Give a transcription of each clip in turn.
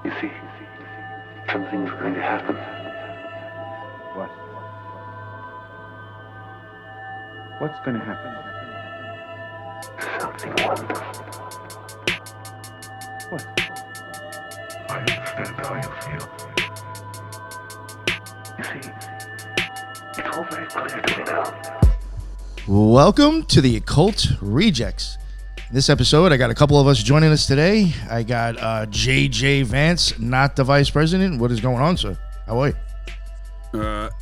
You see, something's going to happen. What? What's going to happen? Something wonderful. What? I understand how you feel. You see, it's all very clear to me now. Welcome to the Occult Rejects. In this episode, I got a couple of us joining us today. I got JJ Vance, not the vice president. What is going on, sir? How are you?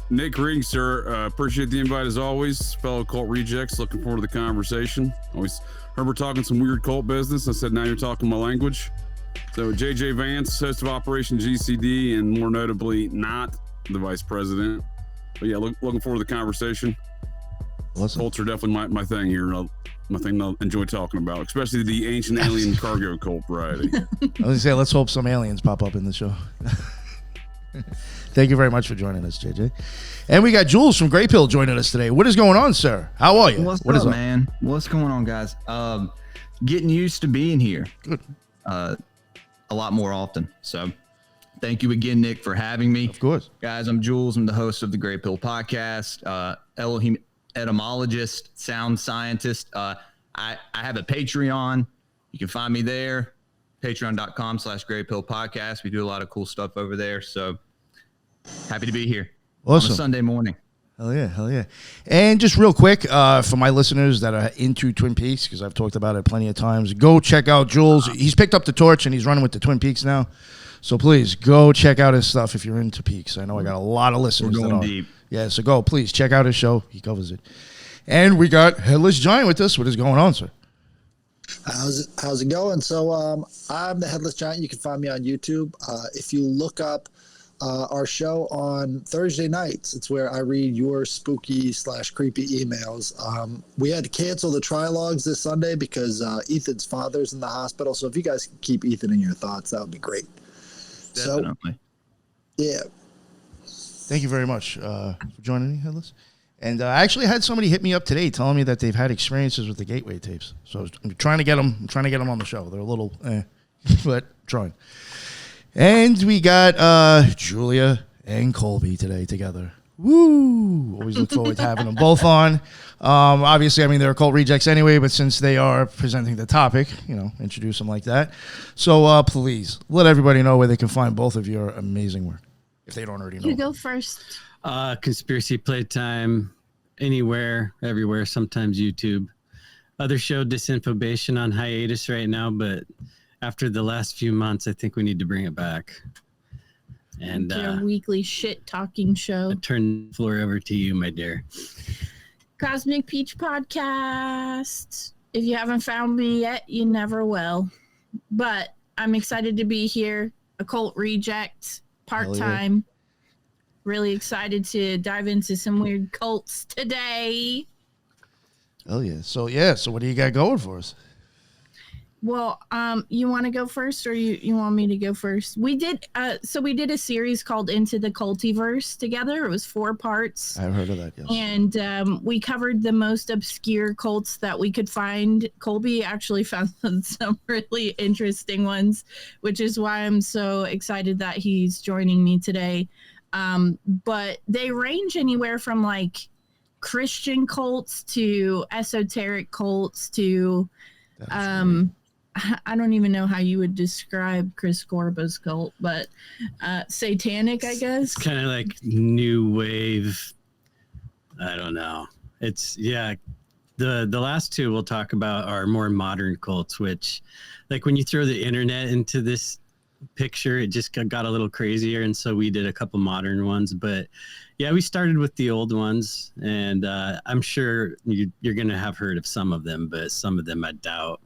Nick Ring, sir. Appreciate the invite as always. Fellow Cult Rejects, looking forward to the conversation. Always heard we're talking some weird cult business. I said, now you're talking my language. So JJ Vance, host of Operation GCD, and more notably, not the vice president. But yeah, looking forward to the conversation. Awesome. Cults are definitely my thing here. My thing I'll enjoy talking about, especially the ancient alien cargo cult variety. I was going to say, let's hope some aliens pop up in the show. Thank you very much for joining us, JJ. And we got Jules from Grey Pill joining us today. What is going on, sir? How are you? What up, man? What's going on, guys? Getting used to being here. Good. A lot more often. So thank you again, Nick, for having me. Of course. Guys, I'm Jules. I'm the host of the Grey Pill podcast. Elohim etymologist, sound scientist. I have a Patreon. You can find me there. Patreon.com/GreyPillPodcast. We do a lot of cool stuff over there. So happy to be here. Awesome. On a Sunday morning. Hell yeah, hell yeah. And just real quick, for my listeners that are into Twin Peaks, because I've talked about it plenty of times, go check out Jules. He's picked up the torch and he's running with the Twin Peaks now. So please go check out his stuff if you're into Peaks. I know I got a lot of listeners. We're going deep. Yeah, so go, please check out his show. He covers it. And we got Headless Giant with us. What is going on, sir? How's it going? So I'm the Headless Giant. You can find me on YouTube. If you look up our show on Thursday nights, it's where I read your spooky/creepy emails. We had to cancel the trilogues this Sunday because Ethan's father's in the hospital. So if you guys can keep Ethan in your thoughts, that would be great. Definitely. So, yeah. Thank you very much for joining me, Headless. And I actually had somebody hit me up today telling me that they've had experiences with the Gateway tapes. So I'm trying to get them. I'm trying to get them on the show. They're a little, but trying. And we got Julia and Colby today together. Woo! Always look forward to having them both on. Obviously, I mean, they're Occult Rejects anyway, but since they are presenting the topic, introduce them like that. So please let everybody know where they can find both of your amazing work, if they don't already know. You go first. Conspiracy Playtime, anywhere, everywhere, sometimes YouTube. Other show, Disinfobation, on hiatus right now, but after the last few months, I think we need to bring it back. And your weekly shit-talking show. I turn the floor over to you, my dear. Cosmic Peach Podcast. If you haven't found me yet, you never will. But I'm excited to be here. Occult Rejects, part-time. Yeah. Really excited to dive into some weird cults today. Oh yeah. So what do you got going for us? Well, you want to go first, or you want me to go first? We did a series called Into the Cultiverse together. It was 4 parts. I've heard of that, yes. And we covered the most obscure cults that we could find. Colby actually found some really interesting ones, which is why I'm so excited that he's joining me today. But they range anywhere from like Christian cults to esoteric cults to, I don't even know how you would describe Chris Corba's cult, but satanic, I guess. It's kind of like new wave. I don't know. It's the last 2 we'll talk about are more modern cults, which, like, when you throw the internet into this picture, it just got a little crazier, and so we did a couple modern ones. But yeah, we started with the old ones, and I'm sure you're gonna have heard of some of them, but some of them I doubt.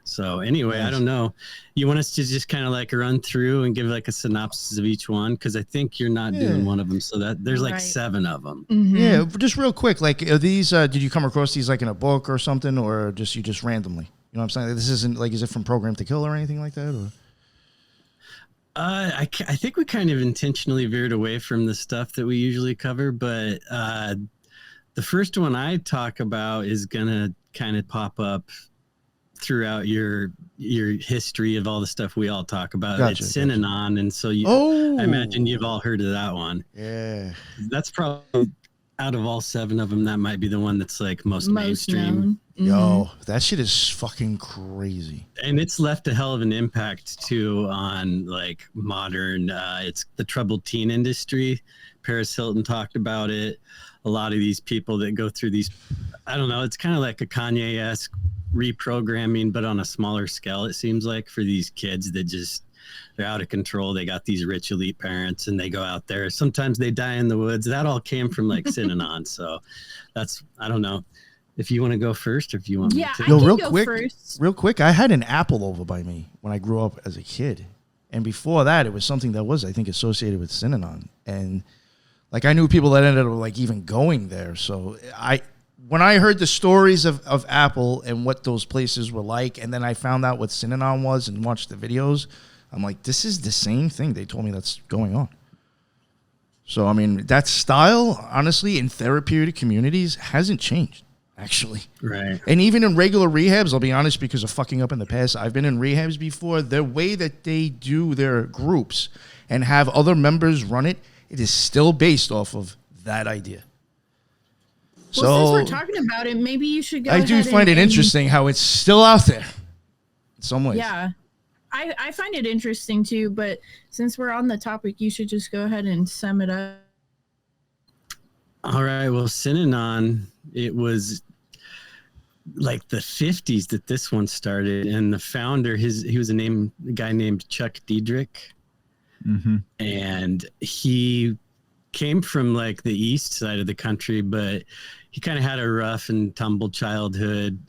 So anyway, I don't know. You want us to just kind of like run through and give like a synopsis of each one? Because I think you're not doing one of them, so that there's like 7 of them. Mm-hmm. Yeah, just real quick, like, are these, did you come across these like in a book or something, or you just randomly? You know what I'm saying? This isn't like, is it from Program to Kill or anything like that? Or I think we kind of intentionally veered away from the stuff that we usually cover, but the first one I talk about is gonna kind of pop up throughout your your history of all the stuff we all talk about. Gotcha, It's Synanon, and so I imagine you've all heard of that one. Yeah. That's probably out of all 7 of them, that might be the one that's like most mainstream. known. Yo, that shit is fucking crazy. And it's left a hell of an impact too on like modern. It's the troubled teen industry. Paris Hilton talked about it. A lot of these people that go through these, I don't know, it's kind of like a Kanye-esque reprogramming, but on a smaller scale, it seems like, for these kids that just, they're out of control. They got these rich elite parents and they go out there. Sometimes they die in the woods. That all came from like Synanon. So that's, I don't know if you want to go first or if you want me to. I can real go quick, first. real quick. I had an apple over by me when I grew up as a kid. And before that, it was something that was, I think, associated with Synanon. And like, I knew people that ended up like even going there. So when I heard the stories of Apple and what those places were like, and then I found out what Synanon was and watched the videos, I'm like, this is the same thing they told me that's going on. So, I mean, that style, honestly, in therapeutic communities hasn't changed, actually. Right. And even in regular rehabs, I'll be honest, because of fucking up in the past, I've been in rehabs before. The way that they do their groups and have other members run it, it is still based off of that idea. Well, So since we're talking about it, maybe you should go I do ahead find it and interesting how it's still out there in some ways. Yeah. I find it interesting too, but since we're on the topic, you should just go ahead and sum it up. All right. Well, Synanon, it was like the 50s that this one started, and the founder, he was a guy named Chuck Diedrich, and he came from like the east side of the country, but he kind of had a rough and tumble childhood.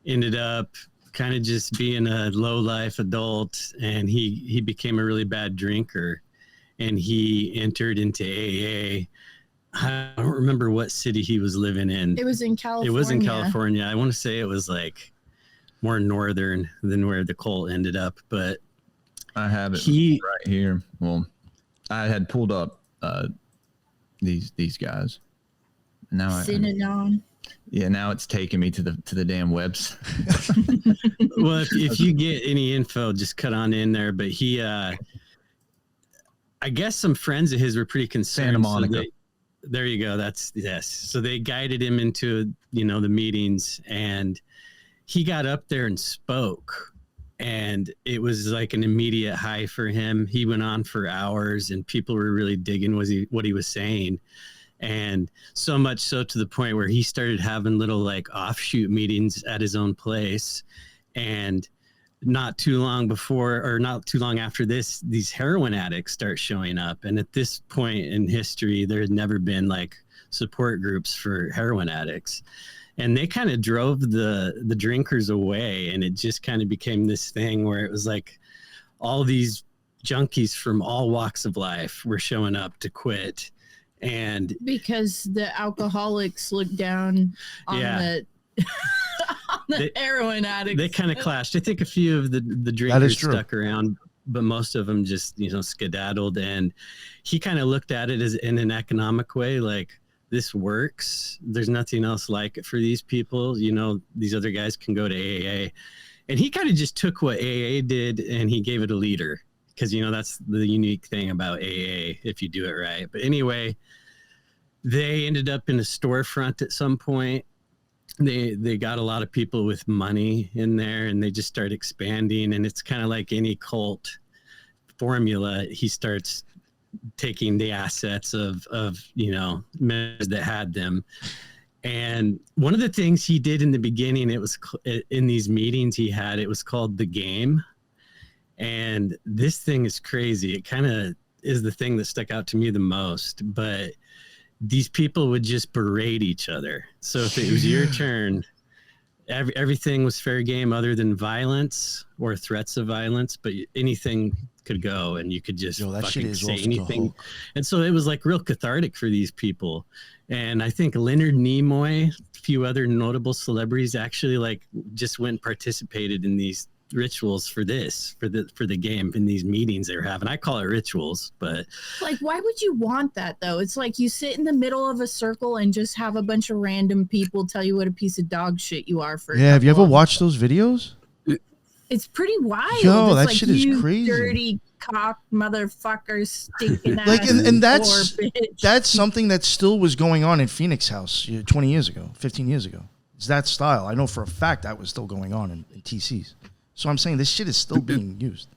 Ended up kind of just being a low life adult, and he became a really bad drinker, and he entered into AA. I don't remember what city he was living in. It was in California. It was in California. I want to say it was like more northern than where the cult ended up, but I have it right here. Well, I had pulled up these guys. Now Synanon. Yeah, now it's taking me to the damn webs. Well, if you get any info, just cut on in there. But he, I guess some friends of his were pretty concerned. Santa Monica. So there you go. Yes. So they guided him into, the meetings, and he got up there and spoke, and it was like an immediate high for him. He went on for hours, and people were really digging what he was saying. And so much so to the point where he started having little like offshoot meetings at his own place. And not too long after this, these heroin addicts start showing up. And at this point in history, there had never been like support groups for heroin addicts. And they kind of drove the drinkers away. And it just kind of became this thing where it was like all these junkies from all walks of life were showing up to quit. And because the alcoholics looked down on the heroin addicts. They kind of clashed. I think a few of the drinkers stuck around, but most of them just, skedaddled. And he kind of looked at it as in an economic way, like, this works. There's nothing else like it for these people. These other guys can go to AA. And he kind of just took what AA did and he gave it a leader. Because, that's the unique thing about AA, if you do it right. But anyway, they ended up in a storefront at some point. They got a lot of people with money in there, and they just start expanding. And it's kind of like any cult formula. He starts taking the assets of members that had them. And one of the things he did in the beginning, it was in these meetings he had, it was called The Game. And this thing is crazy. It kind of is the thing that stuck out to me the most. But these people would just berate each other. So if it was your turn, everything was fair game other than violence or threats of violence. But anything could go, and you could just fucking say anything. And so it was like real cathartic for these people. And I think Leonard Nimoy, a few other notable celebrities actually like just went and participated in these rituals for the game in these meetings they were having. I call it rituals, but like, why would you want that though? It's like you sit in the middle of a circle and just have a bunch of random people tell you what a piece of dog shit you are for. Yeah, have you ever watched those videos? It's pretty wild. Yo, it's that like, shit is you crazy. Dirty cock motherfucker, stinking ass. Like, and poor bitch. that's something that still was going on in Phoenix House 20 years ago, 15 years ago. It's that style. I know for a fact that was still going on in TCs. So I'm saying this shit is still being used.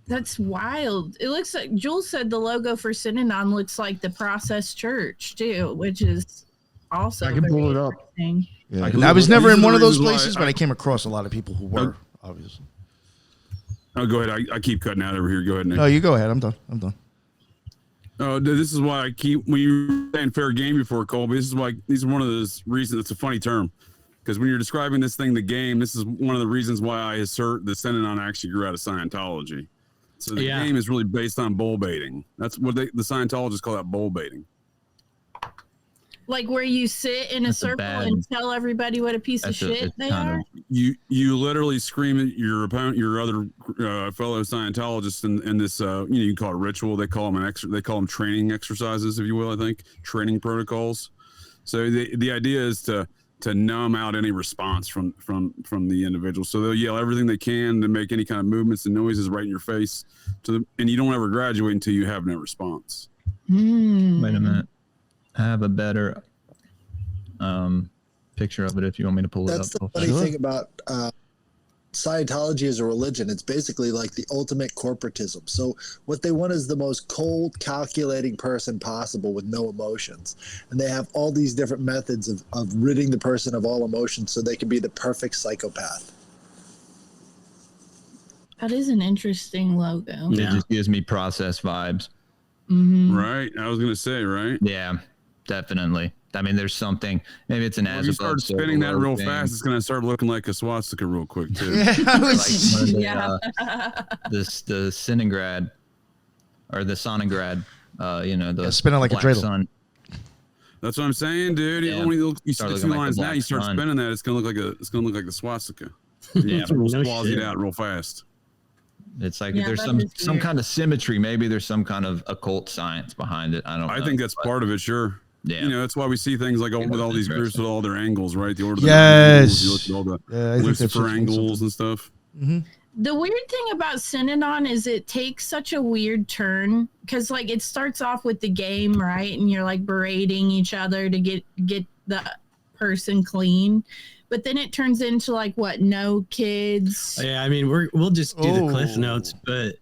That's wild. It looks like Jules said the logo for Synanon looks like the Process Church too, which is also I can pull it up. interesting. Yeah, can and I was look- never these in are one the of those reasons why places, but I came across a lot of people who were, obviously. Oh, go ahead. I keep cutting out over here. Go ahead, Nick. No, you go ahead. I'm done. Oh, this is why I keep, when you were saying fair game before, Colby, this is why, these are one of those reasons, it's a funny term. Because when you're describing this thing, the game, this is one of the reasons why I assert that Synanon actually grew out of Scientology. So the game is really based on bull baiting. That's what the Scientologists call that, bull baiting. Like where you sit in a circle and tell everybody what a piece of shit they are. You literally scream at your opponent, your other fellow Scientologists, in this you can call it ritual. They call them they call them training exercises, if you will. I think training protocols. So the idea is to numb out any response from the individual. So they'll yell everything they can to make any kind of movements and noises right in your face, and you don't ever graduate until you have no response. Wait a minute. I have a better picture of it if you want me to pull it up. That's the funny thing about Scientology as a religion. It's basically like the ultimate corporatism. So what they want is the most cold, calculating person possible with no emotions. And they have all these different methods of ridding the person of all emotions so they can be the perfect psychopath. That is an interesting logo. It just gives me process vibes. Mm-hmm. Right. I was going to say, right? Yeah, definitely. I mean, there's something. Maybe it's an If you start spinning that real fast, it's going to start looking like a swastika real quick too. The Synagrad or the Soningrad, spinning like a dreidel. Sun. That's what I'm saying, dude. Yeah. You stick two lines now, you start sun. spinning that, it's going to look like the swastika. Yeah, it's real swazzied out real fast. It's like there's some kind of symmetry. Maybe there's some kind of occult science behind it. I don't know. I think that's part of it, sure. Yeah. That's why we see things like with all these groups with all their angles, right? The order of Yes. the angles, you look at all the Lucifer angles and stuff. Mm-hmm. The weird thing about Synanon is it takes such a weird turn because like it starts off with the game, right? And you're like berating each other to get the person clean. But then it turns into like what? No kids. Yeah, I mean we'll just do the cliff notes, but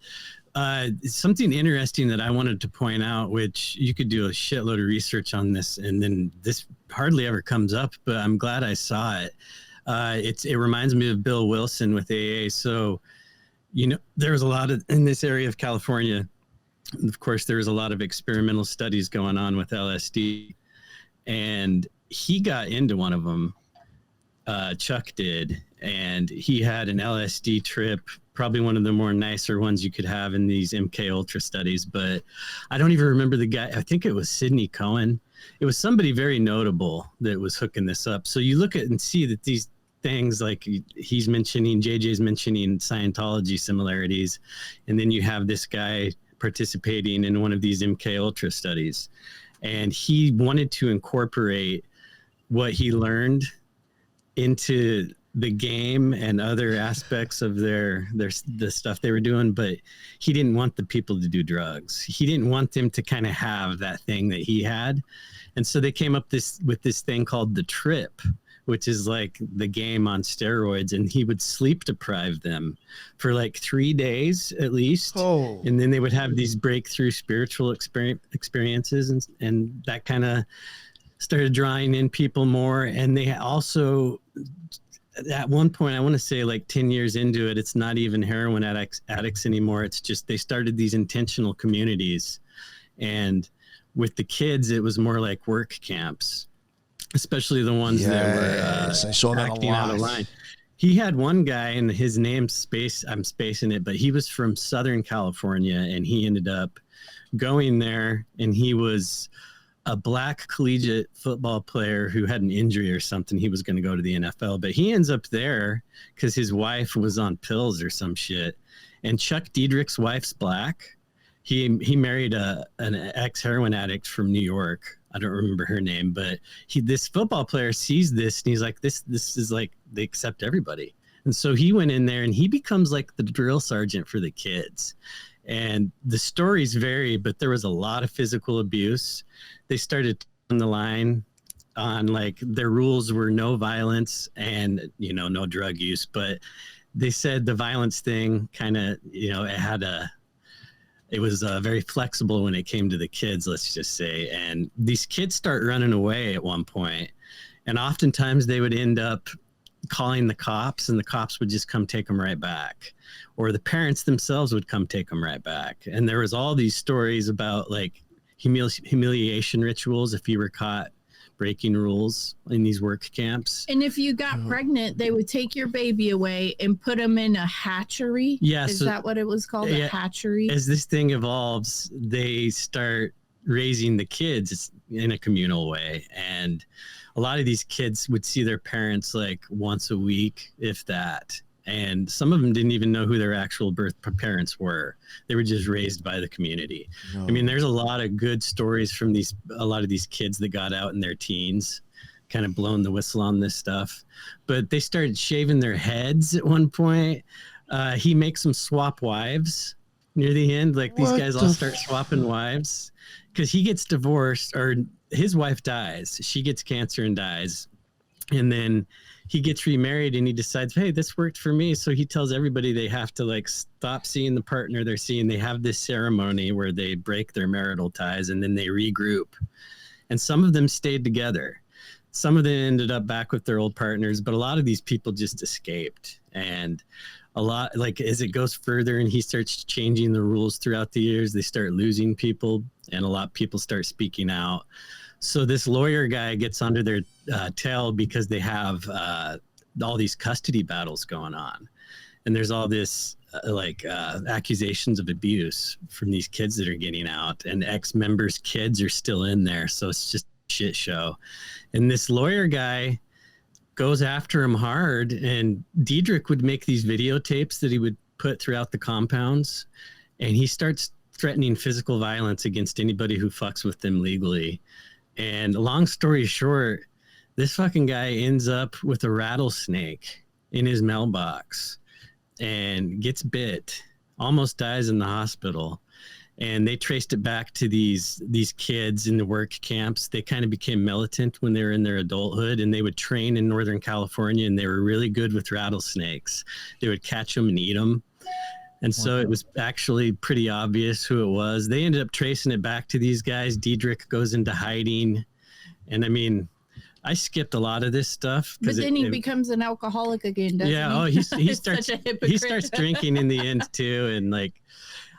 something interesting that I wanted to point out, which you could do a shitload of research on this, and then this hardly ever comes up, but I'm glad I saw it. It reminds me of Bill Wilson with AA. So, there was a lot of in this area of California. Of course, there was a lot of experimental studies going on with LSD, and he got into one of them. Chuck did, and he had an LSD trip, probably one of the more nicer ones you could have in these MK Ultra studies, but I don't even remember the guy. I think it was Sidney Cohen. It was somebody very notable that was hooking this up. So you look at and see that these things like JJ's mentioning Scientology similarities, and then you have this guy participating in one of these MK Ultra studies, and he wanted to incorporate what he learned into the game and other aspects of the stuff they were doing, but he didn't want the people to do drugs. He didn't want them to kind of have that thing that he had. And so they came up with this thing called the trip, which is like the game on steroids, and he would sleep deprive them for like 3 days at least. And then they would have these breakthrough spiritual experiences, and that kind of started drawing in people more. And they also, at one point, I want to say like 10 years into it, it's not even heroin addicts anymore. It's just they started these intentional communities. And with the kids, it was more like work camps, especially the ones that were acting out of line. He had one guy, and his name's I'm spacing it, but he was from Southern California, and he ended up going there, and he was a black collegiate football player who had an injury or something. He was going to go to the NFL, but he ends up there because his wife was on pills or some shit. And Chuck Diedrich's wife's black. He married an ex-heroin addict from New York. I don't remember her name, but this football player sees this and he's like, this is like, they accept everybody. And so he went in there and he becomes like the drill sergeant for the kids. And the stories vary, but there was a lot of physical abuse. They started on the line on like their rules were no violence and, you know, no drug use. But they said the violence thing kind of, you know, it was very flexible when it came to the kids, let's just say. And these kids start running away at one point. And oftentimes they would end up calling the cops, and the cops would just come take them right back, or the parents themselves would come take them right back. And there was all these stories about like humiliation rituals if you were caught breaking rules in these work camps. And if you got pregnant, they would take your baby away and put them in a hatchery. Yeah, is that what it was called? A hatchery. As this thing evolves, they start raising the kids in a communal way, and a lot of these kids would see their parents like once a week, if that. And some of them didn't even know who their actual birth parents were. They were just raised by the community. No. I mean, there's a lot of good stories from a lot of these kids that got out in their teens, kind of blowing the whistle on this stuff. But they started shaving their heads at one point. He makes them swap wives near the end. Like these guys all start swapping wives because he gets divorced, or his wife dies. She gets cancer and dies. And then he gets remarried and he decides, hey, this worked for me. So he tells everybody they have to like stop seeing the partner they're seeing. They have this ceremony where they break their marital ties and then they regroup. And some of them stayed together. Some of them ended up back with their old partners, but a lot of these people just escaped. And a lot, like as it goes further and he starts changing the rules throughout the years, they start losing people, and a lot of people start speaking out. So this lawyer guy gets under their tail because they have all these custody battles going on. And there's all this accusations of abuse from these kids that are getting out, and ex-members' kids are still in there. So it's just a shit show. And this lawyer guy goes after him hard, and Diedrich would make these videotapes that he would put throughout the compounds, and he starts threatening physical violence against anybody who fucks with them legally. And long story short, this fucking guy ends up with a rattlesnake in his mailbox and gets bit, almost dies in the hospital. And they traced it back to these kids in the work camps. They kind of became militant when they were in their adulthood, and they would train in Northern California, and they were really good with rattlesnakes. They would catch them and eat them. And so it was actually pretty obvious who it was. They ended up tracing it back to these guys. Diedrich goes into hiding. And I mean, I skipped a lot of this stuff. But then he becomes an alcoholic again, doesn't he? Yeah, he starts drinking in the end too. And like,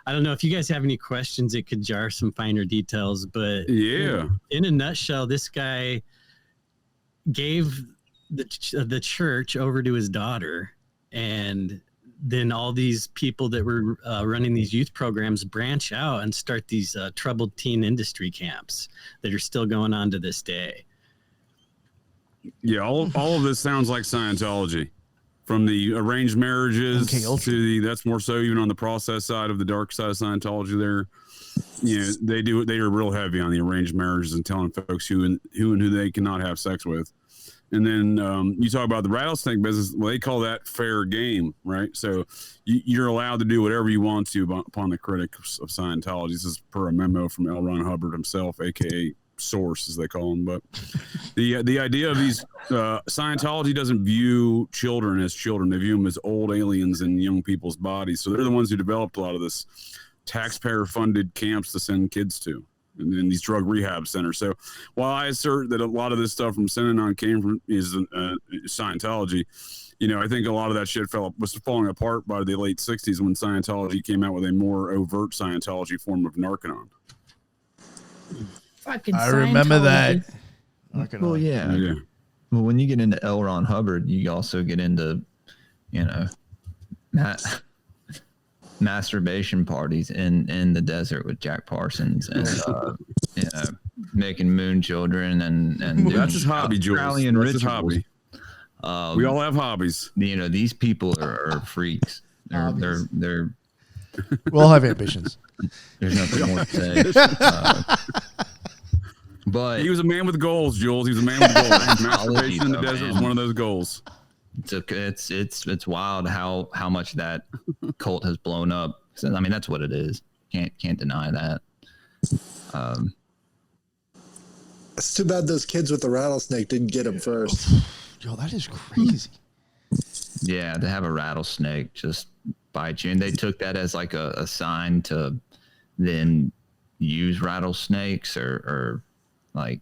I don't know if you guys have any questions, it could jar some finer details, but yeah, in a nutshell, this guy gave the church over to his daughter, and then all these people that were running these youth programs branch out and start these troubled teen industry camps that are still going on to this day. Yeah, all of this sounds like Scientology. From the arranged marriages to that's more so even on the process side of the dark side of Scientology there. You know, they are real heavy on the arranged marriages and telling folks who and who they cannot have sex with. And then you talk about the rattlesnake business. Well, they call that fair game, right? So you're allowed to do whatever you want to upon the critics of Scientology. This is per a memo from L. Ron Hubbard himself, a.k.a. Source, as they call him. But the idea of these Scientology doesn't view children as children. They view them as old aliens in young people's bodies. So they're the ones who developed a lot of this taxpayer-funded camps to send kids to, and then these drug rehab centers. So while I assert that a lot of this stuff from Synanon came from Scientology, you know, I think a lot of that shit was falling apart by the late 60s when Scientology came out with a more overt Scientology form of Narconon. I remember that. Well, yeah. Well, when you get into L. Ron Hubbard, you also get into, you know, masturbation parties in the desert with Jack Parsons, and you know, making moon children and that's his hobby, Jules. That's his hobby. We all have hobbies. You know, these people are freaks. They're we all have ambitions. There's nothing more to say. But he was a man with goals, Jules. He was a man with goals. Masturbation in the desert was one of those goals. It's wild how much that cult has blown up. I mean, that's what it is. Can't deny that. It's too bad those kids with the rattlesnake didn't get him first. Yo, that is crazy. Yeah, to have a rattlesnake just bite you, and they took that as like a sign to then use rattlesnakes or like,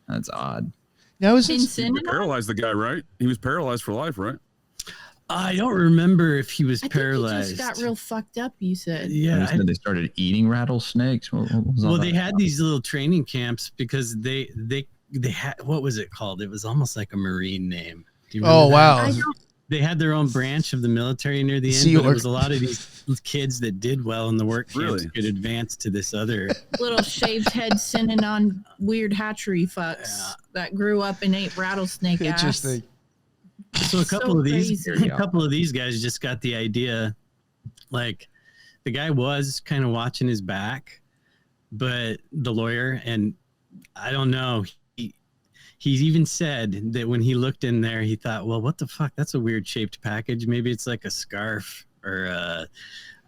that's odd. Now is In it? Synanon? Paralyzed the guy, right? He was paralyzed for life, right? I don't remember if he was I paralyzed. think he just got real fucked up, you said. Yeah. They started eating rattlesnakes. What was all Well, that they had about? these little training camps because they had, what was it called? It was almost like a Marine name. Do you remember Oh that? wow. I don't, They had their own branch of the military near the end, Sea but it Org. was a lot of these kids that did well in the work camps Really? could advance to this other. little shaved head Synanon weird hatchery fucks that grew up and ate rattlesnake ass. Interesting. So a couple of these, crazy. a couple of these guys just got the idea. Like, the guy was kind of watching his back, but the lawyer, and I don't know. He's even said that when he looked in there, he thought, well, what the fuck? That's a weird shaped package. Maybe it's like a scarf or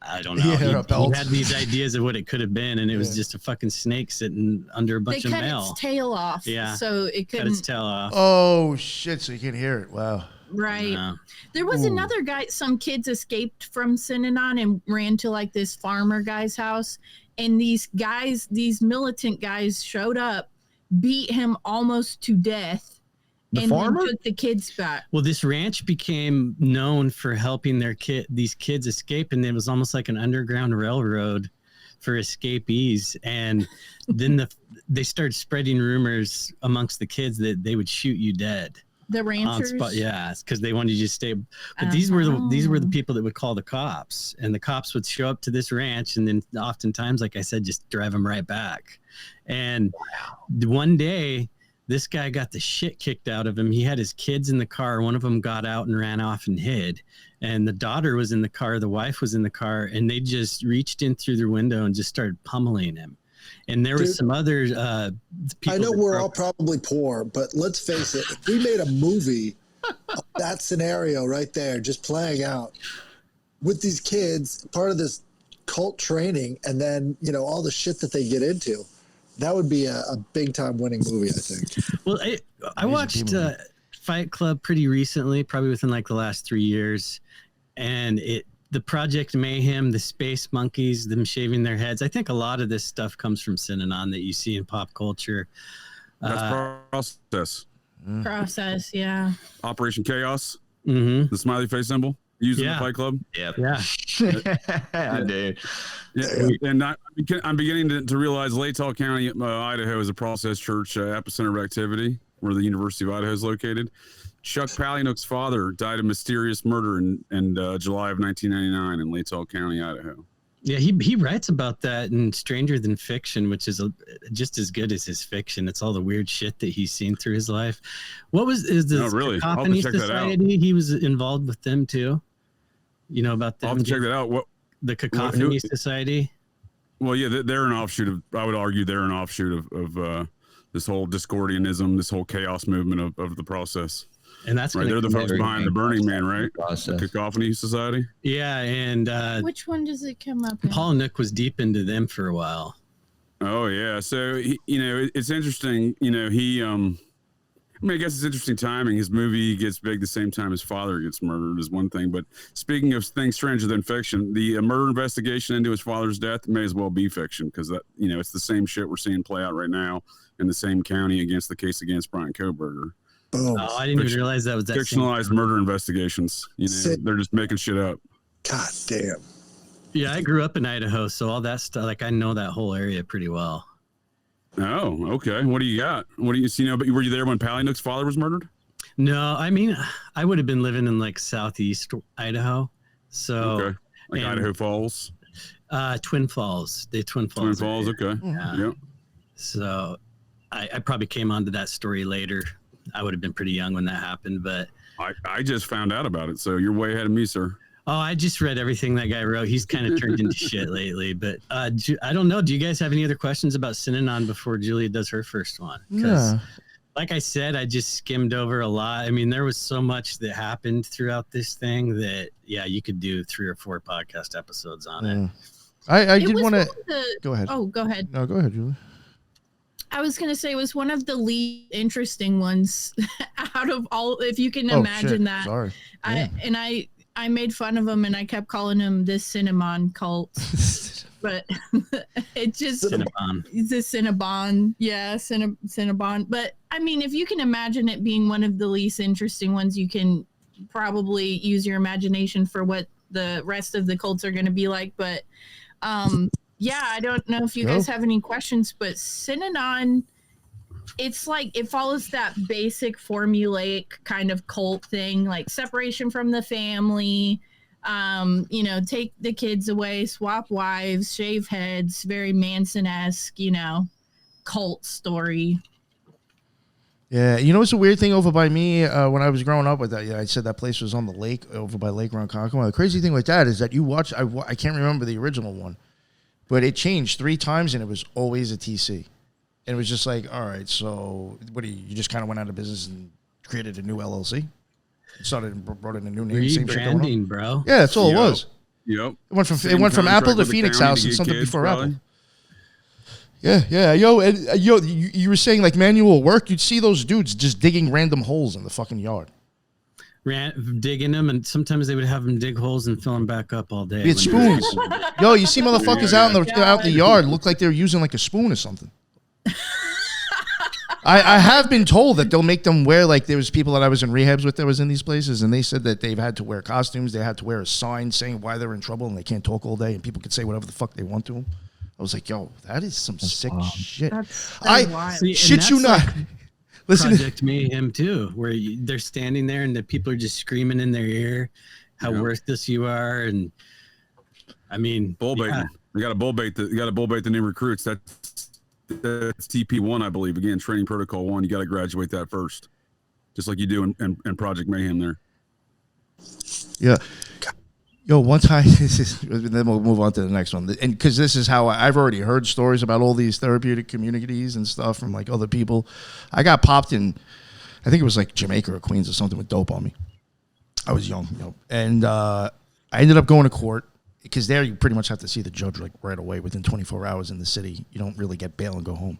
I don't know. Yeah, a belt. He had these ideas of what it could have been, and it was just a fucking snake sitting under a They bunch of cut mail. its tail off, Yeah. so it Cut its couldn't. tail off. Oh shit! So you can hear it. Wow. Right. Yeah. There was Ooh. another guy. Some kids escaped from Synanon and ran to like this farmer guy's house, and these militant guys showed up, beat him almost to death. The and farmer? then took the kids back. Well, this ranch became known for helping these kids escape, and it was almost like an underground railroad for escapees. And then they started spreading rumors amongst the kids that they would shoot you dead The on ranchers. spot. Yeah, because they wanted you to stay. But these were the Oh. people that would call the cops, and the cops would show up to this ranch, and then oftentimes, like I said, just drive them right back. And one day, this guy got the shit kicked out of him. He had his kids in the car. One of them got out and ran off and hid. And the daughter was in the car. The wife was in the car. And they just reached in through their window and just started pummeling him. And there was Dude, some other people. I know that we're broke- all probably poor, but let's face it, if we made a movie of that scenario right there, just playing out with these kids, part of this cult training, and then, all the shit that they get into, that would be a big time winning movie, I think. Well, I watched Fight Club pretty recently, probably within like the last 3 years. And the Project Mayhem, the space monkeys, them shaving their heads. I think a lot of this stuff comes from Synanon that you see in pop culture. That's Process, yeah. Operation Chaos, Mm-hmm. the smiley face symbol used in the Yeah. Fight Club. Yep. Yeah. I do. Yeah, and I'm beginning to realize Latah County, Idaho, is a process church epicenter of activity where the University of Idaho is located. Chuck Palahniuk's father died of mysterious murder in July of 1999 in Latah County, Idaho. Yeah, he writes about that in Stranger Than Fiction, which is just as good as his fiction. It's all the weird shit that he's seen through his life. Is the Oh, really? I'll have to Cacophony check that out. Society? He was involved with them too. You know about them? I'll have to check that out. The Cacophony who- Society. Well, yeah, they're an offshoot of. I would argue they're an offshoot of this whole Discordianism, this whole chaos movement of the process. And that's Right, gonna they're the come folks out- behind the Burning Man, right? The Process. Cacophony Society. Yeah, and Which one does it come up in? Paul Nook was deep into them for a while. Oh yeah, so it's interesting. I guess it's interesting timing. His movie gets big the same time his father gets murdered is one thing. But speaking of things stranger than fiction, the murder investigation into his father's death may as well be fiction because that it's the same shit we're seeing play out right now in the same county against the case against Brian Koberger. Boom. Oh, I didn't even realize that was that same- Fictionalized murder investigations. They're just making shit up. God damn. Yeah, I grew up in Idaho, so all that stuff, like I know that whole area pretty well. Oh, okay. What do you got? What do you see? But were you there when Palahniuk's father was murdered? No, I mean, I would have been living in like southeast Idaho, so Okay, like and- Idaho Falls, Twin Falls, the Twin Twin Falls. Falls. area. Okay, Yeah. yeah. So I probably came onto that story later. I would have been pretty young when that happened, but I just found out about it, so you're way ahead of me, sir. oh, I just read everything that guy wrote. He's kind of turned into shit lately, but I don't know. Do you guys have any other questions about Synanon before Julia does her first one? 'Cause Yeah. like I said, I just skimmed over a lot. I mean, there was so much that happened throughout this thing that, yeah, you could do 3 or 4 podcast episodes on it. I did want to go ahead. Oh, go ahead. No, go ahead, Julie. I was going to say it was one of the least interesting ones out of all, if you can imagine that. Sorry. I made fun of him and I kept calling him the Cinnamon cult, but it just, Cinnabon. It's a Cinnabon. Yeah, Cinnabon. But I mean, if you can imagine it being one of the least interesting ones, you can probably use your imagination for what the rest of the cults are going to be like. But yeah, I don't know if you guys have any questions, but Synanon, it's like it follows that basic formulaic kind of cult thing, like separation from the family, you know, take the kids away, swap wives, shave heads, very Manson-esque, you know, cult story. Yeah, you know what's a weird thing over by me when I was growing up with that? Yeah, I said that place was on the lake over by Lake Ronkonkoma. The crazy thing with that is that you watch. I can't remember the original one, but it changed 3 times and it was always a TC. And it was just like, all right, so what do you just kind of went out of business and created a new LLC? Started and brought in a new name. Same shit going on. Bro. Yeah, that's all it was. Yep. It went from Apple to Phoenix House and something before Apple. Yeah. Yo, and you were saying like manual work. You'd see those dudes just digging random holes in the fucking yard. Digging them, and sometimes they would have them dig holes and fill them back up all day. It's spoons. Yo, you see motherfuckers out in the yard look like they're using like a spoon or something. I have been told that they'll make them wear, like there was people that I was in rehabs with that was in these places, and they said that they've had to wear costumes. They had to wear a sign saying why they're in trouble and they can't talk all day, and people could say whatever the fuck they want to them. I was like, yo, that is some sick shit. Shit you not. Listen, Project Mayhem too, where they're standing there and the people are just screaming in their ear how worthless you are, and I mean, bull baiting. Yeah. You got to bull bait the new recruits. That's TP1, I believe. Again, training protocol 1. You got to graduate that first, just like you do in Project Mayhem there. Yeah. Yo, one time, then we'll move on to the next one. And because this is how I've already heard stories about all these therapeutic communities and stuff from like other people. I got popped in, I think it was like Jamaica or Queens or something with dope on me. I was young, you know, and I ended up going to court because there you pretty much have to see the judge like right away within 24 hours in the city. You don't really get bail and go home.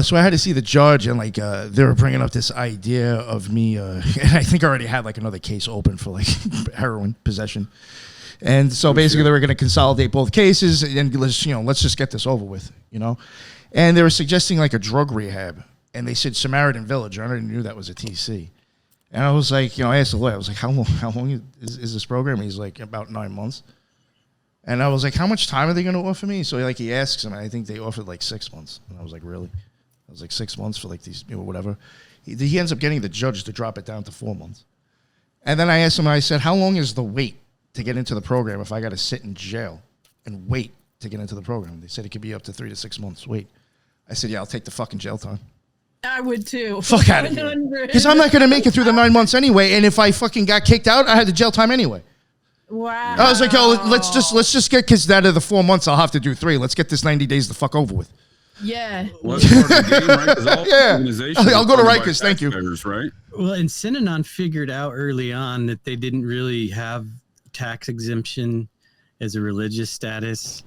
So I had to see the judge, and like they were bringing up this idea of me, and I think I already had like another case open for like heroin possession, and so basically they were going to consolidate both cases and let's just get this over with, you know. And they were suggesting like a drug rehab, and they said Samaritan Village. I already knew that was a TC, and I was like, I asked the lawyer, I was like, how long is this program? And he's like, about 9 months. And I was like, how much time are they going to offer me? So like he asks him, and I think they offered like 6 months, and I was like, really? I was like 6 months for like these, whatever. He ends up getting the judge to drop it down to 4 months. And then I asked him, I said, how long is the wait to get into the program if I got to sit in jail and wait to get into the program? They said it could be up to 3 to 6 months wait. I said, yeah, I'll take the fucking jail time. I would too. Fuck out of here. Because I'm not going to make it through the 9 months anyway. And if I fucking got kicked out, I had the jail time anyway. Wow. I was like, yo, let's just get, because out of the 4 months, I'll have to do 3. Let's get this 90 days the fuck over with. Yeah. Well, that's part of the game, right? 'Cause all organizations I'll go to are funded Rikers. by Thank you. taxpayers, right? Well, and Synanon figured out early on that they didn't really have tax exemption as a religious status,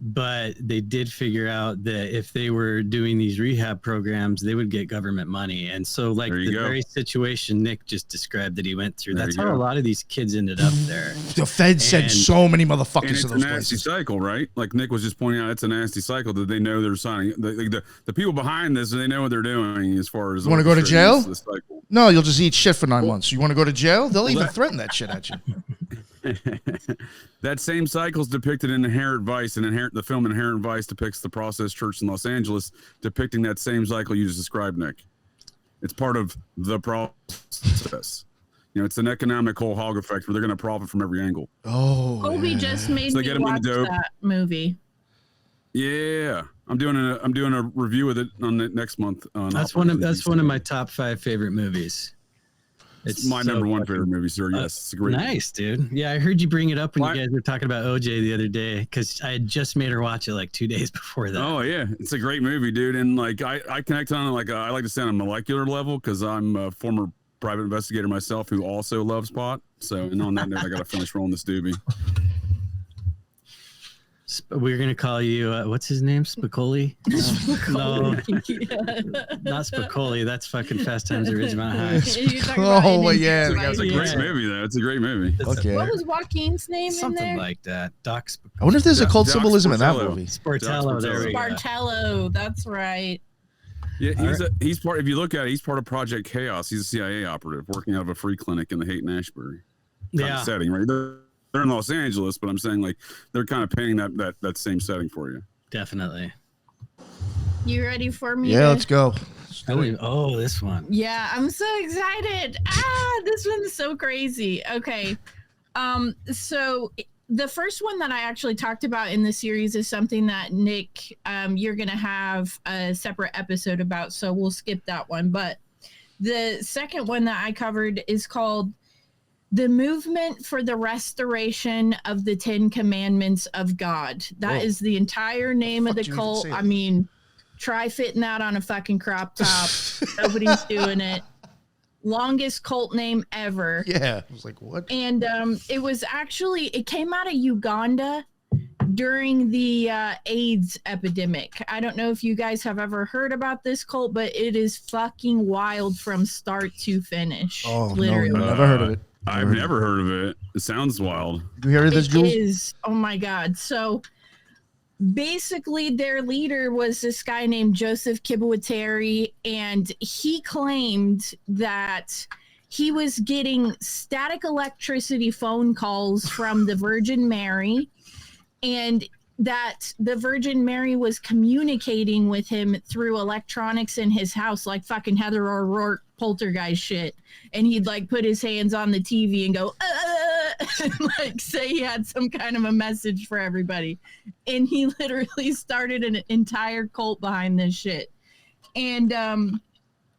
but they did figure out that if they were doing these rehab programs, they would get government money. And so like the very situation Nick just described that he went through, that's how a lot of these kids ended up there. The Feds sent so many motherfuckers to those places. It's a nasty cycle, right? Like Nick was just pointing out, it's a nasty cycle that they know they're signing. The people behind this, they know what they're doing as far as... You want to go to jail? No, you'll just eat shit for 9 months. You want to go to jail? They'll even threaten that shit at you. That same cycle is depicted in Inherent Vice, and the film Inherent Vice depicts the Process Church in Los Angeles, depicting that same cycle you just described, Nick. It's part of the process. It's an economic whole hog effect where they're going to profit from every angle. Oh, Colby just made me watch that movie. Yeah, I'm doing a review of it on the next month. That's one of my top 5 favorite movies. It's my number one favorite movie, sir. Yes, it's a great movie. Nice, dude. Yeah, I heard you bring it up when you guys were talking about OJ the other day, because I had just made her watch it like 2 days before that. Oh yeah, it's a great movie, dude. And like I connect on like I like to say on a molecular level because I'm a former private investigator myself who also loves pot. So, and on that note, I got to finish rolling this doobie. We're gonna call you what's his name? Spicoli? No, not Spicoli. That's fucking Fast Times at Ridgemont High. Oh yeah, It's a great movie, though. It's a great movie. Okay. What was Joaquin's name in Something there? like that. Doc Spicoli. I wonder if there's occult Doc symbolism in that Sportello. movie. Sportello. There we go. Bartello, that's right. Yeah, he's part. If you look at it, he's part of Project Chaos. He's a CIA operative working out of a free clinic in the Haight-Ashbury kind of setting, right? They're in Los Angeles, but I'm saying like they're kind of painting that same setting for you. Definitely. You ready for me? Yeah, let's go. Oh, this one. Yeah, I'm so excited. This one's so crazy. Okay. So the first one that I actually talked about in the series is something that Nick, you're going to have a separate episode about, so we'll skip that one. But the second one that I covered is called The Movement for the Restoration of the 10 Commandments of God. That is the entire name of the cult. I mean, try fitting that on a fucking crop top. Nobody's doing it. Longest cult name ever. Yeah. I was like, what? And it came out of Uganda during the AIDS epidemic. I don't know if you guys have ever heard about this cult, but it is fucking wild from start to finish. Oh, literally. no, never heard of it. I've never heard of it. It sounds wild. Do you hear of this, Jules? It is. Oh my God. So basically their leader was this guy named Joseph Kibweteri, and he claimed that he was getting static electricity phone calls from the Virgin Mary, and that the Virgin Mary was communicating with him through electronics in his house, like fucking Heather O'Rourke poltergeist shit. And he'd like put his hands on the TV and go, and like say he had some kind of a message for everybody. And he literally started an entire cult behind this shit. And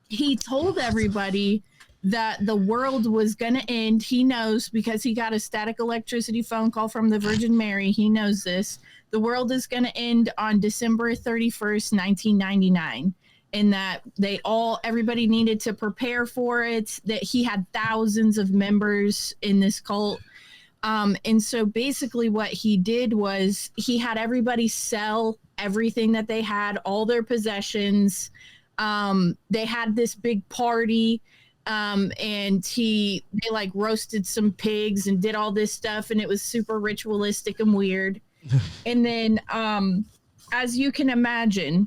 he told everybody that the world was going to end. He knows because he got a static electricity phone call from the Virgin Mary. He knows this. The world is going to end on December 31st, 1999. And that everybody needed to prepare for it, that he had thousands of members in this cult. And so basically what he did was he had everybody sell everything that they had, all their possessions. They had this big party. And they like roasted some pigs and did all this stuff, and it was super ritualistic and weird. And then, as you can imagine,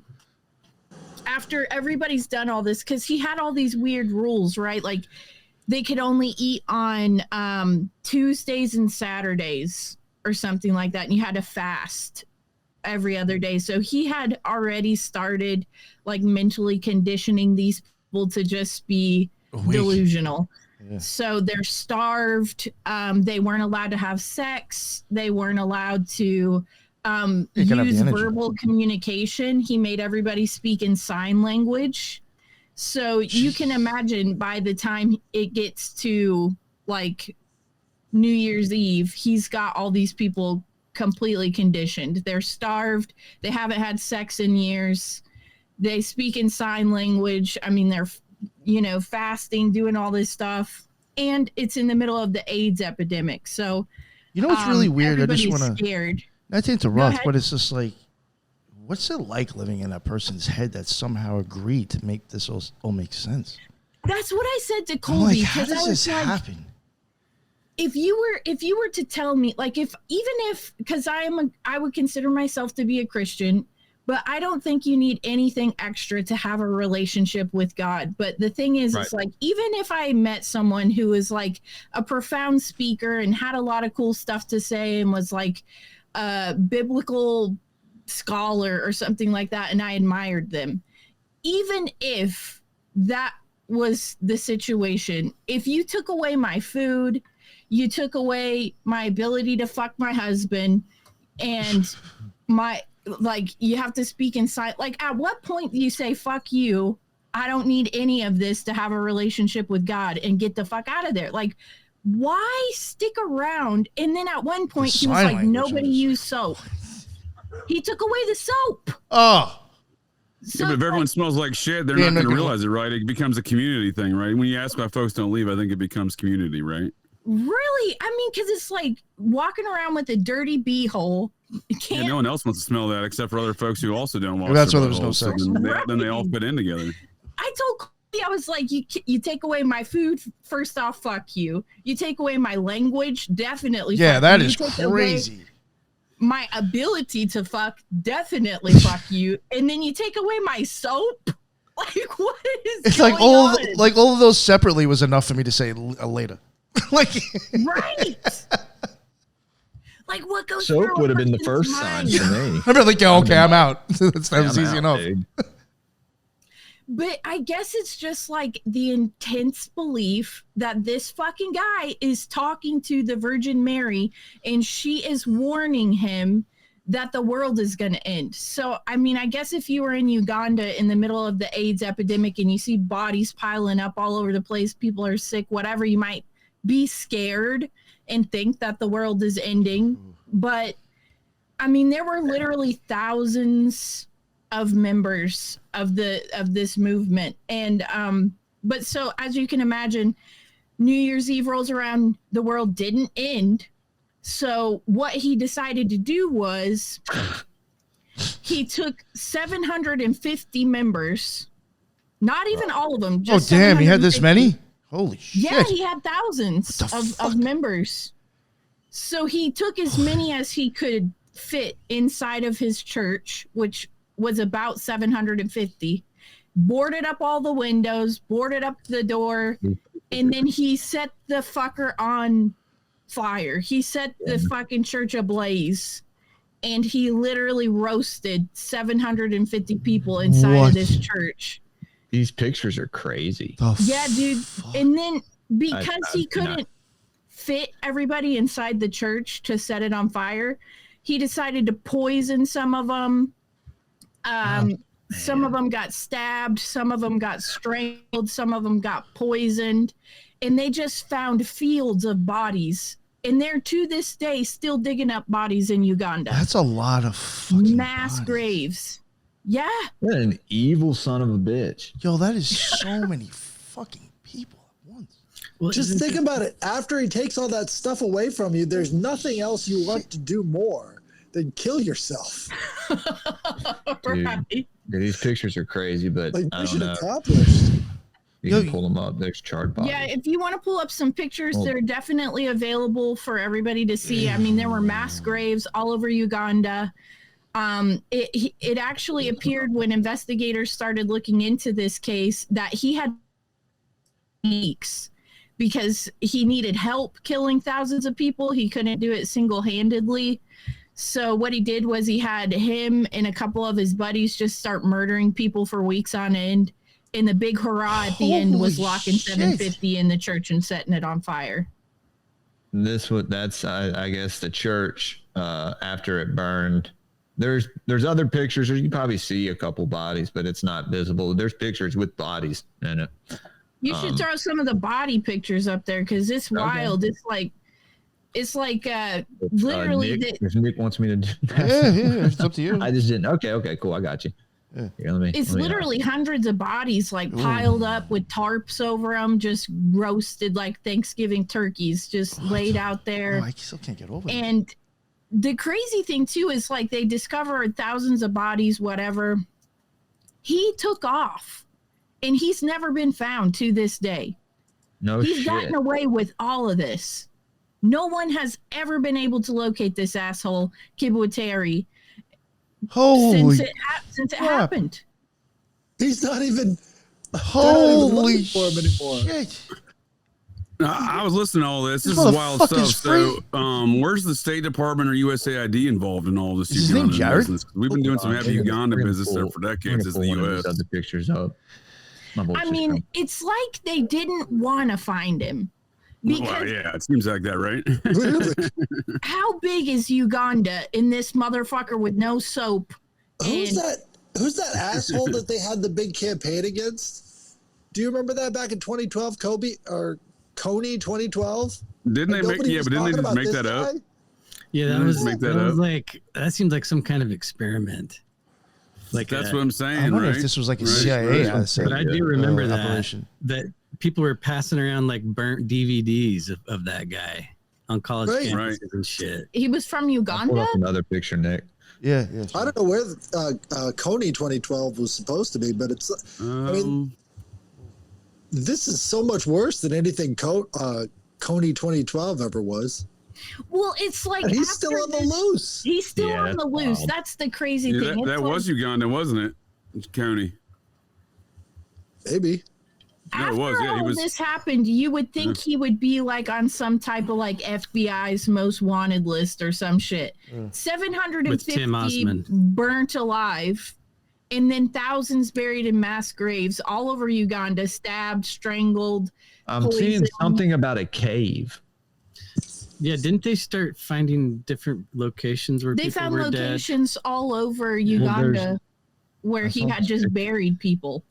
after everybody's done all this, because he had all these weird rules, right? Like they could only eat on Tuesdays and Saturdays or something like that, and you had to fast every other day. So he had already started like mentally conditioning these people to just be delusional. Yeah. So they're starved. They weren't allowed to have sex. They weren't allowed to use verbal communication. He made everybody speak in sign language. So you can imagine by the time it gets to like New Year's Eve, he's got all these people completely conditioned. They're starved. They haven't had sex in years. They speak in sign language. I mean, they're fasting, doing all this stuff, and it's in the middle of the AIDS epidemic. So, what's really weird? I just want to scared. Not to interrupt, but it's just like, what's it like living in a person's head that somehow agreed to make this all make sense? That's what I said to Colby. Like, how does this happen? If you were to tell me, like, because I would consider myself to be a Christian. But I don't think you need anything extra to have a relationship with God. But the thing is, it's like, even if I met someone who was like a profound speaker and had a lot of cool stuff to say and was like a biblical scholar or something like that, and I admired them, even if that was the situation, if you took away my food, you took away my ability to fuck my husband, and you have to speak in silence. Like, at what point do you say, fuck you, I don't need any of this to have a relationship with God and get the fuck out of there. Like, why stick around? And then at one point, he was like, nobody used soap. He took away the soap. Oh. So, yeah, but if everyone smells like shit, they're not going to realize it, right? It becomes a community thing, right? When you ask why folks don't leave, I think it becomes community, right? Really? I mean, because it's like walking around with a dirty beehole. Yeah, no one else wants to smell that except for other folks who also don't wash. That's why their there was no buttholes, sex. So then they all fit in together. I told Colby, I was like, you take away my food, first off, fuck you. You take away my language, definitely. Yeah, fuck that you. is crazy. My ability to fuck, definitely fuck you. And then you take away my soap. Like, what is? It's going like on? all of those separately was enough for me to say later. Like, right. Like, what goes? Soap would have been the first sign for me. I'd be like, yeah, okay, I'm out. That was easy enough. Dude. But I guess it's just like the intense belief that this fucking guy is talking to the Virgin Mary and she is warning him that the world is going to end. So, I mean, I guess if you were in Uganda in the middle of the AIDS epidemic and you see bodies piling up all over the place, people are sick, whatever, you might be scared and think that the world is ending. But, I mean, there were literally thousands of members of this movement, and but so as you can imagine, New Year's Eve rolls around, the world didn't end. So what he decided to do was he took 750 members, not even all of them, just oh damn, he had this many? Holy shit. Yeah, he had thousands of members. So he took as many as he could fit inside of his church, which was about 750, boarded up all the windows, boarded up the door, and then he set the fucker on fire. He set the fucking church ablaze, and he literally roasted 750 people inside of this church. These pictures are crazy. Yeah, dude. And then because he couldn't fit everybody inside the church to set it on fire, he decided to poison some of them. Some of them got stabbed, some of them got strangled, some of them got poisoned, and they just found fields of bodies. And they're to this day still digging up bodies in Uganda. That's a lot of fucking mass bodies. graves. Yeah. What an evil son of a bitch. Yo, that is so many fucking people at once. Well, Just think about it. After he takes all that stuff away from you, there's nothing else you want to do more than kill yourself. Right. Yeah, these pictures are crazy, but Like I don't mission know. accomplished. You can pull them up. There's charred bodies. Yeah, if you want to pull up some pictures, Oh. they're definitely available for everybody to see. I mean, there were mass graves all over Uganda. It actually appeared when investigators started looking into this case that he had weeks because he needed help killing thousands of people. He couldn't do it single-handedly. So what he did was he had him and a couple of his buddies just start murdering people for weeks on end. And the big hurrah at the end was Holy locking shit. 750 in the church and setting it on fire. That's I guess the church after it burned. There's other pictures. You can probably see a couple bodies, but it's not visible. There's pictures with bodies in it. You should throw some of the body pictures up there because it's wild. It's like literally Nick, if Nick wants me to do that. Yeah, it's up to you. I just didn't. Okay, cool. I got you. Yeah. Here, let me. it's let me, literally hundreds of bodies like piled up with tarps over them, just roasted like Thanksgiving turkeys, just laid out there. Oh, I still can't get over it. And the crazy thing too is like they discovered thousands of bodies, whatever. He took off and he's never been found to this day. No He's shit. gotten away with all of this. No one has ever been able to locate this asshole, Kibwateri, Holy, since it crap. happened. He's not even. holy looking for him anymore. shit. I was listening to all this. This This is wild stuff. motherfucker's So, free. where's the State Department or USAID involved in all this? Is his name Ugandan Jared? business? We've been doing some heavy We're gonna- Uganda we're gonna business there pull- for we're decades gonna as the pull one of these U.S. other pictures up. My voice I just mean, come- it's like they didn't want to find him. Because Well, yeah, it seems like that, right? Really? how big is Uganda in this motherfucker with no soap? Who's And that? Who's that asshole that they had the big campaign against? Do you remember that back in 2012, Kobe or Coney 2012? Didn't they make? Yeah, but didn't they just make that up? Yeah, Didn't they just make that up? like that seems like some kind of experiment. Like that's what I'm saying. I wonder right? if this was like a Right. CIA Right. asset, But I do remember that operation. that people were passing around like burnt DVDs of that guy on college Right. campuses and shit. He was from Pull Uganda. up another picture, Nick. Yeah. I don't know where Coney 2012 was supposed to be, but it's. I mean, this is so much worse than anything Coney 2012 ever was. Well, it's like And he's after still on the this- loose. He's still Yeah, on the that's loose. wild. That's the crazy Yeah, thing. that It's was Uganda, wasn't it? It's Coney. Maybe. No, it after was. Yeah, he all was. this happened, you would think he would be like on some type of like FBI's most wanted list or some shit. With Tim 750 Osmond. burnt alive, and then thousands buried in mass graves all over Uganda, stabbed, strangled. I'm seeing Poison. something about a cave. Yeah, didn't they start finding different locations where They people found were dead? locations all over Uganda where he had just buried people.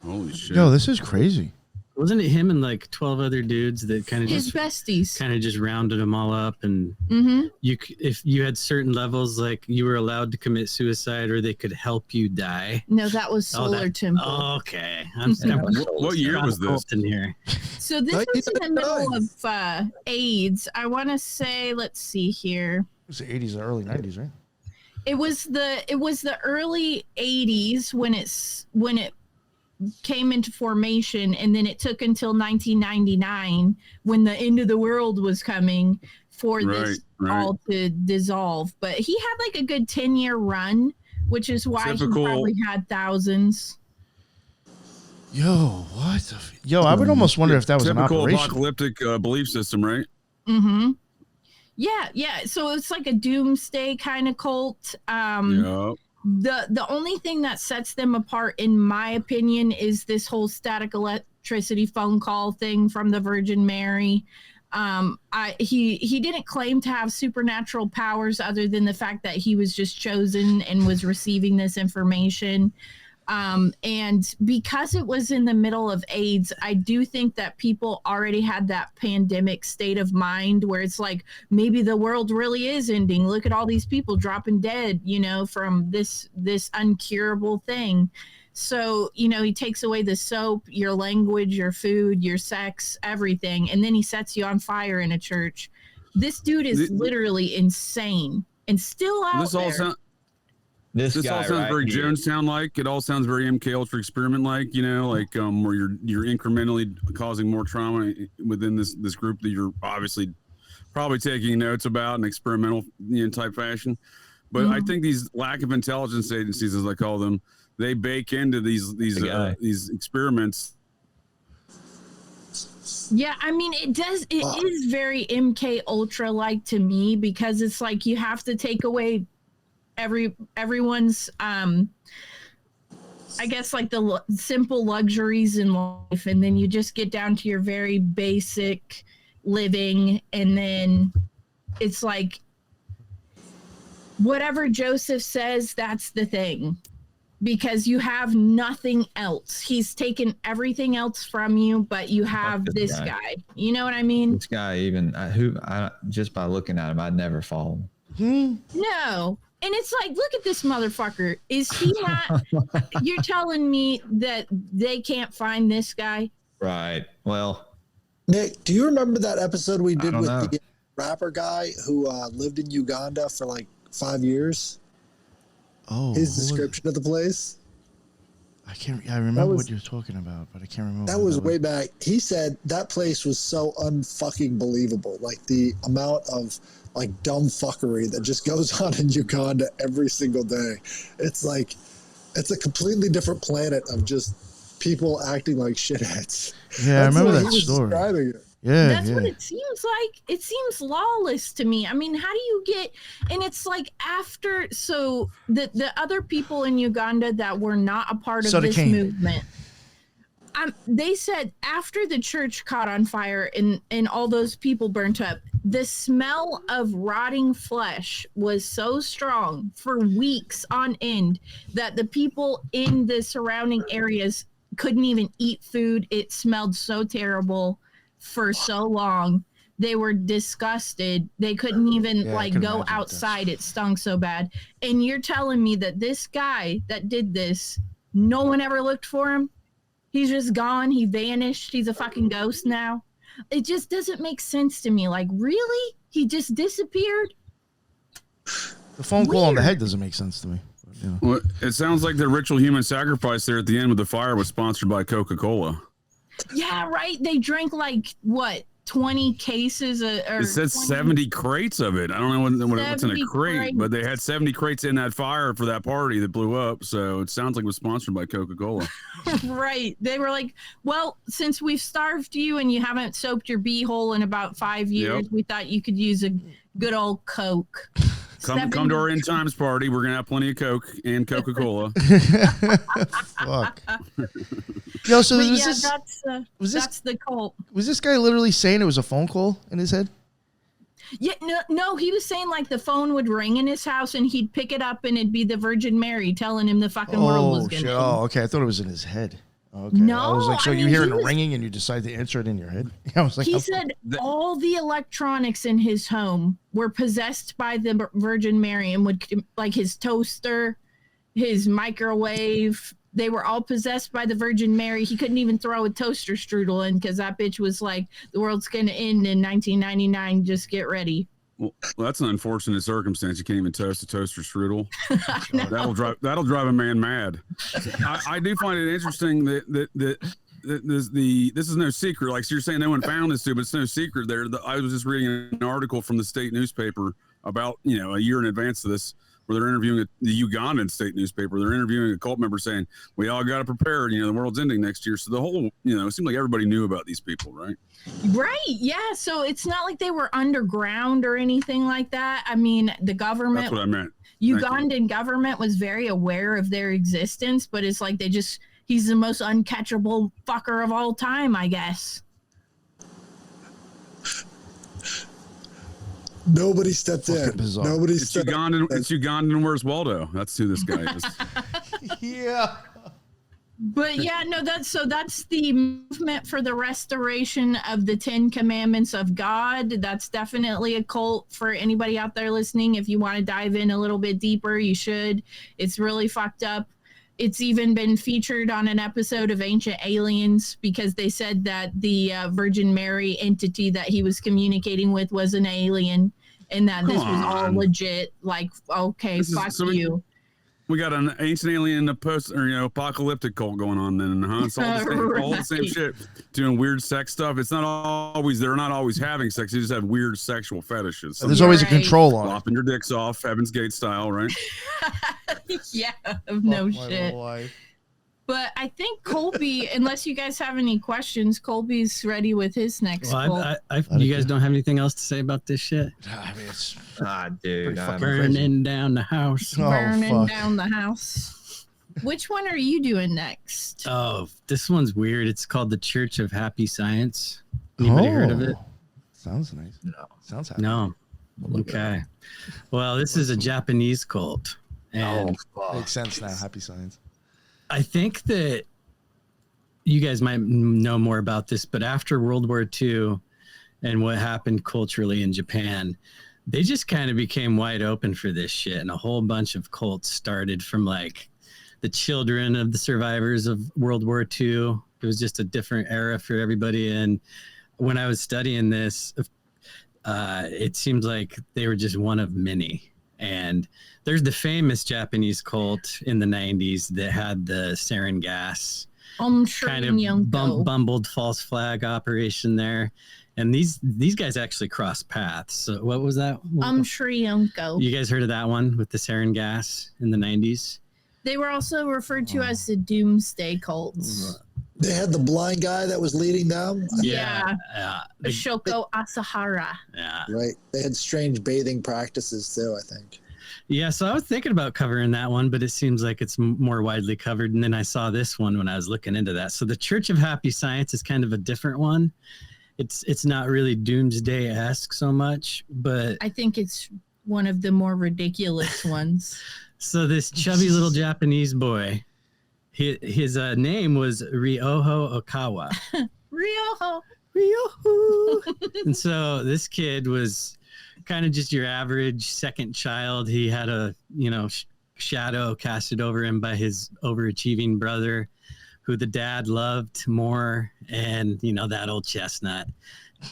Holy shit! Yo, this is crazy. Wasn't it him and like 12 other dudes that kind of His just besties. rounded them all up? And Mm-hmm. if you had certain levels, like you were allowed to commit suicide or they could help you die. No, that was Solar Temple. Okay, I'm What year was this? in here? So this was in the middle of AIDS. I want to say, let's see here. It was the 80s or early 90s, right? It was the early 80s when it came into formation, and then it took until 1999 when the end of the world was coming for this all to dissolve. But he had like a good 10-year run, which is why he probably had thousands. Yo, what? Yo, I would almost wonder if that was an Typical operation. apocalyptic belief system, right? Mm-hmm. Yeah. So it's like a doomsday kind of cult. Yeah. The only thing that sets them apart, in my opinion, is this whole static electricity phone call thing from the Virgin Mary. He didn't claim to have supernatural powers other than the fact that he was just chosen and was receiving this information. And because it was in the middle of AIDS, I do think that people already had that pandemic state of mind where it's like, maybe the world really is ending. Look at all these people dropping dead, from this uncurable thing. So, he takes away the soap, your language, your food, your sex, everything. And then he sets you on fire in a church. This dude is literally insane and still out there. This guy all sounds right very here. Jonestown-like. It all sounds very MK Ultra experiment-like, where you're incrementally causing more trauma within this group that you're obviously probably taking notes about in experimental type fashion. But I think these lack of intelligence agencies, as I call them, they bake into these experiments. Yeah, I mean, it is very MK Ultra like to me, because it's like you have to take away everyone's I guess like the simple luxuries in life, and then you just get down to your very basic living, and then it's like whatever Joseph says, that's the thing, because you have nothing else. He's taken everything else from you, but you have this guy. You know what I mean? This guy, even just by looking at him, I'd never follow No. And it's like, look at this motherfucker. Is he not? You're telling me that they can't find this guy? Right. Well, Nick, do you remember that episode we did with know. the rapper guy who lived in Uganda for like 5 years? Oh, His description of the place? I remember what you're talking about, but I can't remember. That was way back. He said that place was so unfucking believable. Like the amount of like dumb fuckery that just goes on in Uganda every single day. It's like, it's a completely different planet of just people acting like shitheads. Yeah, I remember the way that he was story. describing it. Yeah, That's what it seems like. It seems lawless to me. I mean, how do you get, and it's like after, so the other people in Uganda that were not a part of this movement, they said after the church caught on fire and all those people burnt up, The smell of rotting flesh was so strong for weeks on end that the people in the surrounding areas couldn't even eat food. It smelled so terrible for so long. They were disgusted. They couldn't even go outside. It stunk so bad. And you're telling me that this guy that did this, no one ever looked for him? He's just gone. He vanished. He's a fucking ghost now. It just doesn't make sense to me. Like, really? He just disappeared? The phone call on the head doesn't make sense to me. But, Well, it sounds like the ritual human sacrifice there at the end with the fire was sponsored by Coca-Cola. Yeah, right. They drank like, what, 20 cases? It says 70 crates of it. I don't know what's in a crate, crates. but they had 70 crates in that fire for that party that blew up. So it sounds like it was sponsored by Coca-Cola. Right. They were like, well, since we've starved you and you haven't soaped your beehole in about 5 years, we thought you could use a good old Coke. Come to our end times party. We're gonna have plenty of Coke and Coca-Cola. Fuck. Yo, so But was yeah, this, that's the cult. was this guy literally saying it was a phone call in his head? Yeah, no, he was saying like the phone would ring in his house and he'd pick it up and it'd be the Virgin Mary telling him the fucking world was gonna shit. end. Oh, okay. I thought it was in his head. Okay. No, I was like, so I you mean, hear he it was- ringing and you decide to answer it in your head? I was like, He said all the electronics in his home were possessed by the Virgin Mary and would, like his toaster, his microwave, they were all possessed by the Virgin Mary. He couldn't even throw a toaster strudel in because that bitch was like, the world's going to end in 1999. Just get ready. Well, that's an unfortunate circumstance. You can't even toast a toaster strudel. That'll drive a man mad. I do find it interesting that this is no secret. Like, so you're saying no one found this dude, but it's no secret. I was just reading an article from the state newspaper about a year in advance of this, where they're interviewing the Ugandan state newspaper. They're interviewing a cult member saying, we all got to prepare, the world's ending next year. So the whole, it seemed like everybody knew about these people, right? Right. Yeah. So it's not like they were underground or anything like that. I mean, the government. That's what I meant. Ugandan government was very aware of their existence, but it's like he's the most uncatchable fucker of all time, I guess. Nobody stepped in. Bizarre. Nobody It's stepped Ugandan. It's Ugandan. Where's Waldo? That's who this guy is. yeah. But yeah, no, that's the movement for the restoration of the 10 Commandments of God. That's definitely a cult for anybody out there listening. If you want to dive in a little bit deeper, you should. It's really fucked up. It's even been featured on an episode of Ancient Aliens because they said that the Virgin Mary entity that he was communicating with was an alien and that this was all legit. Like, okay, fuck you. We got an ancient alien, apocalyptic cult going on then, huh? It's all the same shit. Doing weird sex stuff. They're not always having sex. They just have weird sexual fetishes. There's always a control on it. Flopping your dicks off, Heaven's Gate style, right? Yeah, no shit. But I think Colby, unless you guys have any questions, Colby's ready with his next cult. You guys don't have anything else to say about this shit? I mean, it's dude. Burning down the house. Burning down the house. Which one are you doing next? Oh, this one's weird. It's called the Church of Happy Science. Anybody heard of it? Sounds nice. No. Sounds happy. No. Okay. Well, this is a Japanese cult. And makes sense now. Happy Science. I think that you guys might know more about this, but after World War II and what happened culturally in Japan, they just kind of became wide open for this shit. And a whole bunch of cults started from like the children of the survivors of World War II. It was just a different era for everybody. And when I was studying this, it seems like they were just one of many. And there's the famous Japanese cult in the 90s that had the sarin gas kind of bumbled false flag operation there. And these guys actually crossed paths. So what was that? Shrionko. You guys heard of that one with the sarin gas in the 90s? They were also referred to as the Doomsday cults. They had the blind guy that was leading them. Yeah. Shoko Asahara. Yeah. Right. They had strange bathing practices too, I think. Yeah, so I was thinking about covering that one, but it seems like it's more widely covered. And then I saw this one when I was looking into that. So the Church of Happy Science is kind of a different one. it's not really Doomsday-esque so much, but I think it's one of the more ridiculous ones. so this chubby little Japanese boy, his name was Ryoho Okawa. Ryoho. And so this kid was kind of just your average second child. He had a, shadow casted over him by his overachieving brother, who the dad loved more, and that old chestnut.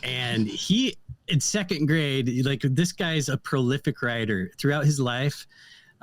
And he, in second grade, like, this guy's a prolific writer. Throughout his life,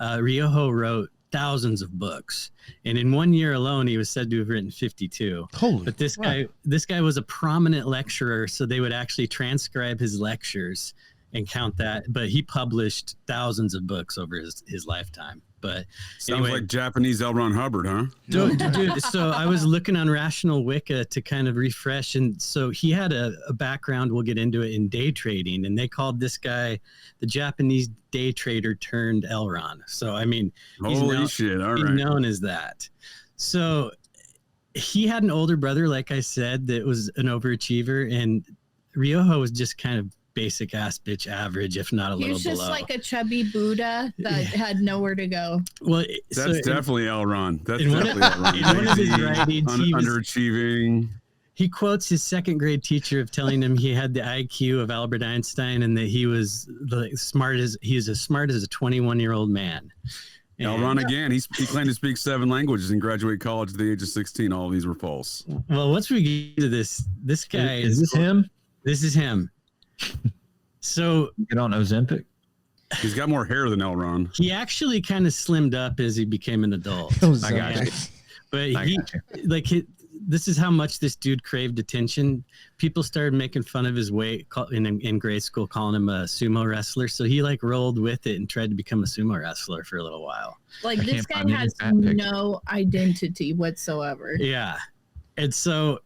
Ryoho wrote thousands of books, and in 1 year alone he was said to have written 52. Holy but this guy was a prominent lecturer, so they would actually transcribe his lectures and count that. But he published thousands of books over his lifetime. But sounds anyway, like Japanese L. Ron Hubbard, huh? Dude, so I was looking on Rational Wicca to kind of refresh, and so he had a background, we'll get into it, in day trading, and they called this guy the Japanese day trader turned L. Ron. So I mean, Holy shit! All he's right. known as that. So he had an older brother, like I said, that was an overachiever, and Ryoho was just kind of basic ass bitch average, if not a He little was just below. like a chubby Buddha that had nowhere to go. Well, That's definitely L. Ron. That's in one definitely of- L. Ron. in one of his Lazy, writings, he was- underachieving. He quotes his second grade teacher of telling him he had the IQ of Albert Einstein and that he was as smart as a 21-year-old man. L. Ron again. He claimed to speak 7 languages and graduate college at the age of 16. All of these were false. Well, once we get to this guy Is this him? This is him. So Get on Ozempic. He's got more hair than L. Ron. he actually kind of slimmed up as he became an adult. I got you. But I he, got you. like, this is how much this dude craved attention. People started making fun of his weight in grade school, calling him a sumo wrestler. So he like rolled with it and tried to become a sumo wrestler for a little while. Like, I this can't guy find any has fat pictures. no identity whatsoever. Yeah. And so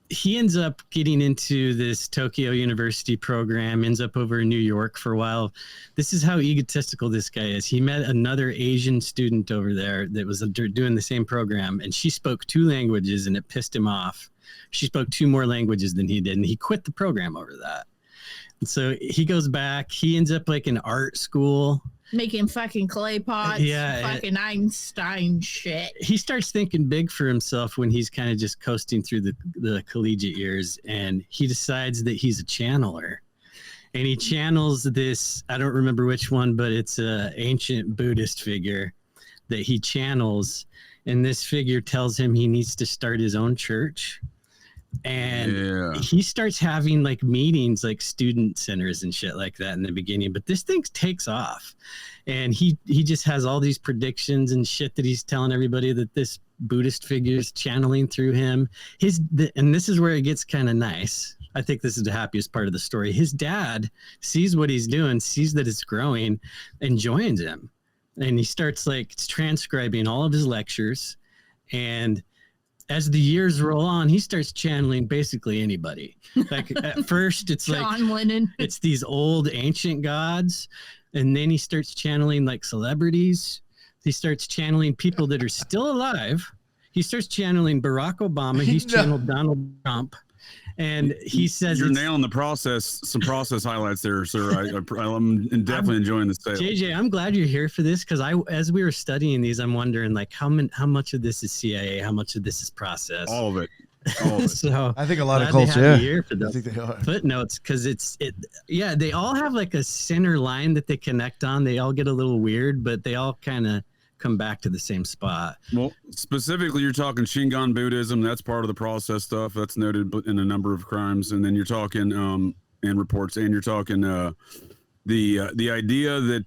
he ends up getting into this Tokyo University program, ends up over in New York for a while. This is how egotistical this guy is. He met another Asian student over there that was doing the same program, and she spoke 2 languages, and it pissed him off. She spoke 2 more languages than he did, and he quit the program over that. And so he goes back. He ends up like in art school. Making fucking clay pots, fucking Einstein shit. He starts thinking big for himself when he's kind of just coasting through the collegiate years, and he decides that he's a channeler. And he channels this, I don't remember which one, but it's an ancient Buddhist figure that he channels, and this figure tells him he needs to start his own church. And he starts having like meetings, like student centers and shit like that in the beginning, but this thing takes off, and he just has all these predictions and shit that he's telling everybody that this Buddhist figure is channeling through him. And this is where it gets kind of nice. I think this is the happiest part of the story. His dad sees what he's doing, sees that it's growing, and joins him, and he starts like transcribing all of his lectures. And as the years roll on, he starts channeling basically anybody. Like at first, it's John Lennon. It's these old ancient gods, and then he starts channeling like celebrities. He starts channeling people that are still alive. He starts channeling Barack Obama. He's channeled Donald Trump, and he says, "You're nailing the process. Some process highlights there, sir. I'm definitely enjoying the sale." JJ, I'm glad you're here for this, because as we were studying these, I'm wondering like how much of this is CIA, how much of this is process. All of it. All of it. So I think a lot of glad they cults, have yeah. you here for the I think they are. footnotes, because they all have like a center line that they connect on. They all get a little weird, but they all kind of come back to the same spot. Well, specifically, you're talking Shingon Buddhism. That's part of the process stuff. That's noted in a number of crimes. And then you're talking and reports, and you're talking the idea that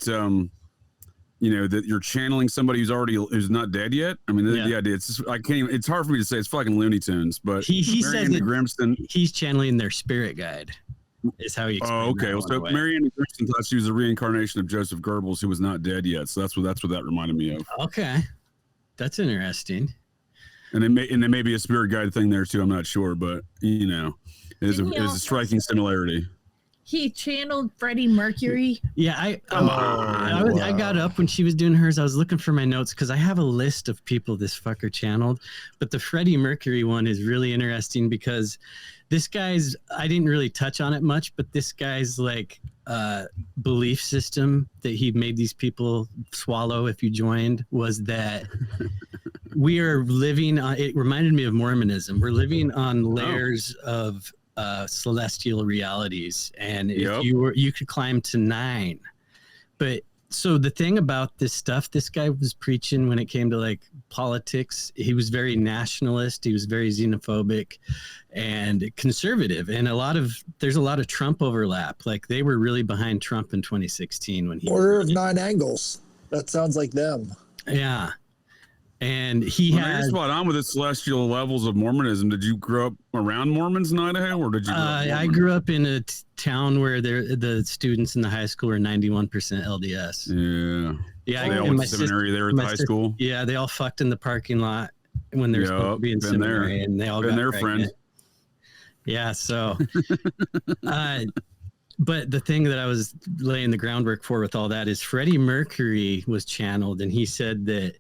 that you're channeling somebody who's not dead yet. I mean, the idea. It's just, it's hard for me to say. It's fucking Looney Tunes. But he says that Grimston, he's channeling their spirit guide. Is how he explained. Oh, okay. Well, so Marianne Grimston thought she was a reincarnation of Joseph Goebbels, who was not dead yet. So that's what that reminded me of. Okay, that's interesting. And it may be a spirit guide thing there too. I'm not sure, but it is a striking similarity. He channeled Freddie Mercury. Yeah, I got up when she was doing hers. I was looking for my notes because I have a list of people this fucker channeled, but the Freddie Mercury one is really interesting because this guy's, I didn't really touch on it much, but this guy's like belief system that he made these people swallow if you joined was that we are living on, it reminded me of Mormonism. We're living on layers of celestial realities, and if you could climb to 9. But so the thing about this stuff this guy was preaching when it came to like politics, he was very nationalist, he was very xenophobic and conservative, and there's a lot of Trump overlap. Like they were really behind Trump in 2016 when he Order of 9 Angles. That sounds like them. Yeah. And he had spot on with the celestial levels of Mormonism. Did you grow up around Mormons in Idaho, or did you? I grew up in a town where the students in the high school are 91% LDS. Yeah. They all went to seminary there at the high school. Yeah, they all fucked in the parking lot when they're supposed to be in seminary, and they all got their pregnant. Friend. Yeah. So, but the thing that I was laying the groundwork for with all that is Freddie Mercury was channeled, and he said that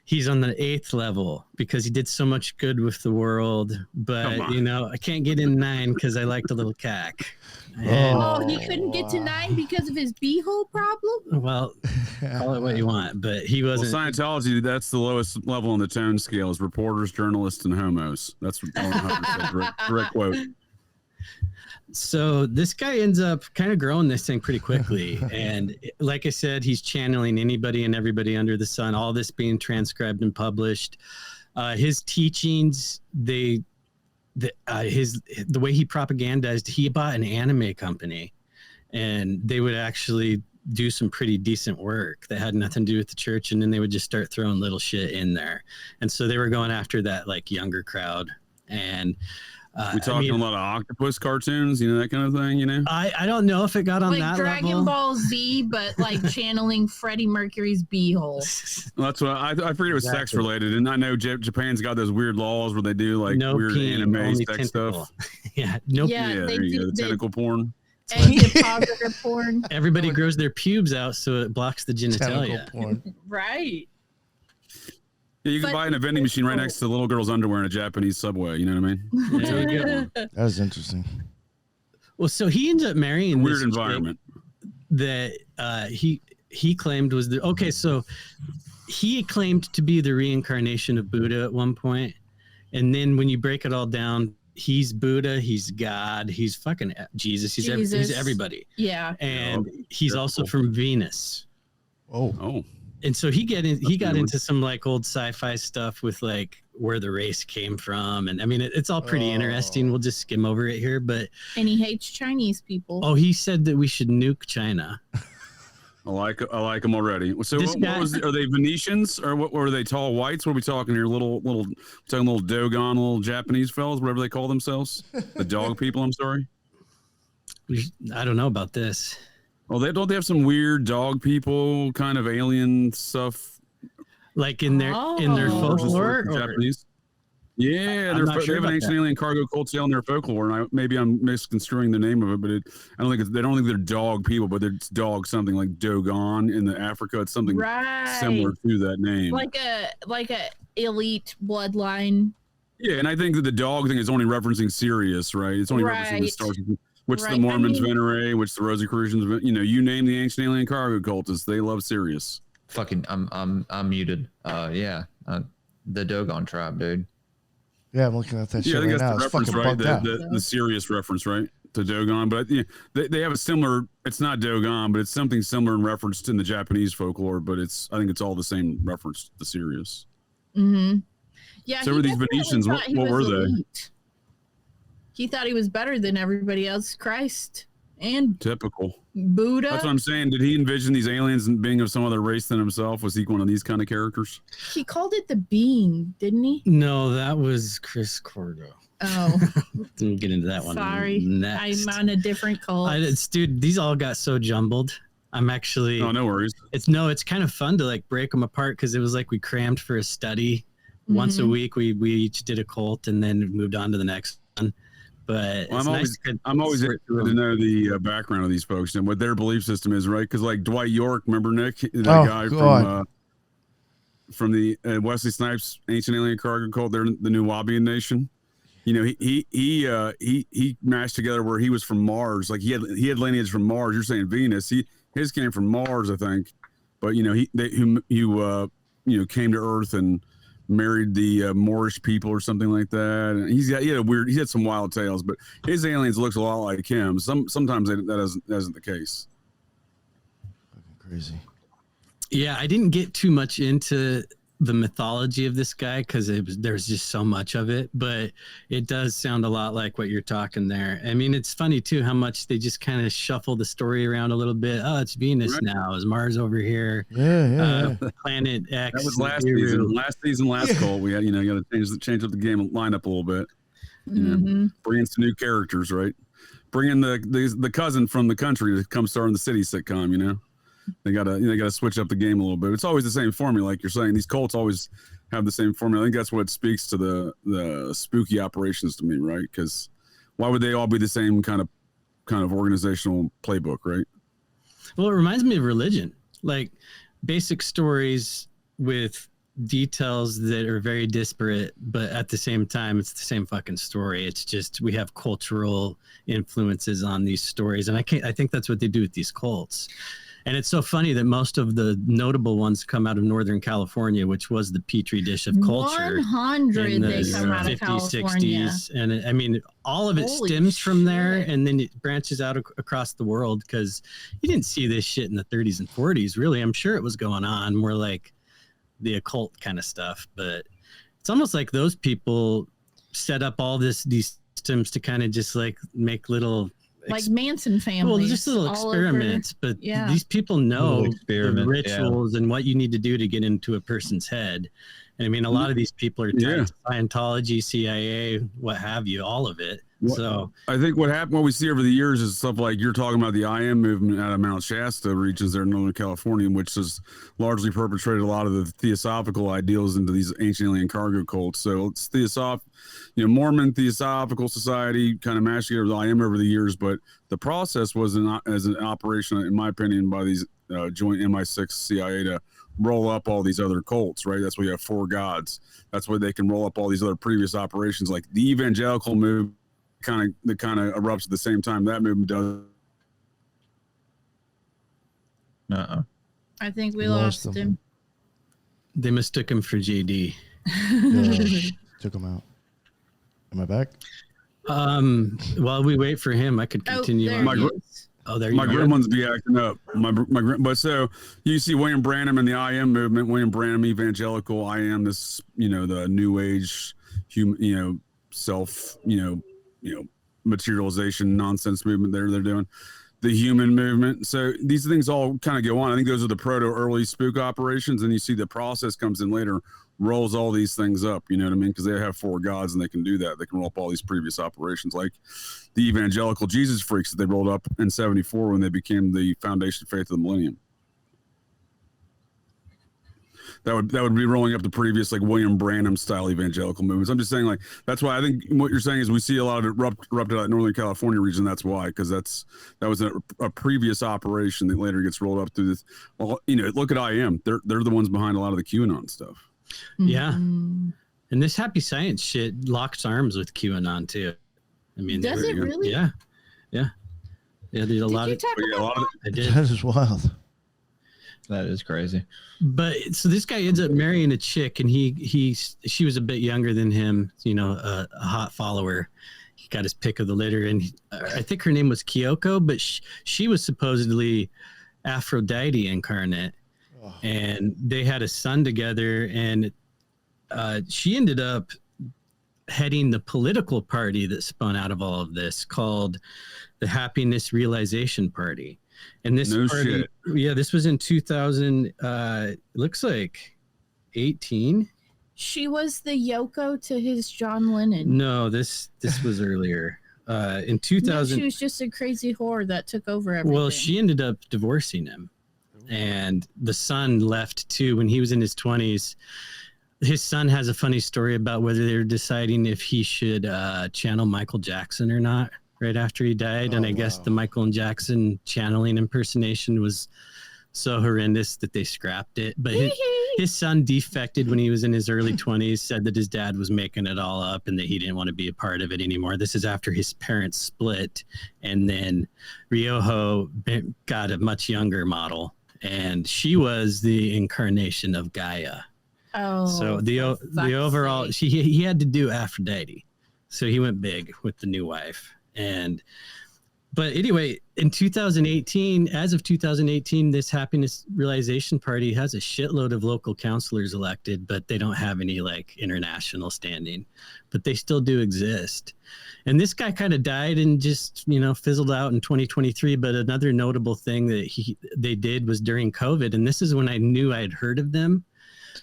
he's on the 8th level because he did so much good with the world, but I can't get in 9 because I liked a little cack. And, he couldn't get to 9 because of his beehole problem? Well, call it what you want, but he wasn't. Well, Scientology, that's the lowest level on the tone scale is reporters, journalists, and homos. That's what 100% direct quote. So this guy ends up kind of growing this thing pretty quickly. And like I said, he's channeling anybody and everybody under the sun, all this being transcribed and published. His teachings, the way he propagandized, he bought an anime company, and they would actually do some pretty decent work that had nothing to do with the church. And then they would just start throwing little shit in there. And so they were going after that like younger crowd. And we talking a lot of octopus cartoons, that kind of thing, I don't know if it got on like that Dragon level. Ball Z, but like channeling Freddie Mercury's beehole. Well, that's what I figured it was sex related, and I know Japan's got those weird laws where they do like weird anime sex stuff. Yeah, nope. Yeah, there you go. The tentacle porn. And depositor porn. Everybody grows their pubes out so it blocks the genitalia. Porn. Right. Yeah, you can buy in a vending machine right next to the little girl's underwear in a Japanese subway. You know what I mean? There you go. That was interesting. Well, so he ends up marrying weird this environment that he claimed was so he claimed to be the reincarnation of Buddha at one point, and then when you break it all down, he's Buddha, he's God, he's fucking Jesus, he's everybody. Yeah, and he's also from Venus. Oh. And so he got into some like old sci-fi stuff with like where the race came from, and I mean it's all pretty interesting. We'll just skim over it here, but and he hates Chinese people. Oh, he said that we should nuke China. I like them already. So are they Venetians or what were they? Tall whites? What are we talking here? Little Dogon, little Japanese fellas, whatever they call themselves. The dog people. I'm sorry. I don't know about this. Well, they have some weird dog people kind of alien stuff, like in their folklore. Japanese. Yeah, they have an ancient alien cargo cult tale in their folklore, and maybe I'm misconstruing the name of it, but I don't think they don't think they're dog people, but it's dog something like Dogon in the Africa. It's something similar to that name, like a elite bloodline. Yeah, and I think that the dog thing is only referencing Sirius, right? It's only referencing the stars. Which the Mormons venerate, which the Rosicrucians, you name the ancient alien cargo cultists, they love Sirius. Fucking, I'm muted. The Dogon tribe, dude. Yeah, I'm looking at that shit I think right now. that's the reference, right? Out. The Sirius reference, right? To Dogon, but they have a similar. It's not Dogon, but it's something similar in reference to in the Japanese folklore. But I think it's all the same reference to Sirius. Mm-hmm. Yeah. So were these Venetians? What were they? He thought he was better than everybody else. Christ and typical Buddha. That's what I'm saying. Did he envision these aliens being of some other race than himself? Was he one of these kind of characters? He called it the Being, didn't he? No, that was Chris Cordo. Oh, didn't get into that one. Sorry, next. I'm on a different cult. Dude, these all got so jumbled. I'm actually. Oh, no worries. It's kind of fun to like break them apart because it was like we crammed for a study. Once a week, we each did a cult and then moved on to the next one. But I'm always interested to know the background of these folks and what their belief system is, right? Because like Dwight York, remember Nick, that guy from the Wesley Snipes Ancient Alien Cargo Cult? They're the New Wabian Nation. he mashed together where he was from Mars. Like he had lineage from Mars. You're saying Venus. His came from Mars, I think. But he came to Earth and married the Moorish people or something like that. And he had some wild tales, but his aliens looks a lot like him. Sometimes that isn't the case. Fucking crazy. Yeah, I didn't get too much into the mythology of this guy because there's just so much of it, but it does sound a lot like what you're talking there. I mean, it's funny too how much they just kind of shuffle the story around a little bit. Oh, it's Venus now. Is Mars over here? Yeah. Planet X. That was last season. Last call we had. You got to change up the game lineup a little bit. Bring in some new characters, right? Bring in the cousin from the country to come star in the city sitcom. They gotta switch up the game a little bit. It's always the same formula, like you're saying. These cults always have the same formula. I think that's what speaks to the spooky operations to me, right? Because why would they all be the same kind of organizational playbook, right? Well, it reminds me of religion, like basic stories with details that are very disparate, but at the same time, it's the same fucking story. It's just we have cultural influences on these stories, and I think that's what they do with these cults. And it's so funny that most of the notable ones come out of Northern California, which was the petri dish of culture. 100 in the they come out of 50s, California. 60s. And I mean, all of it Holy stems from there, shit. and then it branches out across the world because you didn't see this shit in the 30s and 40s, really. I'm sure it was going on more like the occult kind of stuff. But it's almost like those people set up all these systems to kind of just like make little... like Manson family. Well, just little experiments, but these people know the rituals and what you need to do to get into a person's head. And I mean, a lot of these people are tied to Scientology, CIA, what have you, all of it. So I think what we see over the years is stuff like you're talking about the IM movement out of Mount Shasta regions there in Northern California, which has largely perpetrated a lot of the theosophical ideals into these ancient alien cargo cults. So it's Mormon Theosophical Society kind of mashed together the IM over the years, but the process was as an operation, in my opinion, by these joint MI6 CIA to roll up all these other cults, right? That's why you have 4 gods. That's why they can roll up all these other previous operations, like the evangelical movement kind of erupts at the same time that movement does. I think we lost him. They mistook him for JD. Took him out. Am I back? While we wait for him, I could continue on. There you my go. grandma's be acting up. But so you see William Branham and the IM movement. William Branham, evangelical. IM, this the New Age, self, materialization nonsense movement they're doing. The human movement. So these things all kind of go on. I think those are the early spook operations, and you see the process comes in later, rolls all these things up. You know what I mean? Because they have 4 gods and they can do that. They can roll up all these previous operations, like the evangelical Jesus freaks that they rolled up in '74 when they became the foundation of faith of the millennium. That would be rolling up the previous like William Branham style evangelical movements. I'm just saying, like, that's why I think what you're saying is we see a lot of it erupted out of Northern California region. That's why, because that was a previous operation that later gets rolled up through this. Well, look at IM. They're the ones behind a lot of the QAnon stuff. Yeah, and this happy science shit locks arms with QAnon too. I mean, does it really? Yeah. There's a lot of it. I did. That is wild. That is crazy. But so this guy ends up marrying a chick, and she was a bit younger than him. A hot follower. He got his pick of the litter, and I think her name was Kyoko, but she was supposedly Aphrodite incarnate. And they had a son together, and she ended up heading the political party that spun out of all of this, called the Happiness Realization Party. And this party, this was in 2000. Looks like 18. She was the Yoko to his John Lennon. No, this was earlier. In 2000, she was just a crazy whore that took over everything. Well, she ended up divorcing him. And the son left too when he was in his 20s. His son has a funny story about whether they were deciding if he should channel Michael Jackson or not right after he died. And I guess the Michael Jackson channeling impersonation was so horrendous that they scrapped it. But his son defected when he was in his early 20s, said that his dad was making it all up and that he didn't want to be a part of it anymore. This is after his parents split, and then Ryoho got a much younger model, and she was the incarnation of Gaia. Oh, so the overall, he had to do Aphrodite, so he went big with the new wife. But anyway, in 2018, as of 2018, this happiness realization party has a shitload of local councilors elected, but they don't have any like international standing, but they still do exist. And this guy kind of died and just, fizzled out in 2023. But another notable thing that they did was during COVID. And this is when I knew I had heard of them.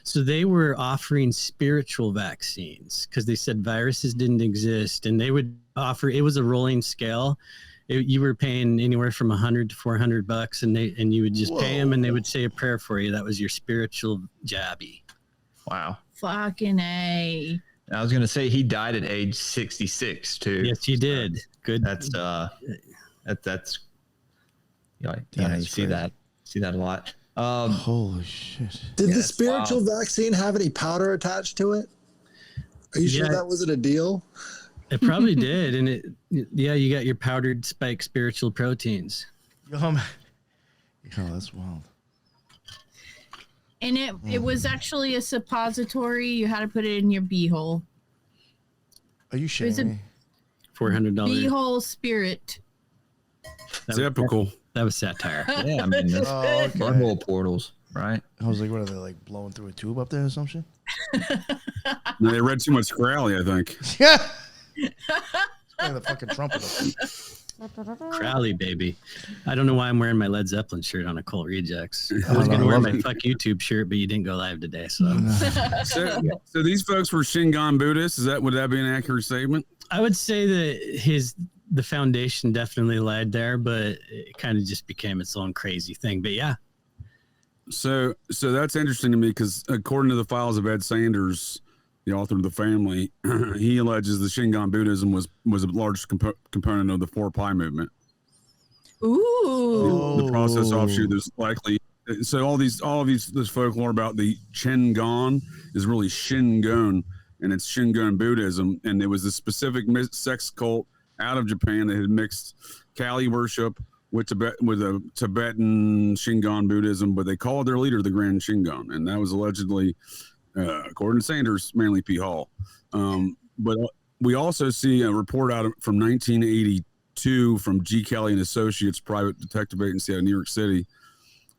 So they were offering spiritual vaccines because they said viruses didn't exist, and they would offer, it was a rolling scale. You were paying anywhere from $100 to $400, and you would just pay them, and they would say a prayer for you. That was your spiritual jabby. Wow. Fucking A. I was gonna say he died at age 66 too. Yes, he did. Good. That's you see that a lot. Holy shit! Did the spiritual vaccine have any powder attached to it? Are you sure that wasn't a deal? It probably did, and you got your powdered spike spiritual proteins. That's wild. And it was actually a suppository. You had to put it in your beehole. Are you shitting me? $400 beehole spirit. Typical. That was satire. Yeah, I mean, that's wormhole portals, right? I was like, what are they, like blowing through a tube up there or some shit? No, they read too much Crowley, I think. Yeah. The fucking trumpet. Crowley, baby. I don't know why I'm wearing my Led Zeppelin shirt on Occult Rejects. I was going to wear my Fuck YouTube shirt, but you didn't go live today, so. So these folks were Shingon Buddhists. Would that be an accurate statement? I would say that the foundation definitely lied there, but it kind of just became its own crazy thing. But yeah. So that's interesting to me because according to the files of Ed Sanders, the author of The Family, he alleges the Shingon Buddhism was a large component of the 4-Pi movement. Ooh. The process offshoot is likely. So all this folklore about the Shingon is really Shingon, and it's Shingon Buddhism, and it was a specific sex cult out of Japan that had mixed Kali worship with a Tibetan Shingon Buddhism, but they called their leader the Grand Shingon, and that was allegedly, according to Sanders, Manly P. Hall. But we also see a report out from 1982 from G. Kelly and Associates, private detective agency out of New York City,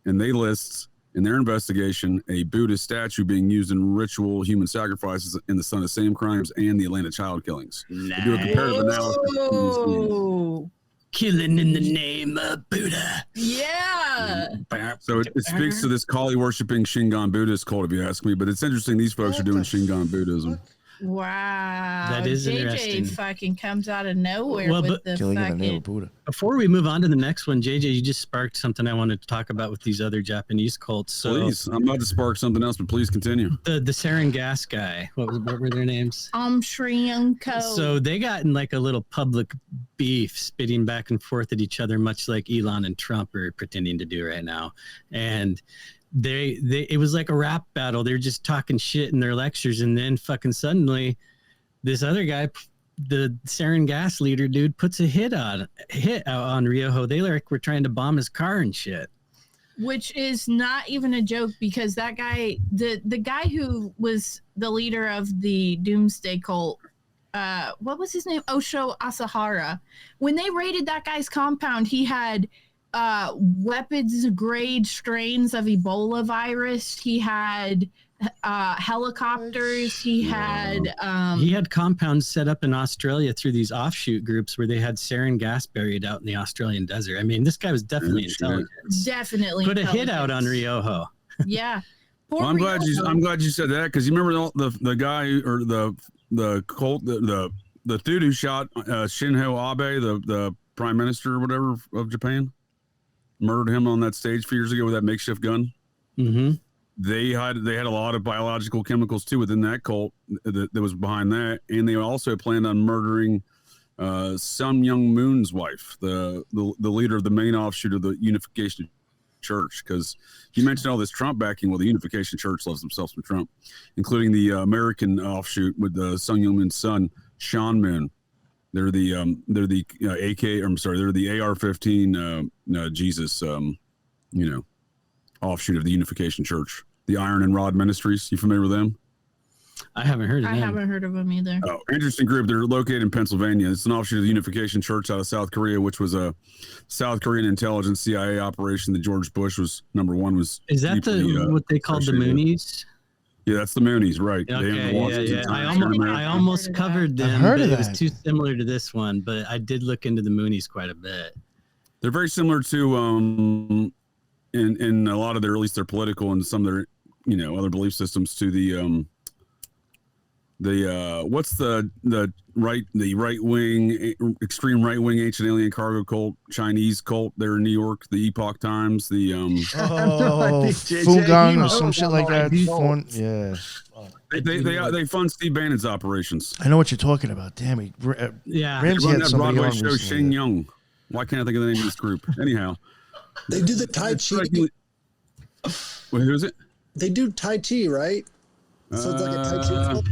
and they list in their investigation a Buddhist statue being used in ritual human sacrifices in the son of same crimes and the Atlanta child killings. Nice. They do a comparative analysis. Killing in the name of Buddha. Yeah. So it speaks to this Kali worshipping Shingon Buddhist cult, if you ask me. But it's interesting these folks are doing Shingon Buddhism. Wow. That is JJ interesting. fucking comes out of nowhere with the Killing in the name fucking... of Buddha. Before we move on to the next one, JJ, you just sparked something I wanted to talk about with these other Japanese cults. So Please, I'm about to spark something else, but please continue. the sarin gas guy, what were their names? Sri Lanka. So they got in like a little public beef, spitting back and forth at each other, much like Elon and Trump are pretending to do right now. And it was like a rap battle. They're just talking shit in their lectures, and then fucking suddenly this other guy, the sarin gas leader dude, puts a hit out on Ryoho. They were trying to bomb his car and shit. Which is not even a joke, because that guy, the guy who was the leader of the Doomsday cult, what was his name? Osho Asahara. When they raided that guy's compound, he had weapons grade strains of Ebola virus. He had helicopters. He had compounds set up in Australia through these offshoot groups where they had sarin gas buried out in the Australian desert. I mean, this guy was definitely intelligent. Definitely put a hit out on Ryoho. Yeah. Well, I'm glad you said that, because you remember the guy or the cult, the dude who shot Shinzo Abe, the prime minister or whatever of Japan, murdered him on that stage a few years ago with that makeshift gun. Mm-hmm. They had a lot of biological chemicals too within that cult that was behind that, and they also planned on murdering Sun Myung Moon's wife, the leader of the main offshoot of the Unification of church, because you mentioned all this Trump backing. Well, the Unification Church loves themselves from Trump, including the American offshoot with Sung Young-min's son, Sean Moon. They're the they're the AR-15 Jesus, offshoot of the Unification Church, the Iron and Rod Ministries. You familiar with them? I haven't heard of them. I haven't heard of them either. Oh, interesting group. They're located in Pennsylvania. It's an offshoot of the Unification Church out of South Korea, which was a South Korean intelligence CIA operation that George Bush was number one. Is that what they called the Moonies? Yeah, that's the Moonies, right? Okay, I almost covered them, but it was too similar to this one. But I did look into the Moonies quite a bit. They're very similar to, in a lot of their, at least their political and some of their, other belief systems, to the what's the right wing, extreme right wing ancient alien cargo cult, Chinese cult there in New York, the Epoch Times, the Fugang or some shit like that. Yeah. They fund Steve Bannon's operations. I know what you're talking about. Damn it. Yeah. Ramsey had that somebody Broadway on show, recently. Shane Young. Why can't I think of the name of this group? Anyhow, They do the Tai Chi. Wait, who is it? They do Tai Chi, right? So it's like a Tai Chi club?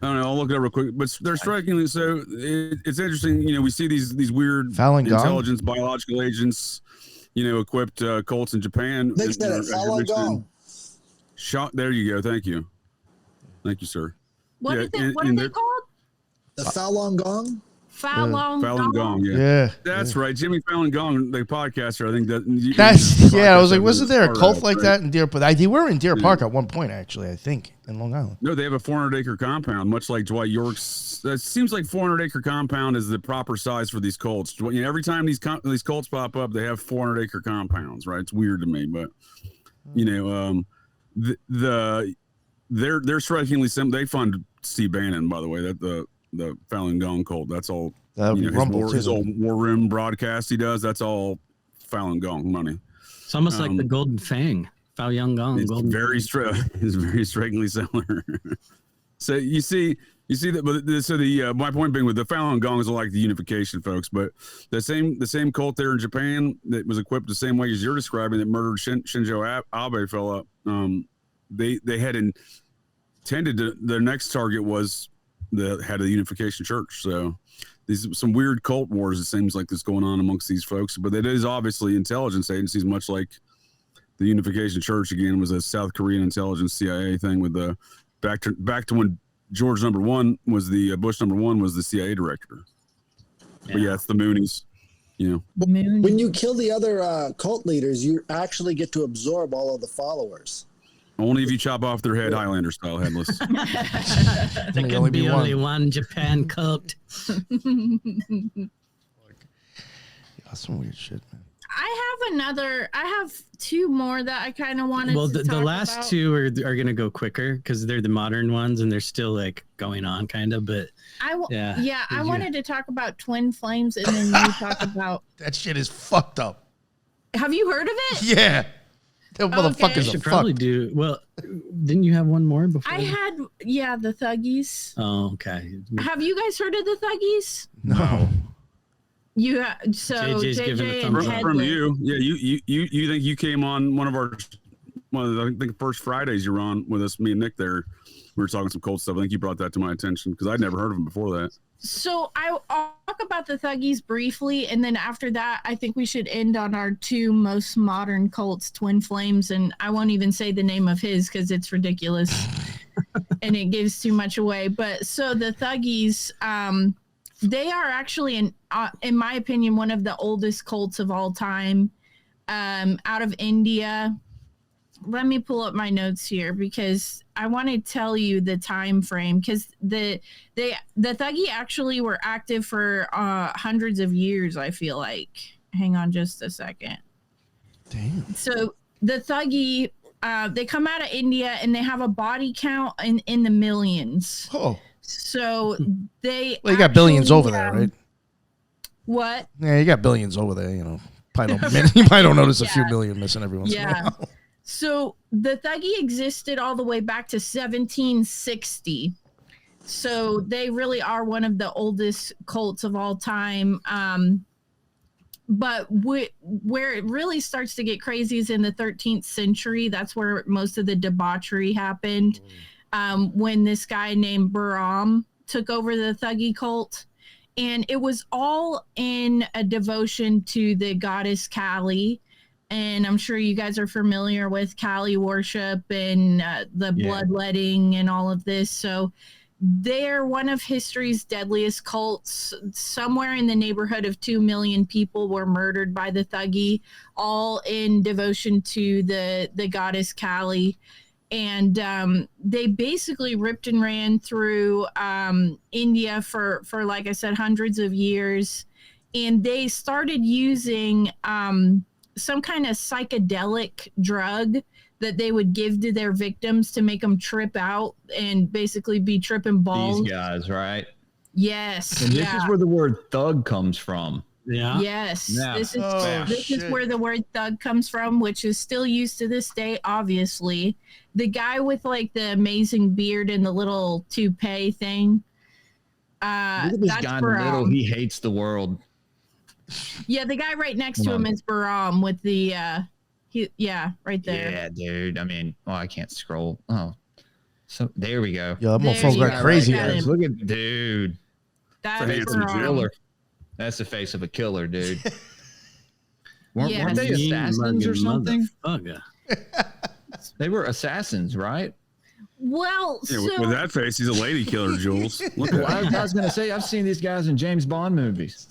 I don't know. I'll look it up real quick. But they're strikingly so. It's interesting. We see these weird Falun Gong? intelligence, biological agents, equipped cults in Japan. They said it. Falun Gong. There you go. Thank you, sir. What are they called? The Falun Gong. Falun Gong. Yeah. That's right. Jimmy Falun Gong, the podcaster. I think that. That's I was like, wasn't there a cult like that in Deer Park? They were in Deer Park at one point, actually. I think in Long Island. No, they have a 400-acre compound, much like Dwight York's. It seems like 400-acre compound is the proper size for these cults. Every time these cults pop up, they have 400-acre compounds, right? It's weird to me, but they're strikingly similar. They fund Steve Bannon, by the way. That the Falun Gong cult. That's all. His old war room broadcast he does. That's all Falun Gong money. It's almost like the Golden Fang. Falun Gong. It's very strikingly similar. So you see that. But so my point being with the Falun Gongs are like the Unification folks, but the same cult there in Japan that was equipped the same way as you're describing that murdered Shinzo Abe fella. They had intended to, their next target was the head of the Unification Church. So these some weird cult wars, it seems like, that's going on amongst these folks, but it is obviously intelligence agencies, much like the Unification Church again was a South Korean intelligence CIA thing with the back to when George number one was the Bush number one was the CIA director. Yeah. But yeah, it's the Moonies. When you kill the other cult leaders, you actually get to absorb all of the followers. Only if you chop off their head, Highlander style, headless. There could be only one Japan cult. Some weird shit, man. I have two more that I kind of wanted to talk the last about. two are going to go quicker because they're the modern ones and they're still like going on kind of, but I wanted to talk about twin flames and then you talk about that shit is fucked up. Have you heard of it? Yeah. That motherfuckers should probably do. Well, didn't you have one more before? I had, the Thuggees. Oh, okay. Have you guys heard of the Thuggees? No. JJ's giving a thumbs up. From you. Yeah, you think you came on one of the first Fridays you were on with us, me and Nick there. We were talking some cold stuff. I think you brought that to my attention because I'd never heard of them before that. So I'll talk about the Thuggees briefly, and then after that, I think we should end on our two most modern cults, Twin Flames, and I won't even say the name of his because it's ridiculous and it gives too much away. But so the Thuggees, they are actually, in my opinion, one of the oldest cults of all time, out of India. Let me pull up my notes here because I want to tell you the time frame because the Thuggee actually were active for hundreds of years, I feel like. Hang on just a second. Damn. So the Thuggee, they come out of India and they have a body count in the millions. Oh. So they you got billions over there, right? What? Yeah, you got billions over there, you probably don't notice a few million missing every once in a while. So the Thuggee existed all the way back to 1760. So they really are one of the oldest cults of all time. but where it really starts to get crazy is in the 13th century. That's where most of the debauchery happened. When this guy named Bahram took over the Thuggee cult. And it was all in a devotion to the goddess Kali. And I'm sure you guys are familiar with Kali worship and the bloodletting and all of this. So they're one of history's deadliest cults. Somewhere in the neighborhood of 2 million people were murdered by the Thuggee, all in devotion to the goddess Kali. And they basically ripped and ran through India for, like I said, hundreds of years. And they started using some kind of psychedelic drug that they would give to their victims to make them trip out and basically be tripping balls. These guys, right? Yes. And this is where the word thug comes from. Yeah. Yes. Yeah. This is where the word thug comes from, which is still used to this day, obviously. The guy with like the amazing beard and the little toupee thing. Look at this guy in the middle. He hates the world. Yeah, the guy right next to him is Bahram with the right there. Yeah, dude. I mean, I can't scroll. Oh. So there we go. Yeah, that motherfucker got crazy. Look at dude. That's killer. That's the face of a killer, dude. Weren't they Mean assassins or mugging something? motherfucker. They were assassins, right? Well, Yeah, so with that face, he's a lady killer, Jules. Look at Well, I was going to say, I've seen these guys in James Bond movies.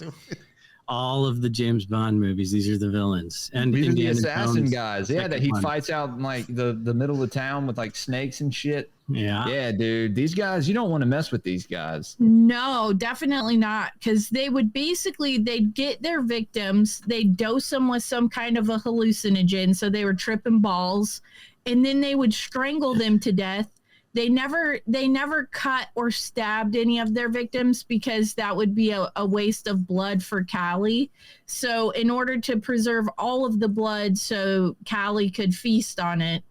All of the James Bond movies, these are the villains. And These are the Indiana assassin Jones, guys. Yeah, that he second one. fights out in like the middle of town with like snakes and shit. Yeah. Yeah, dude. These guys, you don't want to mess with these guys. no, definitely not, because they would they'd get their victims, they'd dose them with some kind of a hallucinogen, so they were tripping balls, and then they would strangle them to death. They never cut or stabbed any of their victims because that would be a waste of blood for Kali. So in order to preserve all of the blood so Kali could feast on it,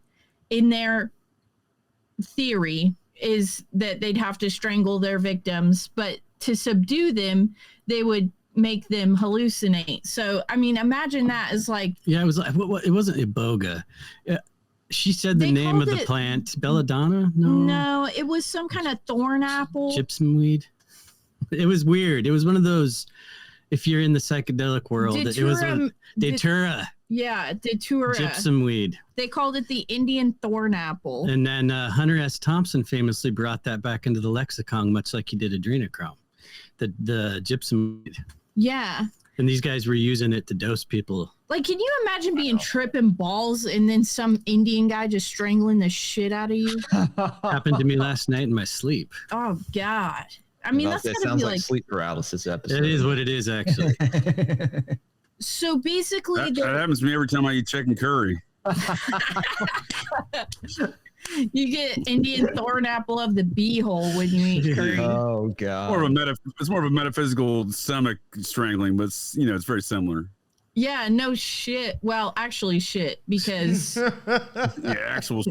in their theory is that they'd have to strangle their victims, but to subdue them, they would make them hallucinate. So, I mean, imagine that as like... Yeah, it was like, it wasn't Iboga. She said the They name of called the it- plant. Belladonna? No, it was some kind of thorn apple. Gypsum weed. It was weird. It was one of those, if you're in the psychedelic world, it was Datura. Yeah, Datura. Gypsum weed. They called it the Indian thorn apple. And then Hunter S. Thompson famously brought that back into the lexicon, much like he did adrenochrome, the gypsum weed. Yeah. And these guys were using it to dose people. Like, can you imagine being tripping balls and then some Indian guy just strangling the shit out of you? Happened to me last night in my sleep. Oh, God. I mean, that's that gotta sounds be like like... sleep paralysis episode. It is what it is, actually. So basically... that happens to me every time I eat chicken curry. You get Indian thorn apple of the beehole when you eat curry. Oh god. It's more of a metaphysical stomach strangling, but it's very similar. Yeah, no shit. Well, actually shit, because Yeah, actual.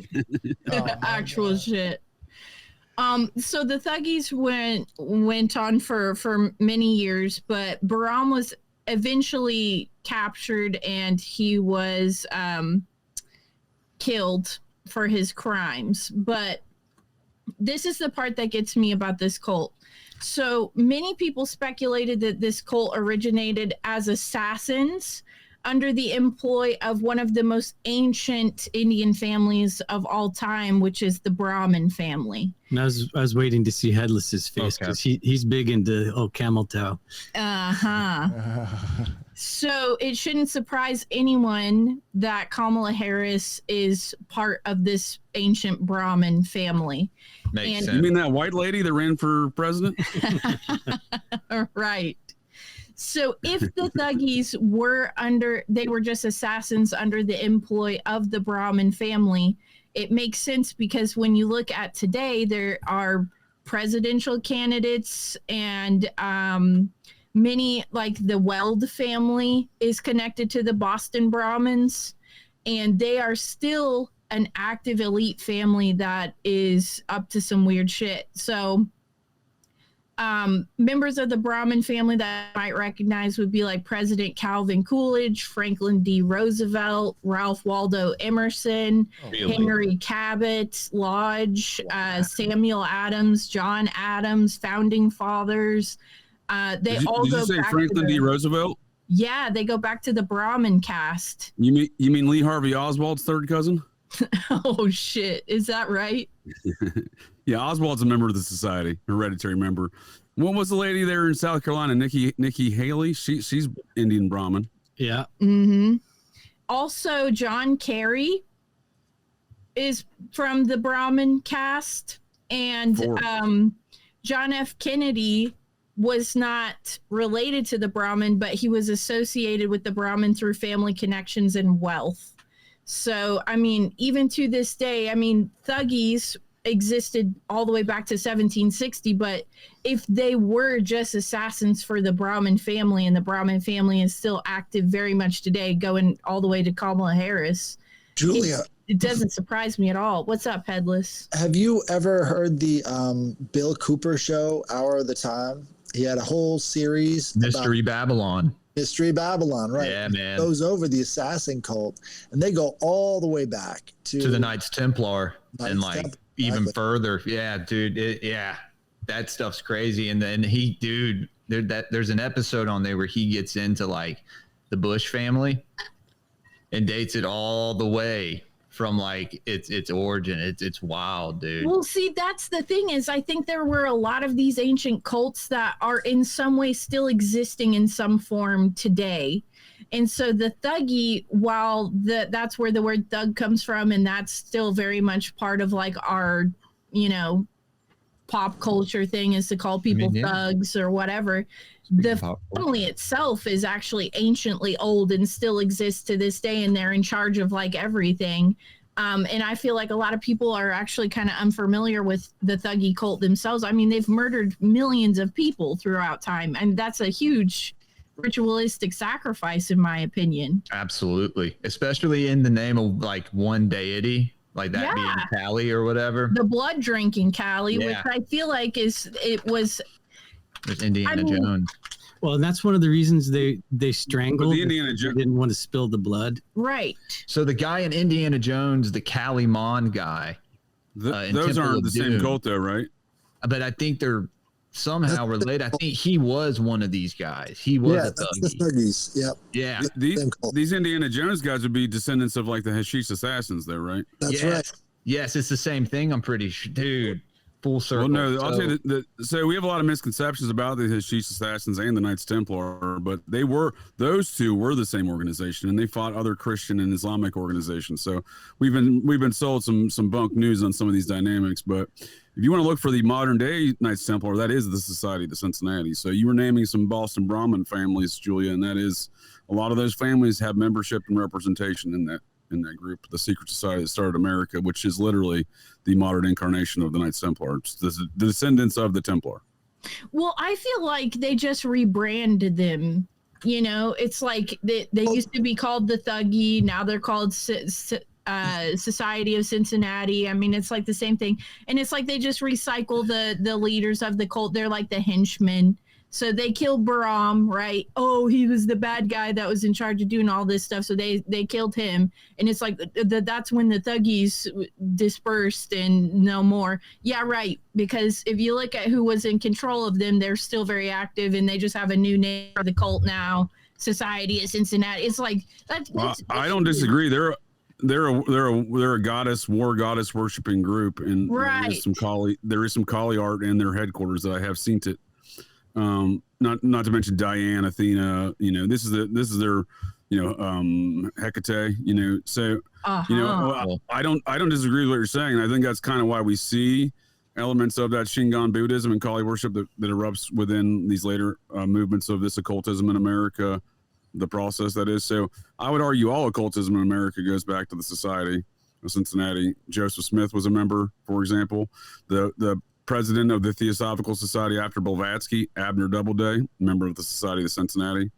actual shit. So the Thuggees went on for many years, but Bahram was eventually captured and he was killed for his crimes. But this is the part that gets me about this cult. So many people speculated that this cult originated as assassins under the employ of one of the most ancient Indian families of all time, which is the Brahmin family. And I was waiting to see Headless's face because he's big into camel toe. Uh-huh. So it shouldn't surprise anyone that Kamala Harris is part of this ancient Brahmin family. Makes You sense. mean that white lady that ran for president? Right. So if the Thuggees were just assassins under the employ of the Brahmin family, it makes sense because when you look at today, there are presidential candidates and many, like the Weld family is connected to the Boston Brahmins, and they are still an active elite family that is up to some weird shit. So Members of the Brahmin family that I might recognize would be like President Calvin Coolidge, Franklin D. Roosevelt, Ralph Waldo Emerson, Henry Cabot Lodge, Samuel Adams, John Adams, founding fathers. Did you say Franklin D. Roosevelt? Yeah, they go back to the Brahmin caste. You mean Lee Harvey Oswald's third cousin? Oh shit, is that right? Yeah, Oswald's a member of the society, hereditary member. What was the lady there in South Carolina? Nikki Haley. She's Indian Brahmin. Yeah. Mm-hmm. Also, John Kerry is from the Brahmin caste, and John F. Kennedy was not related to the Brahmin, but he was associated with the Brahmin through family connections and wealth. So, I mean, even to this day, I mean, Thuggees existed all the way back to 1760, but if they were just assassins for the Brahmin family, and the Brahmin family is still active very much today, going all the way to Kamala Harris, Julia, it doesn't surprise me at all. What's up, Headless? have you ever heard the Bill Cooper show, Hour of the Time? He had a whole series. Mystery Babylon. Mystery Babylon, right? Yeah, man. Goes over the assassin cult, and they go all the way back to the Knights Templar, Knights and like Templar, even exactly. further. Yeah, dude. That stuff's crazy. And then there's an episode on there where he gets into like the Bush family and dates it all the way from like its origin. It's wild, dude. Well, see, that's the thing is I think there were a lot of these ancient cults that are in some way still existing in some form today. And so the Thuggee, while that's where the word thug comes from, and that's still very much part of like our, pop culture thing is to call people thugs or whatever. The family itself is actually anciently old and still exists to this day, and they're in charge of like everything. And I feel like a lot of people are actually kind of unfamiliar with the Thuggee cult themselves. I mean, they've murdered millions of people throughout time, and that's a huge ritualistic sacrifice, in my opinion. Absolutely. Especially in the name of like one deity, like that being Kali or whatever. The blood drinking Kali, Yeah. which I feel like There's Indiana Jones. Well, and that's one of the reasons they strangled. The Indiana They didn't want to spill the blood. right. So the guy in Indiana Jones, the Kali Mon guy, in Those Temple aren't of the same Doom. cult, though, right? But I think they're somehow related. I think he was one of these guys. He was a that's the Thuggee. Thuggees. Yep. Yeah. These Indiana Jones guys would be descendants of like the Hashish assassins, though, right? That's yes. right. Yes, it's the same thing. I'm pretty sure, dude. Full circle. Well, no, I'll So- say that. So we have a lot of misconceptions about the Hashish assassins and the Knights Templar, but those two were the same organization, and they fought other Christian and Islamic organizations. So we've been sold some bunk news on some of these dynamics. But if you want to look for the modern day Knights Templar, that is the Society of Cincinnati. So you were naming some Boston Brahmin families, Julia, and that is a lot of those families have membership and representation in that group, the secret society that started America, which is literally the modern incarnation of the Knights Templar. It's the descendants of the Templar. Well, I feel like they just rebranded them. It's like they used to be called the Thuggee. Now they're called Society of Cincinnati. I mean, it's like the same thing. And it's like they just recycle the leaders of the cult. They're like the henchmen. So they killed Bahram, right? Oh, he was the bad guy that was in charge of doing all this stuff. So they killed him. And it's like that's when the Thuggees dispersed and no more. Yeah, right. Because if you look at who was in control of them, they're still very active, and they just have a new name for the cult now, Society of Cincinnati. It's like that's I don't disagree. They're a goddess, war goddess worshiping group, and Right. there is some Kali art in their headquarters that I have seen it. Not to mention Diane, Athena. This is their Hecate. So I don't disagree with what you're saying. I think that's kind of why we see elements of that Shingon Buddhism and Kali worship that erupts within these later movements of this occultism in America. The process that is. So I would argue all occultism in America goes back to the Society of Cincinnati. Joseph Smith was a member, for example. The president of the Theosophical Society after Blavatsky, Abner Doubleday, member of the Society of Cincinnati.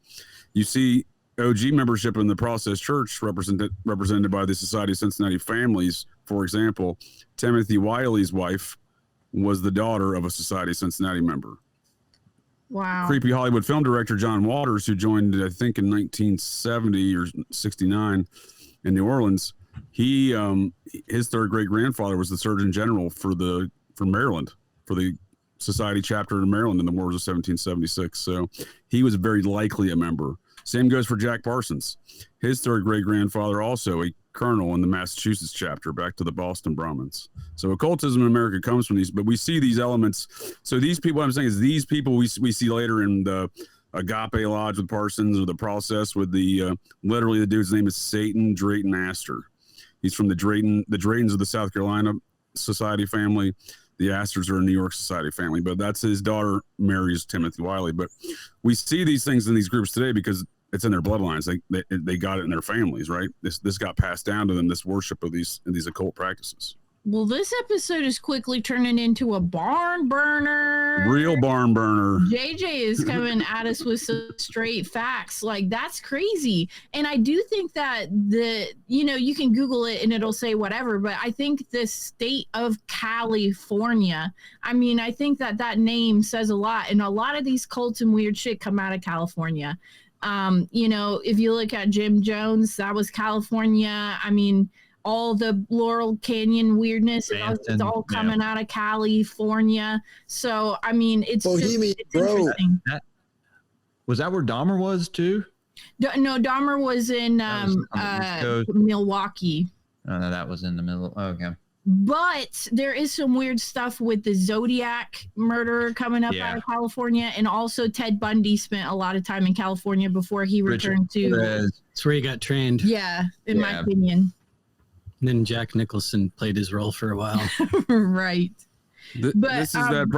You see OG membership in the Process Church represented by the Society of Cincinnati families. For example, Timothy Wiley's wife was the daughter of a Society of Cincinnati member. Wow. creepy Hollywood film director John Waters, who joined, I think, in 1970 or 69 in New Orleans. He his third great grandfather was the Surgeon General for Maryland, for the Society chapter in Maryland in the Wars of 1776. So he was very likely a member. Same goes for Jack Parsons. His third great grandfather, also a colonel in the Massachusetts chapter, back to the Boston Brahmins. So occultism in America comes from these, but we see these elements. So these people, what I'm saying is these people we see later in the Agape Lodge with Parsons, or the process with the literally the dude's name is Satan Drayton Astor. He's from the Draytons of the South Carolina Society family. The Astors are a New York Society family, but that's his daughter marries Timothy Wiley. But we see these things in these groups today because it's in their bloodlines. They got it in their families, right? This got passed down to them, this worship of these occult practices. Well, this episode is quickly turning into a barn burner. Real barn burner. JJ is coming at us with some straight facts. Like, that's crazy. And I do think that you can Google it and it'll say whatever, but I think the state of California, I think that name says a lot. And a lot of these cults and weird shit come out of California. If you look at Jim Jones, that was California. All the Laurel Canyon weirdness, it's all coming out of California. So, it's Bohemian it's interesting. Was that where Dahmer was too? No, Dahmer was in Milwaukee. Oh, no, that was in the middle. Oh, okay. But there is some weird stuff with the Zodiac murderer coming up out of California. And also Ted Bundy spent a lot of time in California before he returned to... That's where he got trained. Yeah, in my opinion. And then Jack Nicholson played his role for a while. Right. This is that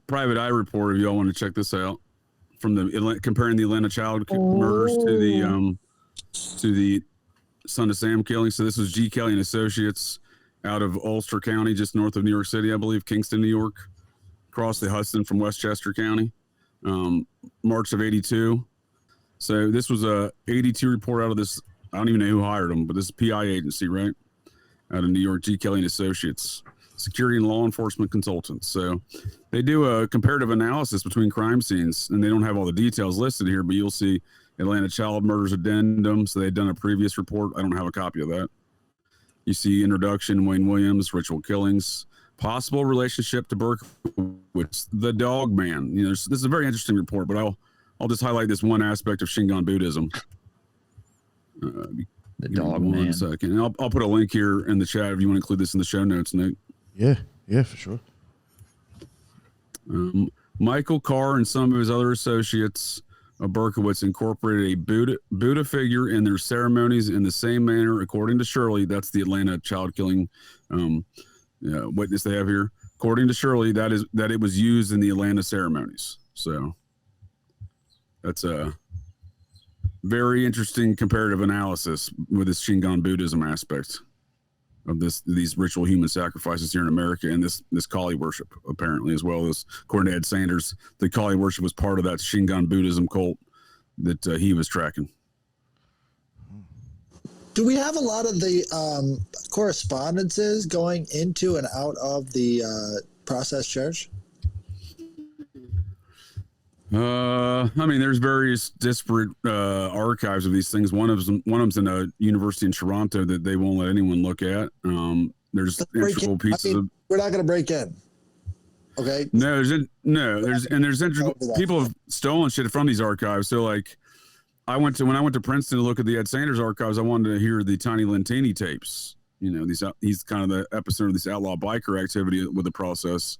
private eye report. If y'all want to check this out, from the comparing the Atlanta child murders to the Son of Sam killing. So this was G. Kelly and Associates out of Ulster County, just north of New York City, I believe, Kingston, New York, across the Hudson from Westchester County, March of '82. So this was a '82 report out of this. I don't even know who hired them, but this is a PI agency, right? Out of New York, G. Kelly and Associates, security and law enforcement consultants. So they do a comparative analysis between crime scenes, and they don't have all the details listed here, but you'll see Atlanta child murders addendum. So they've done a previous report. I don't have a copy of that. You see introduction, Wayne Williams, ritual killings, possible relationship to Berkowitz, the dog man. This is a very interesting report, but I'll just highlight this one aspect of Shingon Buddhism. The dog man. man. 1 second. And I'll put a link here in the chat if you want to include this in the show notes, Nick. Yeah, for sure. Michael Carr and some of his other associates of Berkowitz incorporated a Buddha figure in their ceremonies in the same manner, according to Shirley. That's the Atlanta child killing witness they have here. According to Shirley, that it was used in the Atlanta ceremonies. So that's a very interesting comparative analysis with this Shingon Buddhism aspect of these ritual human sacrifices here in America, and this Kali worship apparently as well. As according to Ed Sanders, the Kali worship was part of that Shingon Buddhism cult that he was tracking. Do we have a lot of the correspondences going into and out of the process church? There's various disparate archives of these things. One of them's in a university in Toronto that they won't let anyone look at. There's integral pieces of. We're not going to break in. Okay. There's integral. People have stolen shit from these archives. So like, when I went to Princeton to look at the Ed Sanders archives, I wanted to hear the Tiny Lentini tapes. He's kind of the epicenter of this outlaw biker activity with the process.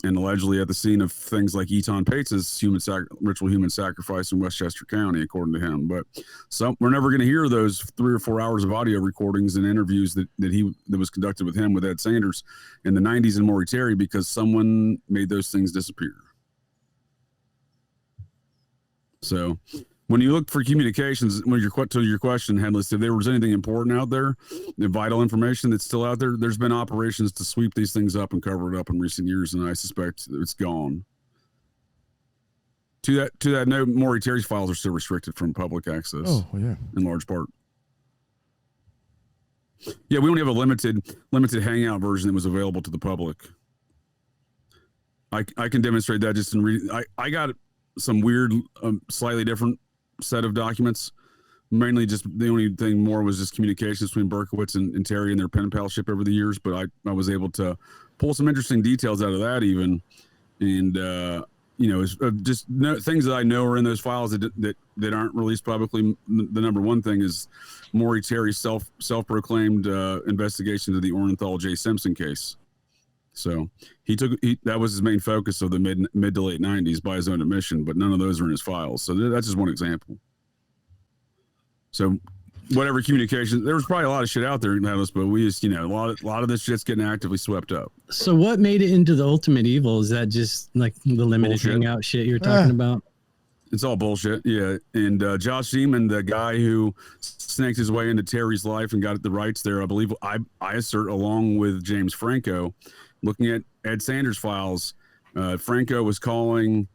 And allegedly at the scene of things like Eton Pate's ritual human sacrifice in Westchester County, according to him. But we're never going to hear those 3 or 4 hours of audio recordings and interviews that was conducted with him with Ed Sanders in the 90s in Maury Terry, because someone made those things disappear. So when you look for communications, to your question, Headless, if there was anything important out there, the vital information that's still out there, there's been operations to sweep these things up and cover it up in recent years, and I suspect it's gone. To that note, Maury Terry's files are still restricted from public access. Oh, yeah. In large part. Yeah, we only have a limited hangout version that was available to the public. I can demonstrate that just in reading. I got some weird, slightly different set of documents. Mainly just the only thing more was just communications between Berkowitz and Terry and their pen palship over the years. But I was able to pull some interesting details out of that even. And, it's just things that I know are in those files that aren't released publicly. The number one thing is Maury Terry's self-proclaimed investigation of the Orenthal J. Simpson case. So that was his main focus of the mid to late 90s by his own admission, but none of those are in his files. So that's just one example. So whatever communication, there was probably a lot of shit out there, but we just, a lot of this shit's getting actively swept up. So what made it into the Ultimate Evil? Is that just like the limited hangout shit you're talking about? It's all bullshit. Yeah. And Josh Zeman, the guy who snaked his way into Terry's life and got the rights there, I believe I assert, along with James Franco, looking at Ed Sanders' files, Franco was calling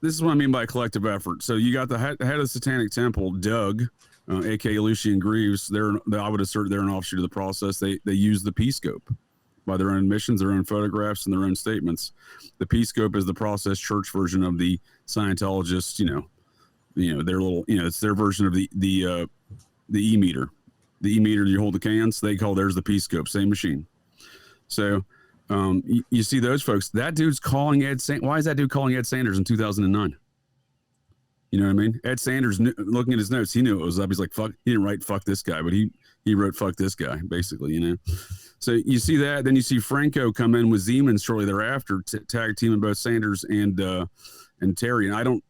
this is what I mean by collective effort. So you got the head of the Satanic Temple, Doug, aka Lucian Greaves. I would assert they're an offshoot of the process. They use the P-scope by their own admissions, their own photographs, and their own statements. The P-scope is the process church version of the Scientologists. Their little, it's their version of the E-meter. The E-meter, you hold the cans. They call theirs the P-scope. Same machine. So. You see those folks. That dude's calling why is that dude calling Ed Sanders in 2009? You know what I mean? Ed Sanders, looking at his notes, he knew it was up. He's like, fuck. He didn't write fuck this guy, but he wrote fuck this guy, basically, So you see that. Then you see Franco come in with Zeman shortly thereafter, tag teaming both Sanders and Terry. And I don't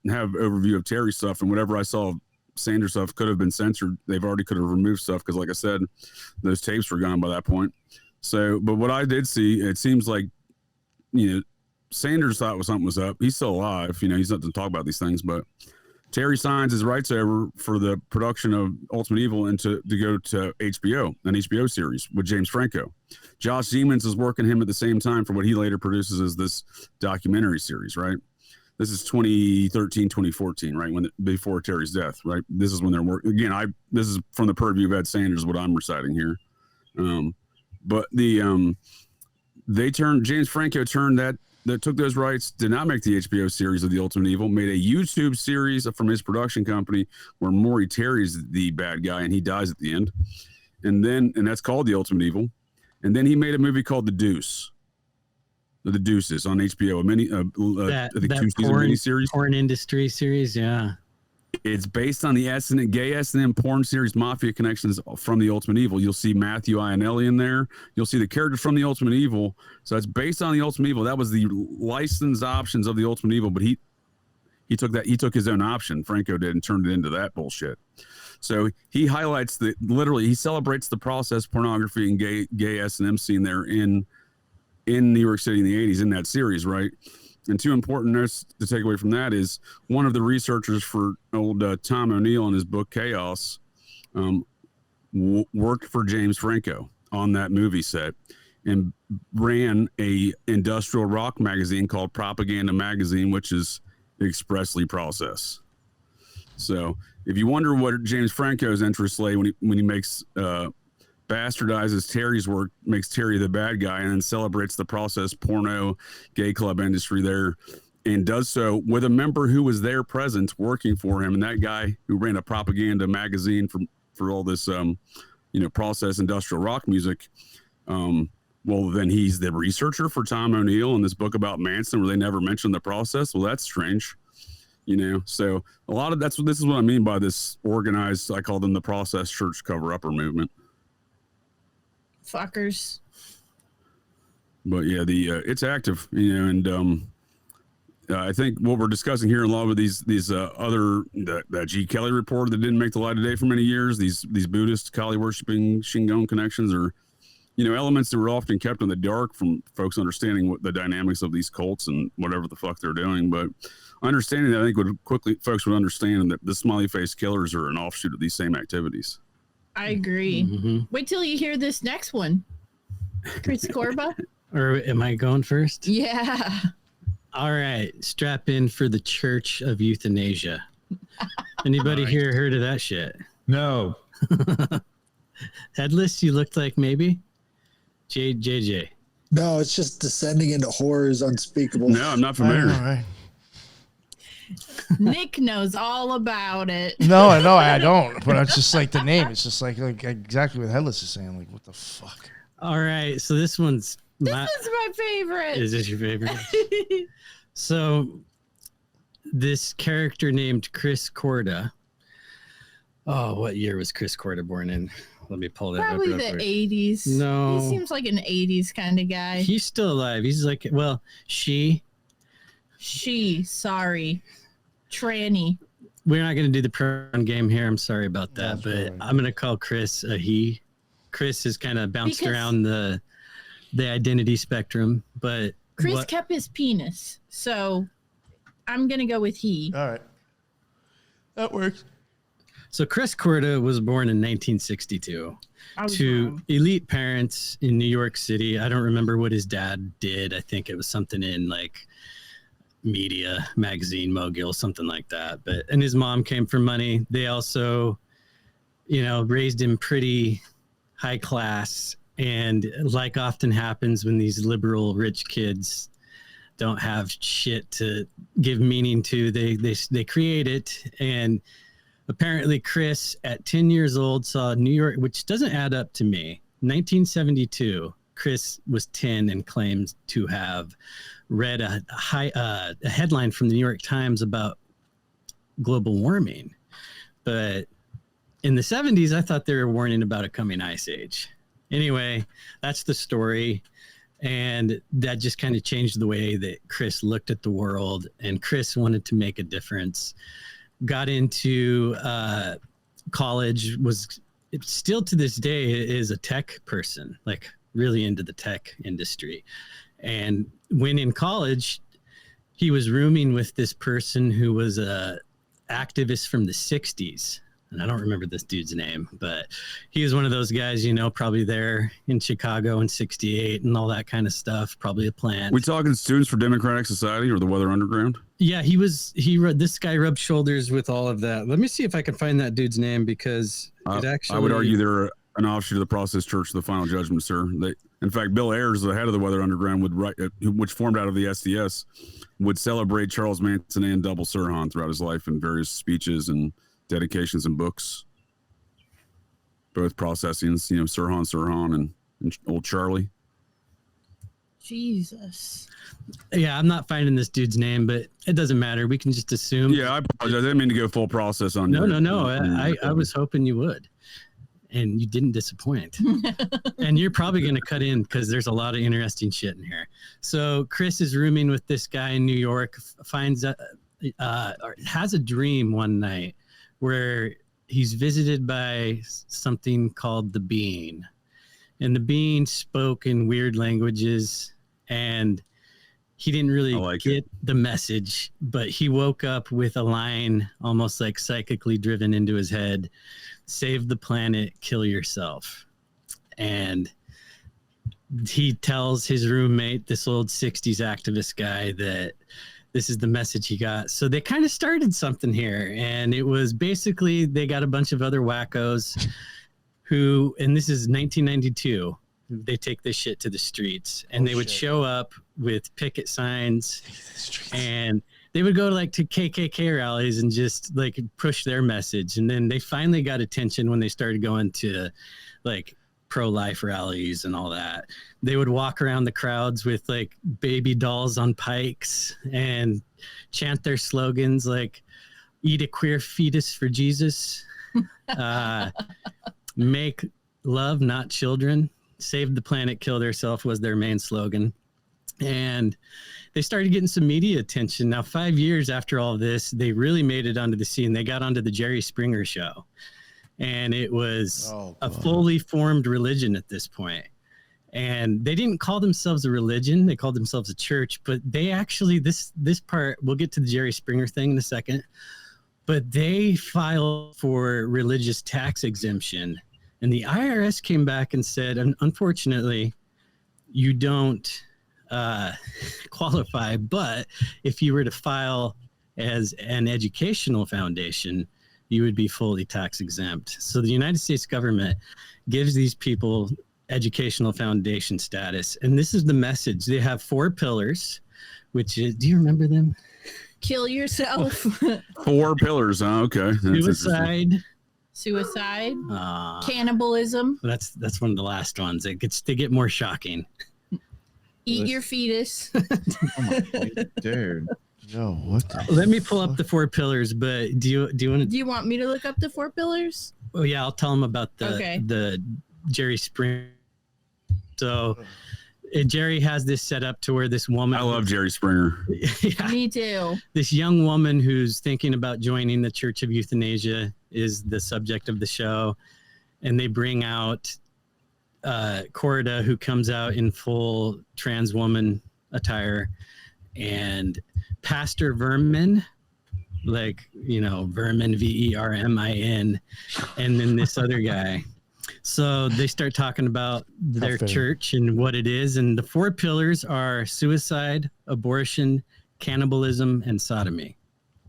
have overview of Terry stuff, and whatever I saw Sanders stuff could have been censored. They've already could have removed stuff because, like I said, those tapes were gone by that point. So, but what I did see, it seems like, Sanders thought something was up. He's still alive. He's not to talk about these things, but Terry signs his rights over for the production of Ultimate Evil and to go to HBO, an HBO series with James Franco. Josh Zeman is working him at the same time for what he later produces as this documentary series, right? This is 2013, 2014, right? Before Terry's death, right? This is when they're working. Again, this is from the purview of Ed Sanders, what I'm reciting here. But James Franco that took those rights, did not make the HBO series of The Ultimate Evil, made a YouTube series from his production company where Maury Terry's the bad guy and he dies at the end. And that's called The Ultimate Evil. And then he made a movie called The Deuce. The Deuces on HBO, I think 2-season miniseries. Porn industry series, yeah. It's based on the gay S&M porn series Mafia Connections from The Ultimate Evil. You'll see Matthew Ionelli in there. You'll see the characters from The Ultimate Evil. So it's based on The Ultimate Evil. That was the licensed options of The Ultimate Evil, but he took his own option, Franco did, and turned it into that bullshit. So he highlights he celebrates the process pornography and gay S&M scene there in New York City in the 80s in that series, right? And two important notes to take away from that is one of the researchers for old Tom O'Neill in his book Chaos worked for James Franco on that movie set and ran a industrial rock magazine called Propaganda Magazine, which is expressly process. So if you wonder what James Franco's interests lay when he makes bastardizes Terry's work, makes Terry the bad guy, and then celebrates the process porno gay club industry there, and does so with a member who was there present working for him, and that guy who ran a propaganda magazine for all this process industrial rock music. Well, then he's the researcher for Tom O'Neill in this book about Manson where they never mentioned the process. Well, that's strange. So a lot of this is what I mean by this organized, I call them the process church cover-upper movement. Fuckers. But yeah, it's active, and I think what we're discussing here, a lot of these other that G. Kelly report that didn't make the light of day for many years, these Buddhist Kali worshipping Shingon connections are, elements that were often kept in the dark from folks understanding what the dynamics of these cults and whatever the fuck they're doing. But understanding that, I think folks would understand that the smiley face killers are an offshoot of these same activities. I agree. Mm-hmm. Wait till you hear this next one. Chris Corba. Or am I going first? Yeah. All right. Strap in for the Church of Euthanasia. Anybody here heard of that shit? No. Headless, you looked like maybe? JJ. No, it's just descending into horrors unspeakable. No, I'm not familiar. All right. Nick knows all about it. No, I don't. But it's just like the name. It's just like exactly what Headless is saying. Like, what the fuck? All right, so this one's This is my favorite. Is this your favorite? So, this character named Chris Corda. Oh, what year was Chris Corda born in? Let me pull that Probably up. the Real quick. 80s. No. He seems like an 80s kind of guy. He's still alive. He's like, well, she. Sorry. Tranny. We're not going to do the pronoun game here. I'm sorry about that, That's but right. I'm going to call Chris a he. Chris has kind of bounced Because- around the identity spectrum, but Chris kept his penis. So I'm going to go with he. All right. That works. So Chris Corda was born in 1962 I was to wrong. elite parents in New York City. I don't remember what his dad did. I think it was something in like media, magazine, mogul, something like that. And his mom came from money. They also, raised him pretty high class. And like often happens when these liberal rich kids don't have shit to give meaning to, they create it. And apparently Chris at 10 years old saw New York, which doesn't add up to me. 1972, Chris was 10 and claims to have read a headline from the New York Times about global warming. But in the 70s, I thought they were warning about a coming ice age. Anyway, that's the story. And that just kind of changed the way that Chris looked at the world. And Chris wanted to make a difference. Got into college, was still to this day is a tech person, like really into the tech industry. And when in college, he was rooming with this person who was a activist from the 60s. And I don't remember this dude's name, but he was one of those guys, probably there in Chicago in 68 and all that kind of stuff, probably a plant. We talking Students for Democratic Society or the Weather Underground? Yeah, this guy rubbed shoulders with all of that. Let me see if I can find that dude's name because it actually. I would argue they're an offshoot of the Process Church of the Final Judgment, sir. In fact, Bill Ayers, the head of the Weather Underground, which formed out of the SDS, would celebrate Charles Manson and Double Sirhan throughout his life in various speeches and dedications and books. Both processings, Sirhan and old Charlie. Jesus. Yeah, I'm not finding this dude's name, but it doesn't matter. We can just assume. Yeah, I apologize. I didn't mean to go full process on you. No. I was hoping you would. And you didn't disappoint. And you're probably going to cut in because there's a lot of interesting shit in here. So Chris is rooming with this guy in New York, has a dream one night where he's visited by something called the Being. And the Being spoke in weird languages, and he didn't really get the message, but he woke up with a line almost like psychically driven into his head: save the planet, kill yourself. And he tells his roommate, this old 60s activist guy, that this is the message he got. So they kind of started something here. And it was basically, they got a bunch of other wackos who, and this is 1992, they take this shit to the streets. And they would show up with picket signs, and they would go to KKK rallies and just like push their message. And then they finally got attention when they started going to like pro-life rallies and all that. They would walk around the crowds with like baby dolls on pikes and chant their slogans like "Eat a queer fetus for Jesus," "Make love, not children," "Save the planet, kill yourself" was their main slogan. And they started getting some media attention. Now, 5 years after all this, they really made it onto the scene. They got onto the Jerry Springer show. And it was a fully formed religion at this point. And they didn't call themselves a religion. They called themselves a church. But they actually, this part, we'll get to the Jerry Springer thing in a second. But they filed for religious tax exemption. And the IRS came back and said, unfortunately, you don't qualify, but if you were to file as an educational foundation, you would be fully tax exempt. So the United States government gives these people educational foundation status. And this is the message. They have 4 pillars, which is, do you remember them? Kill yourself. 4 pillars. Huh? Okay. That's interesting. Suicide. Cannibalism. That's one of the last ones. They get more shocking. Eat your fetus. Oh my dude. Yo, what the Let me pull up the 4 pillars, but do you want to? Do you want me to look up the 4 pillars? Oh yeah, I'll tell them about the Jerry Springer. So Jerry has this set up to where this woman. I love Jerry Springer. Yeah, Me too. this young woman who's thinking about joining the Church of Euthanasia is the subject of the show, and they bring out Corda, who comes out in full trans woman attire, and Pastor Vermin, like, Vermin, Vermin, and then this other guy. So they start talking about their church and what it is. And the 4 pillars are suicide, abortion, cannibalism, and sodomy.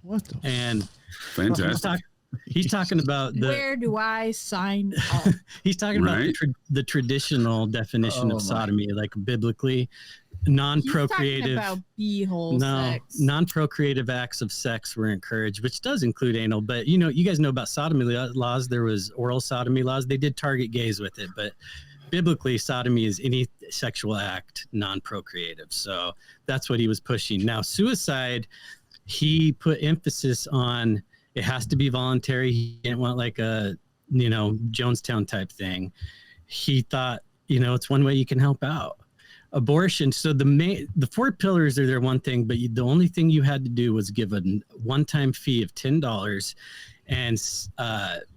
What the And Fantastic. he's talking about Where do I sign up? he's talking about Right. the traditional definition of sodomy, like biblically. He's Non-procreative, talking about beehole sex. non-procreative acts of sex were encouraged, which does include anal. But you guys know about sodomy laws. There was oral sodomy laws. They did target gays with it, but biblically, sodomy is any sexual act non-procreative. So that's what he was pushing. Now, suicide, he put emphasis on it has to be voluntary. He didn't want like a Jonestown type thing. He thought it's one way you can help out. Abortion. So the 4 pillars are their one thing, but the only thing you had to do was give a one-time fee of $10 and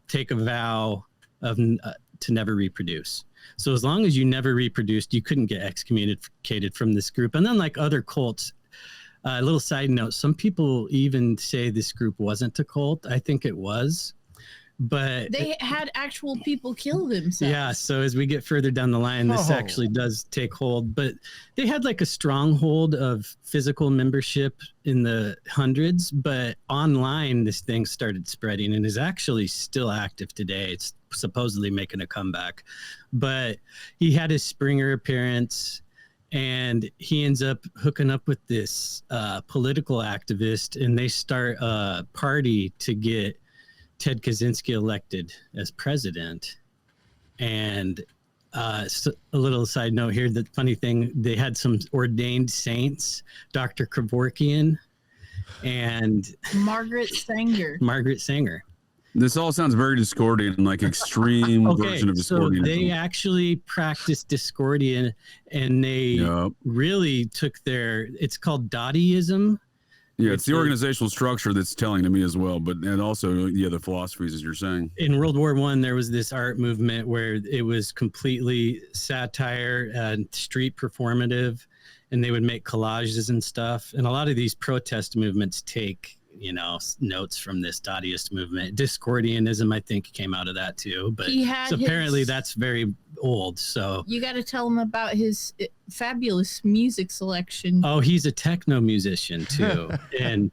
take a vow of to never reproduce. So as long as you never reproduced, you couldn't get excommunicated from this group. And then like other cults, a little side note, some people even say this group wasn't a cult. I think it was. But they had actual people kill themselves. Yeah, so as we get further down the line, this actually does take hold. But they had like a stronghold of physical membership in the hundreds, but online this thing started spreading and is actually still active today. It's supposedly making a comeback. But he had his Springer appearance, and he ends up hooking up with this political activist, and they start a party to get Ted Kaczynski elected as president. And so a little side note here, the funny thing, they had some ordained saints, Dr. Kevorkian and Margaret Sanger. This all sounds very Discordian, like extreme version of Discordian. So they actually practiced Discordian, and they really took it's called Dadaism. Yeah, it's the organizational structure that's telling to me as well, and also the philosophies, as you're saying. In World War I, there was this art movement where it was completely satire and street performative, and they would make collages and stuff. And a lot of these protest movements take notes from this Dadaist movement. Discordianism, I think, came out of that too. But apparently that's very old. So you got to tell him about his fabulous music selection. Oh, he's a techno musician too. And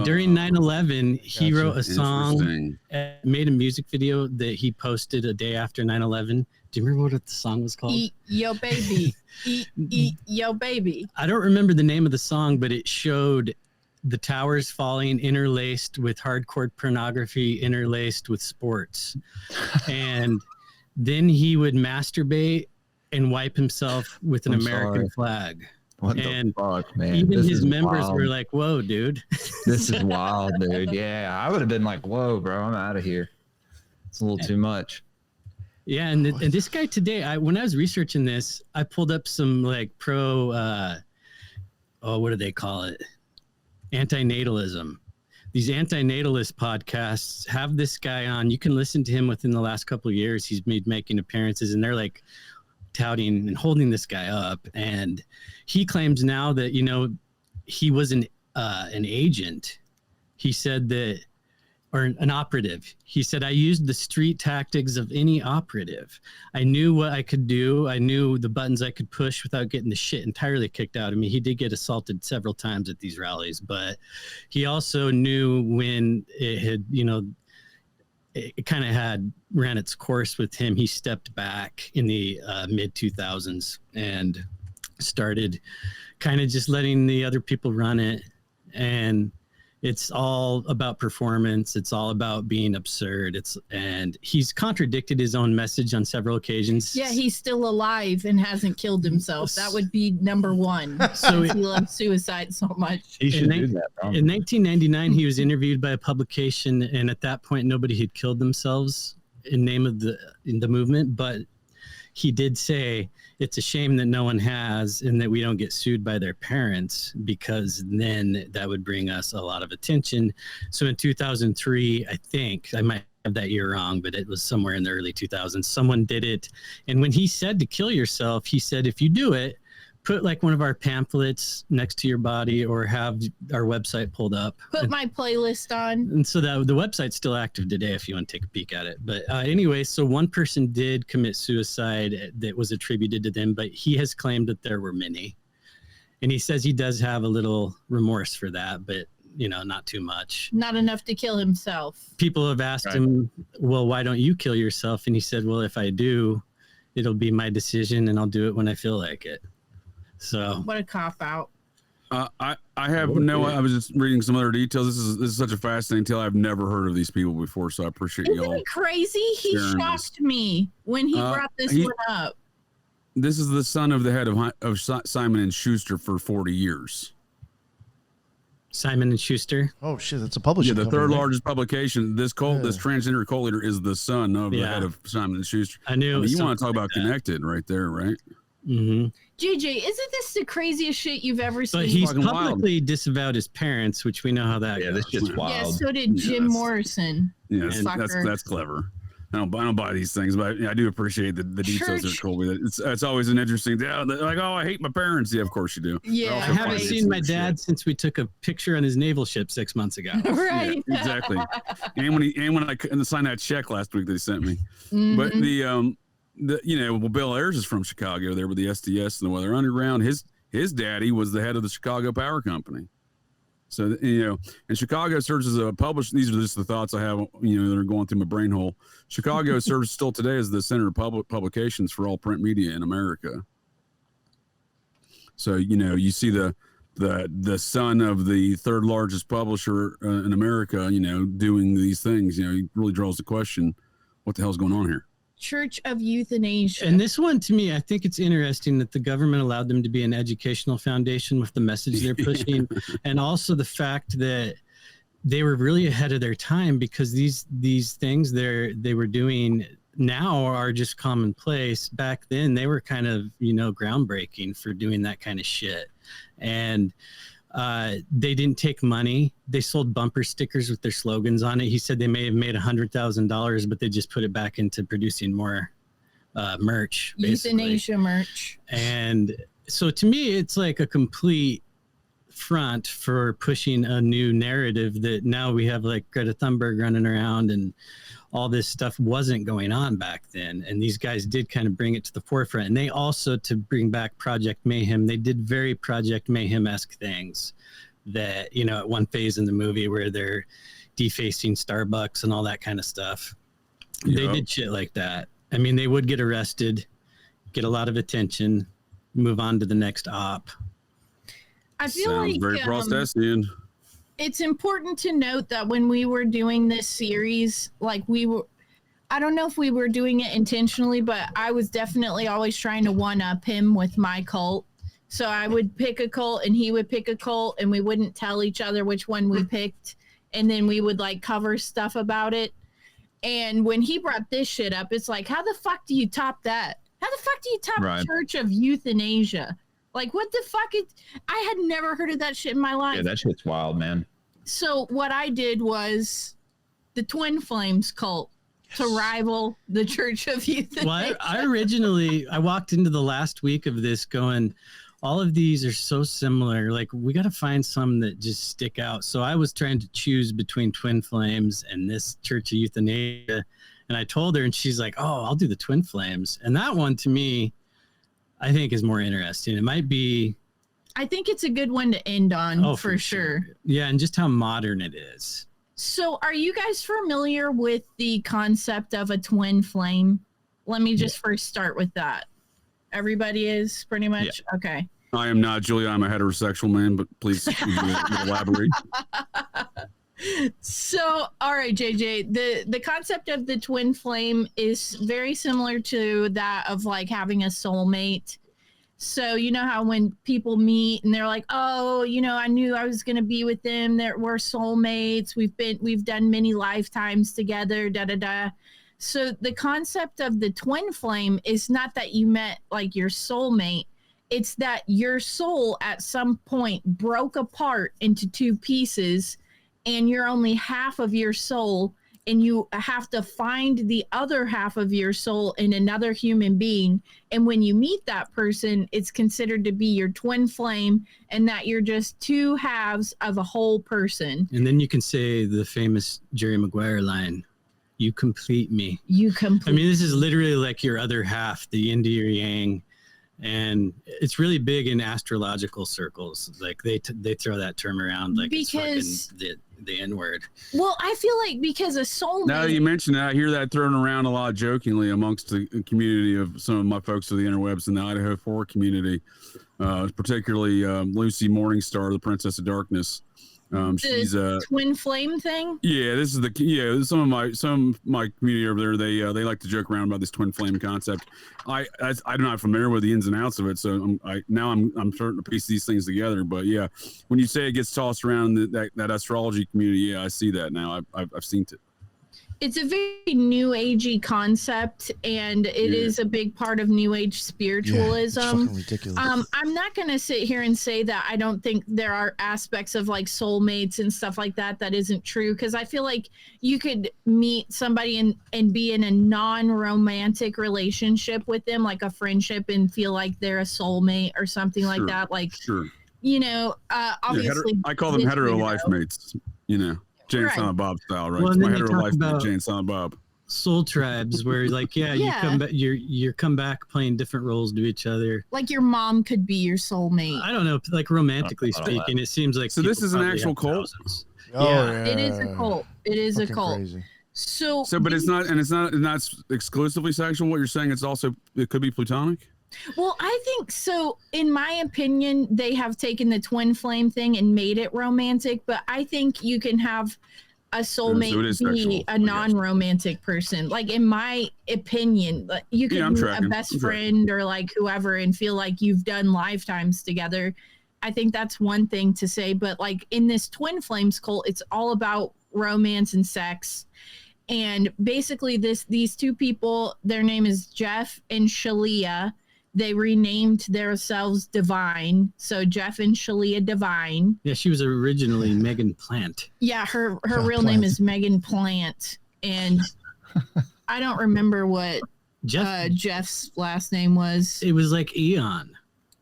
during 9/11, he wrote a song, made a music video that he posted a day after 9/11. Do you remember what the song was called? Eat Yo Baby. Eat Yo Baby. I don't remember the name of the song, but it showed the towers falling interlaced with hardcore pornography, interlaced with sports. And then he would masturbate and wipe himself with an American flag. What the fuck, man? Even his members were like, whoa, dude. This is wild, dude. Yeah, I would have been like, whoa, bro, I'm out of here. It's a little too much. Yeah, and this guy today, when I was researching this, I pulled up some like what do they call it? Antinatalism. These antinatalist podcasts have this guy on. You can listen to him within the last couple of years. He's making appearances, and they're like touting and holding this guy up. And he claims now that he was an agent. He said that, or an operative. He said, I used the street tactics of any operative. I knew what I could do. I knew the buttons I could push without getting the shit entirely kicked out of me. He did get assaulted several times at these rallies, but he also knew when it had, it kind of had ran its course with him. He stepped back in the mid 2000s and started kind of just letting the other people run it. And it's all about performance. It's all about being absurd. And he's contradicted his own message on several occasions. Yeah, he's still alive and hasn't killed himself. That would be number one. So he loves suicide so much. He should do that. Bro. In 1999, he was interviewed by a publication, and at that point, nobody had killed themselves in name of the movement. But he did say it's a shame that no one has, and that we don't get sued by their parents, because then that would bring us a lot of attention. So in 2003, I think, I might have that year wrong, but it was somewhere in the early 2000s, someone did it. And when he said to kill yourself, he said, if you do it, put like one of our pamphlets next to your body, or have our website pulled up. Put my playlist on. And so that the website's still active today if you want to take a peek at it. But anyway, so one person did commit suicide that was attributed to them, but he has claimed that there were many. And he says he does have a little remorse for that, but not too much. Not enough to kill himself. People have asked him, well, why don't you kill yourself? And he said, well, if I do, it'll be my decision, and I'll do it when I feel like it. So what a cop out. I have I was just reading some other details. This is such a fascinating tale. I've never heard of these people before, so I appreciate Isn't y'all. it crazy? He shocked me when he brought this one up. This is the son of the head of Simon and Schuster for 40 years. Simon and Schuster. Oh shit, that's a publishing. Yeah, the company, third right? largest publication. This transgender cult leader is the son of the head of Simon and Schuster. I knew. You want to talk about connected right there, right? Mm-hmm. JJ, isn't this the craziest shit you've ever seen? But he's publicly disavowed his parents, which we know how that goes. This shit's wild. Yeah, so did Jim Morrison. Yeah, that's clever. I don't buy these things, but I do appreciate the details there, Colby. It's always an interesting. Like, oh, I hate my parents. Yeah, of course you do. Yeah, I haven't seen my dad since we took a picture on his naval ship 6 months ago. Right. Yeah, exactly. and when I signed that check last week they sent me, but Bill Ayers is from Chicago there with the SDS and the Weather Underground. His daddy was the head of the Chicago Power Company. So, and Chicago serves as a publisher. These are just the thoughts I have, that are going through my brain hole. Chicago serves still today as the center of public publications for all print media in America. So, you see the son of the third largest publisher in America, doing these things, he really draws the question, what the hell's going on here? Church of Euthanasia. And this one, to me, I think it's interesting that the government allowed them to be an educational foundation with the message they're pushing. And also the fact that they were really ahead of their time, because these things they were doing now are just commonplace. Back then, they were kind of, groundbreaking for doing that kind of shit. And they didn't take money. They sold bumper stickers with their slogans on it. He said they may have made $100,000, but they just put it back into producing more merch. Basically. Euthanasia merch. And so to me, it's like a complete front for pushing a new narrative that now we have like Greta Thunberg running around, and all this stuff wasn't going on back then. And these guys did kind of bring it to the forefront. And they also, to bring back Project Mayhem, they did very Project Mayhem-esque things that, at one phase in the movie where they're defacing Starbucks and all that kind of stuff. Yep. They did shit like that. I mean, they would get arrested, get a lot of attention, move on to the next op. I feel like very Processian. It's important to note that when we were doing this series, I don't know if we were doing it intentionally, but I was definitely always trying to one-up him with my cult. So I would pick a cult and he would pick a cult, and we wouldn't tell each other which one we picked. And then we would cover stuff about it. And when he brought this shit up, it's like, how the fuck do you top that? How the fuck do you top Church of Euthanasia? What the fuck? I had never heard of that shit in my life. Yeah, that shit's wild, man. So what I did was the Twin Flames cult to rival the Church of Euthanasia. Well, I walked into the last week of this going, all of these are so similar. We got to find some that just stick out. So I was trying to choose between Twin Flames and this Church of Euthanasia. And I told her, and she's like, oh, I'll do the Twin Flames. And that one, to me, I think is more interesting. It might be. I think it's a good one to end on for sure. Yeah, and just how modern it is. So are you guys familiar with the concept of a twin flame? Let me just first start with that. Everybody is pretty much? Yeah. Okay. I am not, Julia. I'm a heterosexual man, but please elaborate. So, all right, JJ, the concept of the twin flame is very similar to that of like having a soulmate. So, you know how when people meet and they're like, oh, you know, I knew I was going to be with them. We're soulmates. We've done many lifetimes together, da, da, da. So the concept of the twin flame is not that you met like your soulmate. It's that your soul at some point broke apart into two pieces and you're only half of your soul, and you have to find the other half of your soul in another human being. And when you meet that person, it's considered to be your twin flame, and that you're just two halves of a whole person. And then you can say the famous Jerry Maguire line, "You complete me." You complete. I mean, this is literally like your other half, the yin to your yang. And it's really big in astrological circles. Like they throw that term around like because it's fucking the N-word. Well, I feel like because a soulmate. Now that you mention that, I hear that thrown around a lot jokingly amongst the community of some of my folks of the interwebs in the Idaho 4 community, particularly Lucy Morningstar, the Princess of Darkness. She's a twin flame thing. Yeah, this is some of my community over there. They like to joke around about this twin flame concept. I'm not familiar with the ins and outs of it, so I'm starting to piece these things together. But yeah, when you say it gets tossed around that astrology community, yeah, I see that now. I've seen it. It's a very new agey concept, and it is a big part of new age spiritualism. Yeah, it's fucking ridiculous. I'm not going to sit here and say that I don't think there are aspects of like soulmates and stuff like that isn't true, because I feel like you could meet somebody and be in a non-romantic relationship with them, like a friendship, and feel like they're a soulmate or something like that. Like, you know, obviously, I call them hetero life mates. You know. Jane Silent Bob style, right? Well, it's my hetero life mate, Jane Silent Bob. Soul tribes, where like, you come back, you come back playing different roles to each other. Like your mom could be your soulmate. I don't know, like romantically speaking, it seems like. So this is an actual cult. It is a cult. It is a cult. Crazy. So, but it's not exclusively sexual. What you're saying, it could be platonic. Well, I think so. In my opinion, they have taken the twin flame thing and made it romantic, but I think you can have a soulmate be a non-romantic person. Like, in my opinion, you can be a best friend or like whoever and feel like you've done lifetimes together. I think that's one thing to say, but like in this twin flames cult, it's all about romance and sex. And basically these two people, their name is Jeff and Shalia. They renamed themselves Divine. So Jeff and Shalia Divine. Yeah, she was originally Megan Plant. Yeah, her real name is Megan Plant. And I don't remember what Jeff's last name was. It was like Eon.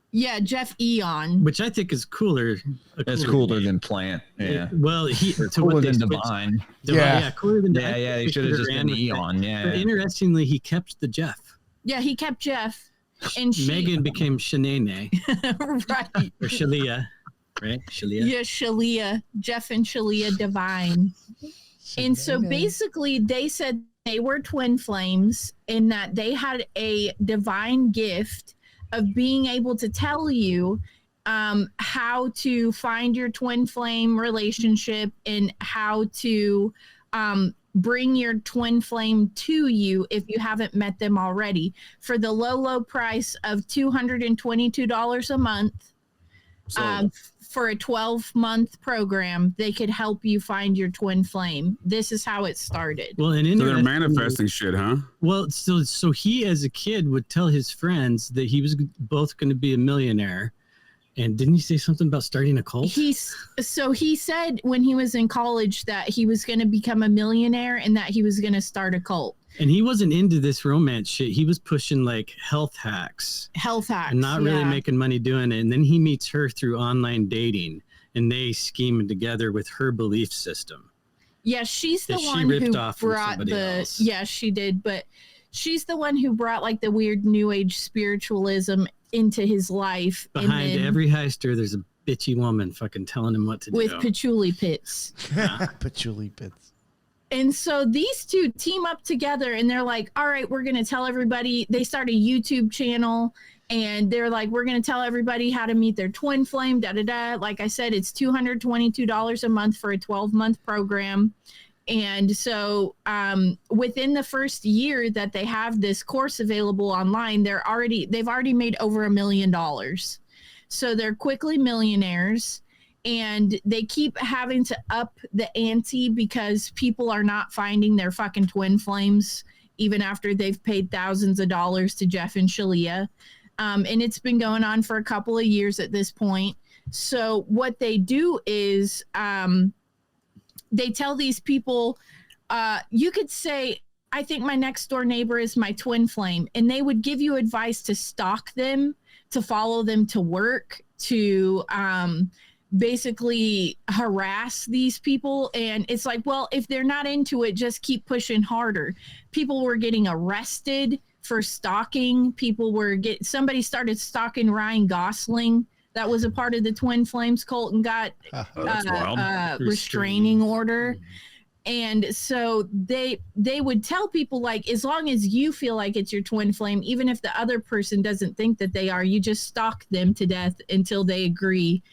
Yeah, Jeff Eon. Which I think is cooler. That's cooler than Plant. Yeah. Cooler than Divine. Yeah, cooler than Divine. Yeah, he should have just been Eon. Yeah. But interestingly, he kept the Jeff. Yeah, he kept Jeff. And Megan became Shanae. Right. Or Shalia. Right? Shalia. Yeah, Shalia. Jeff and Shalia Divine. And so basically they said they were twin flames and that they had a divine gift of being able to tell you how to find your twin flame relationship and how to bring your twin flame to you if you haven't met them already for the low price of $222 a month. For a 12-month program, they could help you find your twin flame. This is how it started. Well, and so they're manifesting shit, huh? Well, so he as a kid would tell his friends that he was both going to be a millionaire. And didn't he say something about starting a cult? He said when he was in college that he was going to become a millionaire and that he was going to start a cult. And he wasn't into this romance shit. He was pushing like health hacks. And not really making money doing it. And then he meets her through online dating and they scheme together with her belief system. Yeah, she's the one who brought the... Yeah, she did. But she's the one who brought like the weird new age spiritualism into his life. Behind every heister, there's a bitchy woman fucking telling him what to with do. patchouli pits. Patchouli pits. And so these two team up together and they're like, all right, we're going to tell everybody. They start a YouTube channel and they're like, we're going to tell everybody how to meet their twin flame, da-da-da. Like I said, it's $222 a month for a 12-month program. And so within the first year that they have this course available online, they've already made over $1 million. So they're quickly millionaires. And they keep having to up the ante because people are not finding their fucking twin flames, even after they've paid thousands of dollars to Jeff and Shalia. And it's been going on for a couple of years at this point. So what they do is they tell these people, you could say, I think my next door neighbor is my twin flame. And they would give you advice to stalk them, to follow them to work, to basically harass these people. And it's like, well, if they're not into it, just keep pushing harder. People were getting arrested for stalking. Somebody started stalking Ryan Gosling. That was a part of the Twin Flames cult and got restraining order. And so they would tell people, like, as long as you feel like it's your twin flame, even if the other person doesn't think that they are, you just stalk them to death until they agree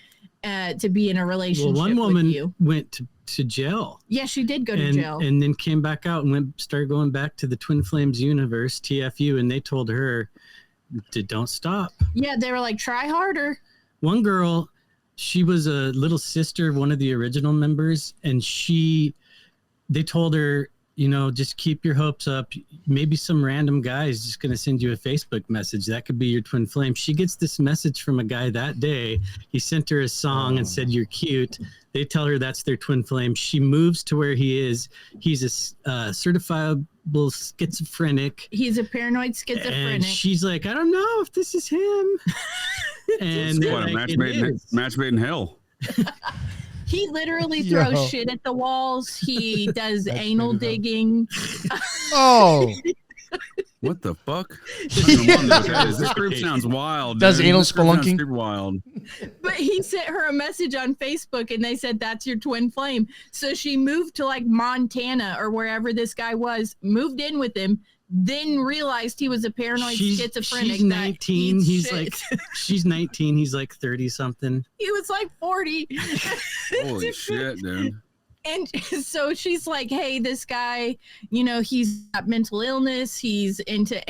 to be in a relationship. Well, one woman with you. went to jail. Yeah, she did go to jail. And then came back out and started going back to the Twin Flames universe, TFU, and they told her to don't stop. Yeah, they were like, try harder. One girl, she was a little sister of one of the original members, and they told her, just keep your hopes up. Maybe some random guy is just going to send you a Facebook message. That could be your twin flame. She gets this message from a guy that day. He sent her a song and said, you're cute. They tell her that's their twin flame. She moves to where he is. He's a certifiable schizophrenic. He's a paranoid schizophrenic. And she's like, I don't know if this is him. And what, a match made in hell. He literally throws shit at the walls. He does anal digging. Oh. What the fuck? This group sounds wild. Does dude. anal This group sounds spelunking? super wild. But he sent her a message on Facebook and they said, that's your twin flame. So she moved to like Montana or wherever this guy was, moved in with him, then realized he was a paranoid schizophrenic. She's 19. She's 19. He's like 30 something. He was like 40. Holy shit, dude. And so she's like, hey, this guy, he's got mental illness. He's into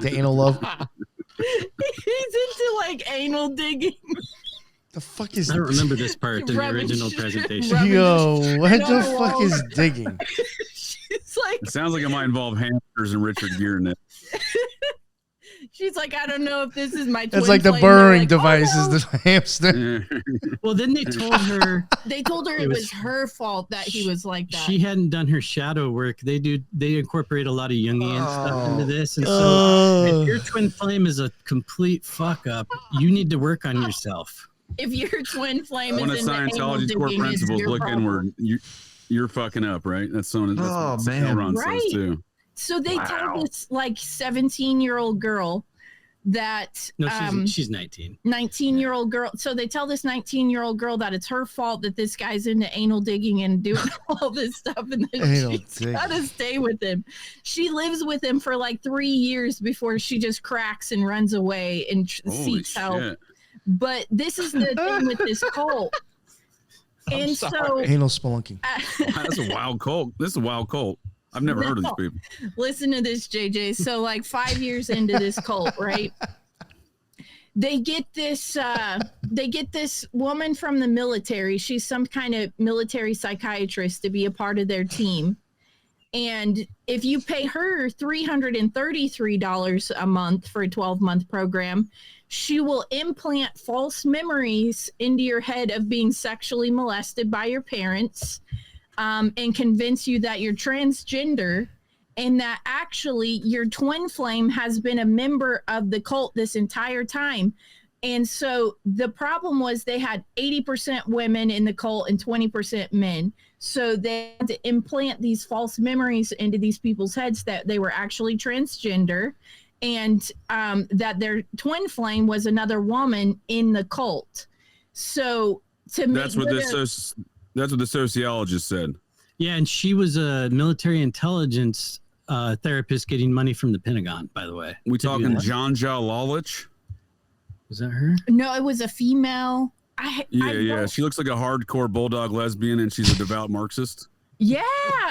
anal love. He's into like anal digging. The fuck is I don't remember this part in the Rubbish. original presentation. Yo, what the fuck is digging? She's like, It sounds like it might involve hamsters and Richard Gere in it. she's like, I don't know if this is my twin It's like the flame. burrowing They're like, device is the hamster. Well, then they told her it was her fault that he was like that. she hadn't done her shadow work. They incorporate a lot of Jungian stuff into this. And so if your twin flame is a complete fuck up, you need to work on yourself. If your twin flame One of is in the anal Scientology's core digging, it's principles, your look problem. inward. You're fucking up, right? That's someone. That's Oh, what man. Ron Right. says too. So they tell this like 17-year-old girl that No, she's 19. 19-year-old girl. So they tell this 19-year-old girl that it's her fault that this guy's into anal digging and doing all this stuff, and then she's got to stay with him. She lives with him for like 3 years before she just cracks and runs away and seeks help. But this is the thing with this cult. And so Anal spelunking. That's a wild cult. This is a wild cult. I've never heard of these people. Listen to this, JJ. So like 5 years into this cult, right? They get this woman from the military. She's some kind of military psychiatrist to be a part of their team. And if you pay her $333 a month for a 12-month program, she will implant false memories into your head of being sexually molested by your parents, and convince you that you're transgender and that actually your twin flame has been a member of the cult this entire time. And so the problem was they had 80% women in the cult and 20% men. So they had to implant these false memories into these people's heads that they were actually transgender. and that their twin flame was another woman in the cult. So that's what the sociologist said. Yeah, and she was a military intelligence therapist getting money from the Pentagon, by the way. We talking John Lalich? Was that her? No, it was a female. Yeah. She looks like a hardcore bulldog lesbian, and she's a devout Marxist. Yeah.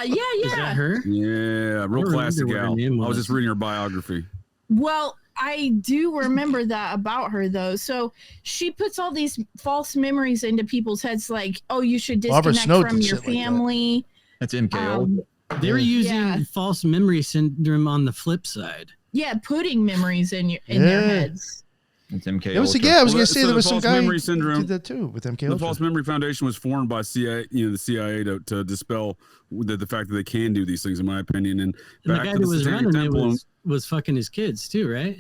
Is that her? Yeah, real classic gal. I was just reading her biography. Well, I do remember that about her, though. So she puts all these false memories into people's heads, like, oh, you should disconnect from your family. That's MKO. They were using false memory syndrome on the flip side. Yeah, putting memories in their heads. It's MK. I was going to say there was some guy memory syndrome did that too with MK. The False Memory Foundation was formed by CIA, the CIA to dispel the fact that they can do these things, in my opinion. And the guy that was running it was fucking his kids too, right?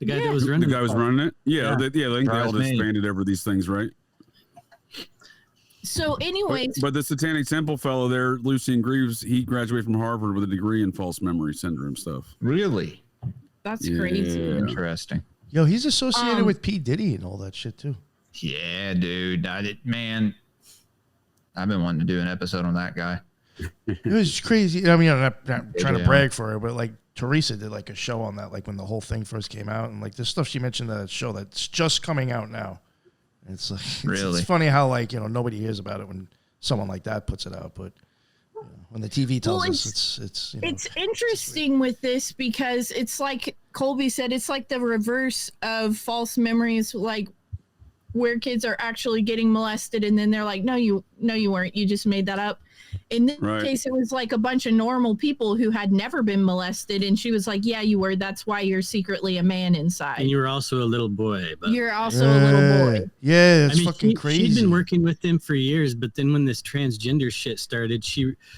The guy that was running the guy was running it. Yeah, I think they all disbanded over these things, right? So, anyways, but the Satanic Temple fellow there, Lucian Greaves, he graduated from Harvard with a degree in false memory syndrome stuff. Really? That's crazy. Interesting. Yo, he's associated with P. Diddy and all that shit too. Yeah, dude. Man, I've been wanting to do an episode on that guy. It was crazy. I mean, I'm not trying to brag for her, but like Teresa did like a show on that, like when the whole thing first came out, and like the stuff she mentioned in that show that's just coming out now. It's like it's funny how like nobody hears about it when someone like that puts it out, but when the TV tells us, it's interesting with this because it's like Colby said, it's like the reverse of false memories, like where kids are actually getting molested and then they're like, no, you weren't, you just made that up. In this case, it was like a bunch of normal people who had never been molested, and she was like, yeah, you were. That's why you're secretly a man inside. And you were also a little boy. But you're also a little boy. Yeah, it's fucking crazy. She'd been working with him for years, but then when this transgender shit started,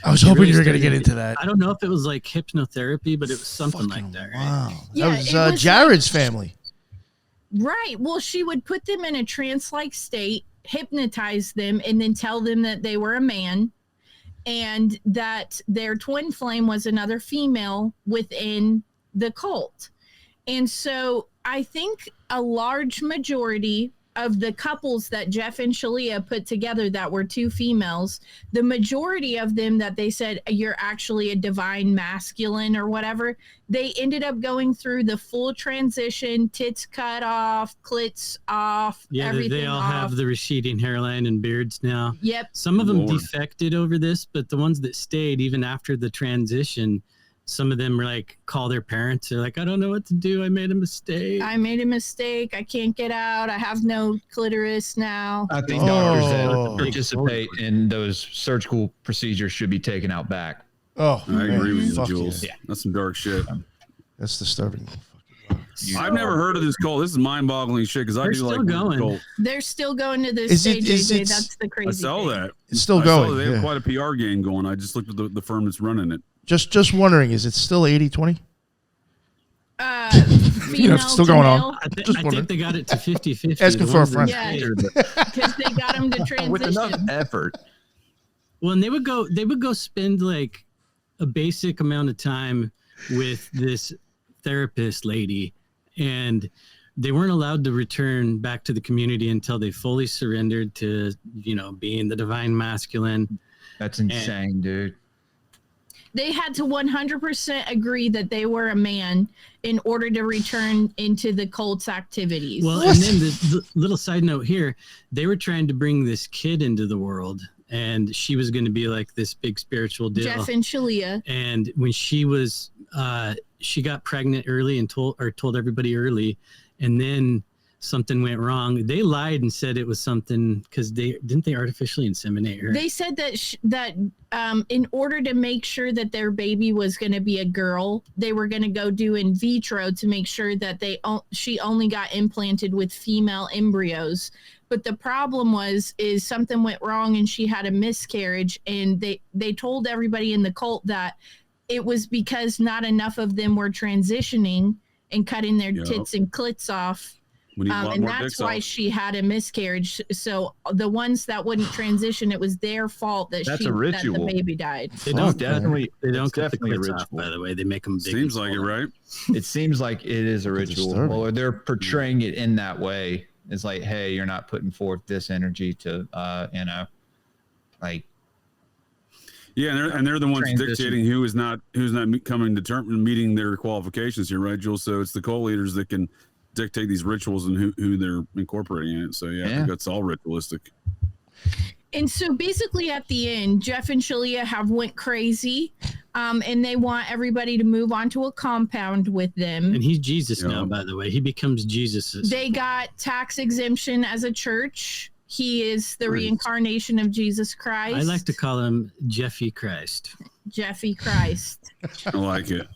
I was hoping you were going to get into that. I don't know if it was like hypnotherapy, but it was something like that, right? Wow. Yeah, that was Jared's family. Right. Well, she would put them in a trance-like state, hypnotize them, and then tell them that they were a man and that their twin flame was another female within the cult. And so I think a large majority of the couples that Jeff and Shalia put together that were two females, the majority of them that they said you're actually a divine masculine or whatever, they ended up going through the full transition, tits cut off, clits off, everything they all off. have the receding hairline and beards now. Yep. Some of them defected over this, but the ones that stayed even after the transition, some of them were like, call their parents. They're like, I don't know what to do. I made a mistake. I can't get out. I have no clitoris now. I think doctors that participate in those surgical procedures should be taken out back. Oh, I agree with you, Fuck Jules. yeah. That's some dark shit. That's disturbing. I've never heard of this cult. This is mind-boggling shit because I do like going. cult. They're still going to this stage. That's the crazy I saw thing. that. It's still going. They have quite a PR game going. I just looked at the firm that's running it. Just wondering, is it still 80-20? Female still going male. on. I think they got it to 50-50. Asking for a friend. Yeah, because they got them to transition. With enough effort. Well, and they would go spend like a basic amount of time with this therapist lady, and they weren't allowed to return back to the community until they fully surrendered to, being the divine masculine. That's insane, dude. They had to 100% agree that they were a man in order to return into the cult's activities. Well, and then the little side note here, they were trying to bring this kid into the world, and she was going to be like this big spiritual deal. Jeff and Shalia. And when she was, she got pregnant early and told everybody early, and then something went wrong. They lied and said it was something because they artificially inseminate her. They said that in order to make sure that their baby was going to be a girl, they were going to go do in vitro to make sure that she only got implanted with female embryos. But the problem is something went wrong and she had a miscarriage, and they told everybody in the cult that it was because not enough of them were transitioning and cutting their tits and clits off We need a lot And more that's dicks why off. she had a miscarriage. So the ones that wouldn't transition, it was their fault that That's that a ritual. the baby died. They don't definitely. They don't it's cut the definitely a clits off, ritual. by the way. They make them big. Seems like it, right? It seems like it is a ritual. disturbing. Well, they're portraying it in that way. It's like, hey, you're not putting forth this energy to, like. Yeah, and they're the ones Transition. dictating who's not meeting their qualifications here, right, Jules? So it's the cult leaders that can dictate these rituals and who they're incorporating in it. So I think that's all ritualistic. And so basically at the end, Jeff and Shalia have went crazy, and they want everybody to move onto a compound with them. And he's Jesus now, by the way. He becomes Jesus. They got tax exemption as a church. He is the reincarnation of Jesus Christ. I like to call him Jeffy Christ. Jeffy Christ. I like it.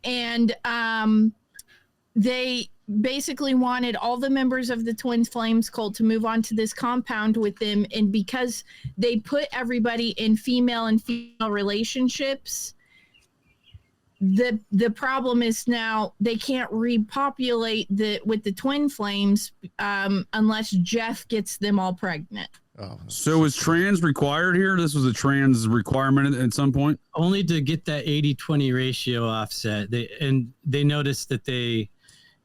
And they basically wanted all the members of the Twin Flames cult to move on to this compound with them. And because they put everybody in female and female relationships, the problem is now they can't repopulate with the Twin Flames unless Jeff gets them all pregnant. Oh, So is trans required here? This was a trans requirement at some point? Only to get that 80-20 ratio offset. They noticed that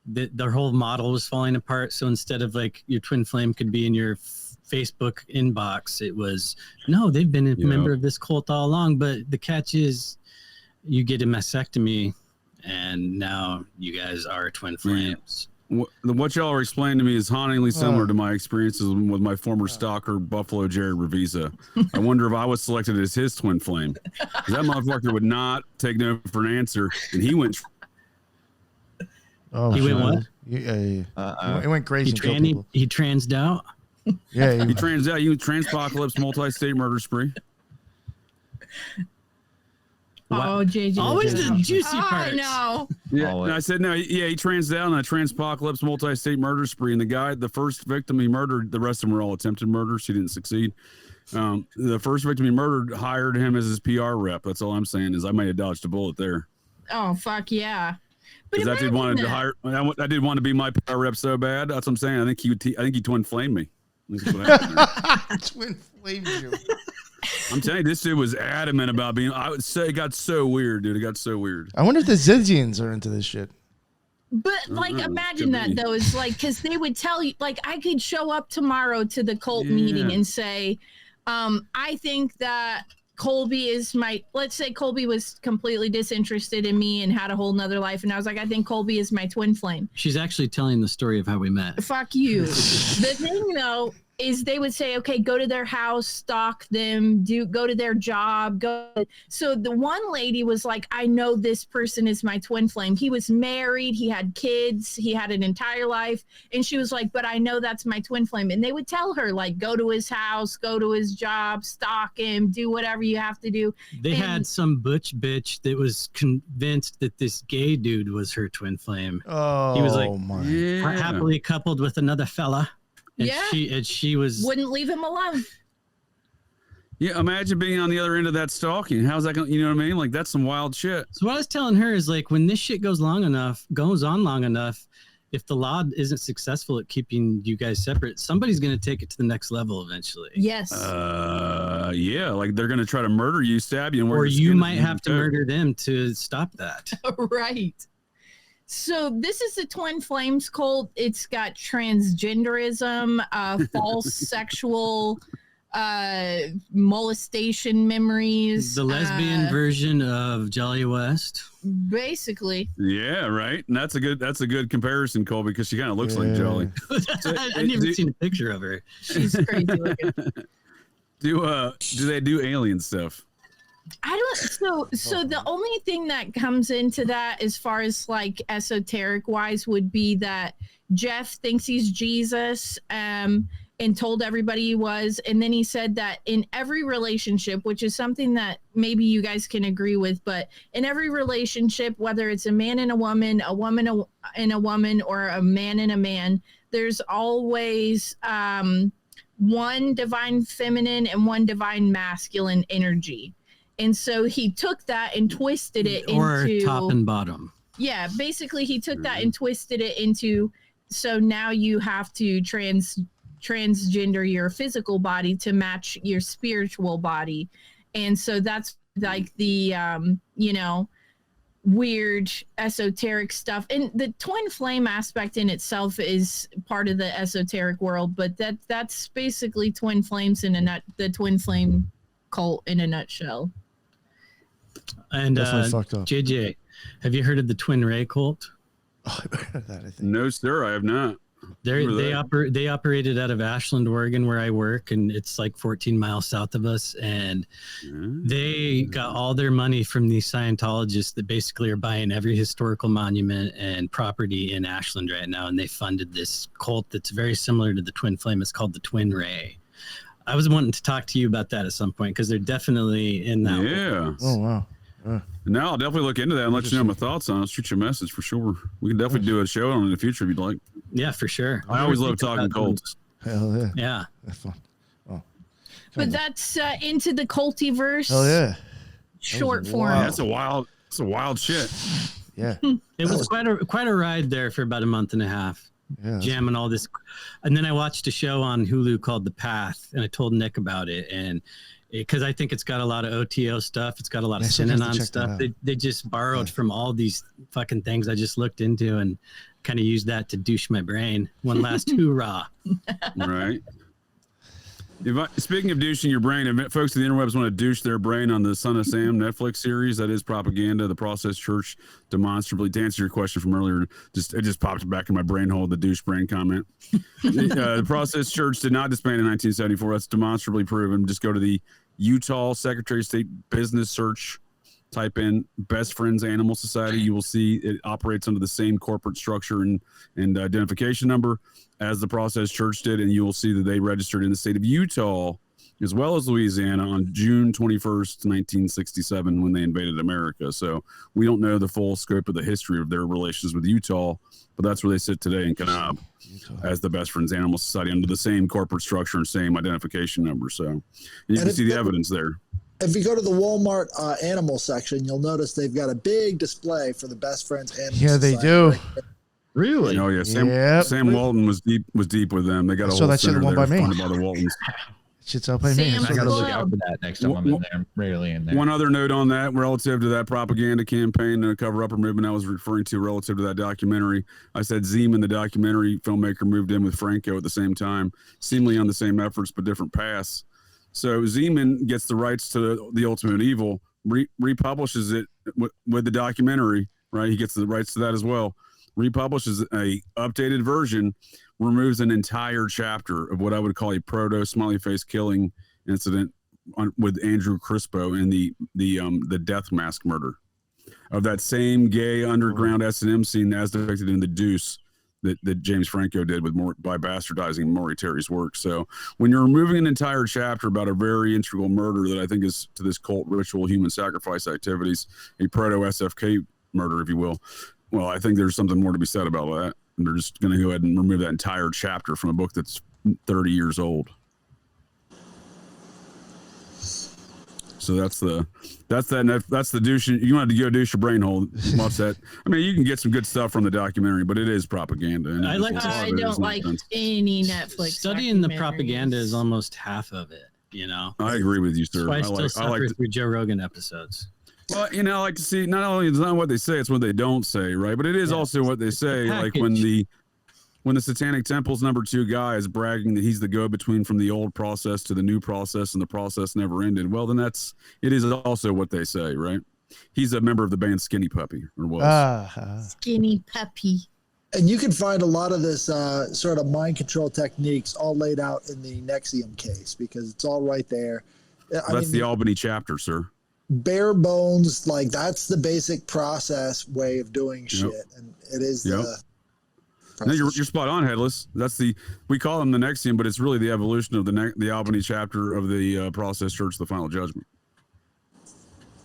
their whole model was falling apart. So instead of like your twin flame could be in your Facebook inbox, it was, no, they've been a member of this cult all along. But the catch is you get a mastectomy and now you guys are twin flames. What y'all are explaining to me is hauntingly similar to my experiences with my former stalker, Buffalo Jerry Revisa. I wonder if I was selected as his twin flame. 'Cause that motherfucker would not take no for an answer, and he went. Oh, He went what? He went crazy. He transed out. Yeah, he trans out. You transpocalypse, multi-state murder spree. Oh, JJ. Always the juicy Oh, parts. no. Yeah, and I said no. Yeah, he trans out on a transpocalypse, multi-state murder spree, and the first victim he murdered, the rest of them were all attempted murders. He didn't succeed. The first victim he murdered hired him as his PR rep. That's all I'm saying is I may have dodged a bullet there. Oh, fuck yeah. Because I did want to hire. I did want to be my PR rep so bad. That's what I'm saying. I think he twin flamed me. That's what happened. Twin flamed you. I'm telling you, this dude was adamant about being. I would say it got so weird, dude. It got so weird. I wonder if the Zizians are into this shit. But like, imagine that though. It's like, because they would tell you, like, I could show up tomorrow to the cult meeting and say, I think that Colby is let's say Colby was completely disinterested in me and had a whole nother life. And I was like, I think Colby is my twin flame. She's actually telling the story of how we met. Fuck you. The thing though is they would say, okay, go to their house, stalk them, go to their job, So the one lady was like, I know this person is my twin flame. He was married, he had kids, he had an entire life. And she was like, but I know that's my twin flame. And they would tell her, like, go to his house, go to his job, stalk him, do whatever you have to do. They had some butch bitch that was convinced that this gay dude was her twin flame. Oh, he was like my. happily coupled with another fella. And yeah. She was wouldn't leave him alone. Yeah, imagine being on the other end of that stalking. How's that going? You know what I mean? Like, that's some wild shit. So what I was telling her is, like, when this shit goes on long enough, if the law isn't successful at keeping you guys separate, somebody's going to take it to the next level eventually. Yes. Yeah, like they're going to try to murder you, stab you, and or you might have to murder them to stop that. Right. So this is the Twin Flames cult. It's got transgenderism, false sexual molestation memories. The lesbian version of Jolly West. Basically. Yeah, right. And that's a good comparison, Colby, because she kind of looks like Jolly. I've never seen a picture of her. She's crazy looking. Do they do alien stuff? I don't. So the only thing that comes into that, as far as like esoteric wise, would be that Jeff thinks he's Jesus, and told everybody he was, and then he said that in every relationship, which is something that maybe you guys can agree with, but in every relationship, whether it's a man and a woman and a woman, or a man and a man, there's always one divine feminine and one divine masculine energy. And so he took that and twisted it into top and bottom. Yeah, basically he took that and twisted it into so now you have to transgender your physical body to match your spiritual body. And so that's like the weird esoteric stuff, and the twin flame aspect in itself is part of the esoteric world, but that's basically twin flames the twin flame cult in a nutshell. And fucked up. JJ, have you heard of the Twin Ray cult? Oh, I've heard of that, I think. No, sir, I have not. They operated out of Ashland, Oregon, where I work, and it's like 14 miles south of us. And they got all their money from these Scientologists that basically are buying every historical monument and property in Ashland right now. And they funded this cult that's very similar to the Twin Flame. It's called the Twin Ray. I was wanting to talk to you about that at some point because they're definitely in that. Yeah. Oh, wow. Now I'll definitely look into that and let you know my thoughts on it. I'll shoot you a message for sure. We can definitely do a show on it in the future if you'd like. Yeah, for sure. I always love talking cults. Hell yeah. Yeah. That's fun. Oh. But that's into the Cultiverse. Hell yeah. Short form. wild. That's a wild shit. Yeah. It was quite a ride there for about a month and a half. Yeah. Jamming all this. And then I watched a show on Hulu called The Path, and I told Nick about it. And because I think it's got a lot of OTO stuff. It's got a lot of Synanon stuff. They just borrowed from all these fucking things I just looked into and kind of used that to douche my brain. One last hoorah. Right. Speaking of douching your brain, if folks in the interwebs want to douche their brain on the Son of Sam Netflix series, that is propaganda. The Process Church demonstrably, to answer your question from earlier, it just popped back in my brain hole, the douche brain comment. The Process Church did not disband in 1974. That's demonstrably proven. Just go to the Utah Secretary of State business search, type in Best Friends Animal Society. You will see it operates under the same corporate structure and identification number as the Process Church did, and you will see that they registered in the state of Utah as well as Louisiana on June 21st, 1967, when they invaded America. So we don't know the full scope of the history of their relations with Utah, but that's where they sit today in Kanab as the Best Friends Animal Society under the same corporate structure and same identification number. So and you can see the evidence there. If you go to the Walmart animal section, you'll notice they've got a big display for the Best Friends Animal Society. They do. Really? Oh yeah, Sam Walton was deep with them. They got a whole that shit center one there by me. funded by the Waltons. Shit's out by me. Sam's I gotta look Club. out for that next time I'm in there. I'm rarely in there. One other note on that, relative to that propaganda campaign and cover upper movement I was referring to relative to that documentary. I said Zeman, the documentary filmmaker, moved in with Franco at the same time, seemingly on the same efforts but different paths. So Zeman gets the rights to The Ultimate Evil, republishes it with the documentary, right? He gets the rights to that as well. Republishes a updated version, removes an entire chapter of what I would call a proto smiley face killing incident with Andrew Crispo in the death mask murder of that same gay underground S&M scene as depicted in The Deuce that James Franco did by bastardizing Maury Terry's work. So when you're removing an entire chapter about a very integral murder that I think is to this cult ritual human sacrifice activities, a proto SFK murder, if you will, well, I think there's something more to be said about that. And they're just going to go ahead and remove that entire chapter from a book that's 30 years old. So that's the douche. You want to go douche your brain hole. Watch that. I mean, you can get some good stuff from the documentary, but it is propaganda. And I don't like any Netflix. Studying the propaganda is almost half of it. You know. I agree with you, sir. That's why I still suffer through Joe Rogan episodes. Well, I like to see not only it's not what they say, it's what they don't say, right? But it is also what they say. Like when the Satanic Temple's #2 guy is bragging that he's the go-between from the old process to the new process, and the process never ended. Well, then it is also what they say, right? He's a member of the band Skinny Puppy, or was. Skinny Puppy. And you can find a lot of this sort of mind control techniques all laid out in the Nexium case because it's all right there. That's the Albany chapter, sir. Bare bones, like that's the basic process way of doing shit, and it is the. No, you're spot on, Headless. We call them the Nexium, but it's really the evolution of the Albany chapter of the Process Church, the Final Judgment.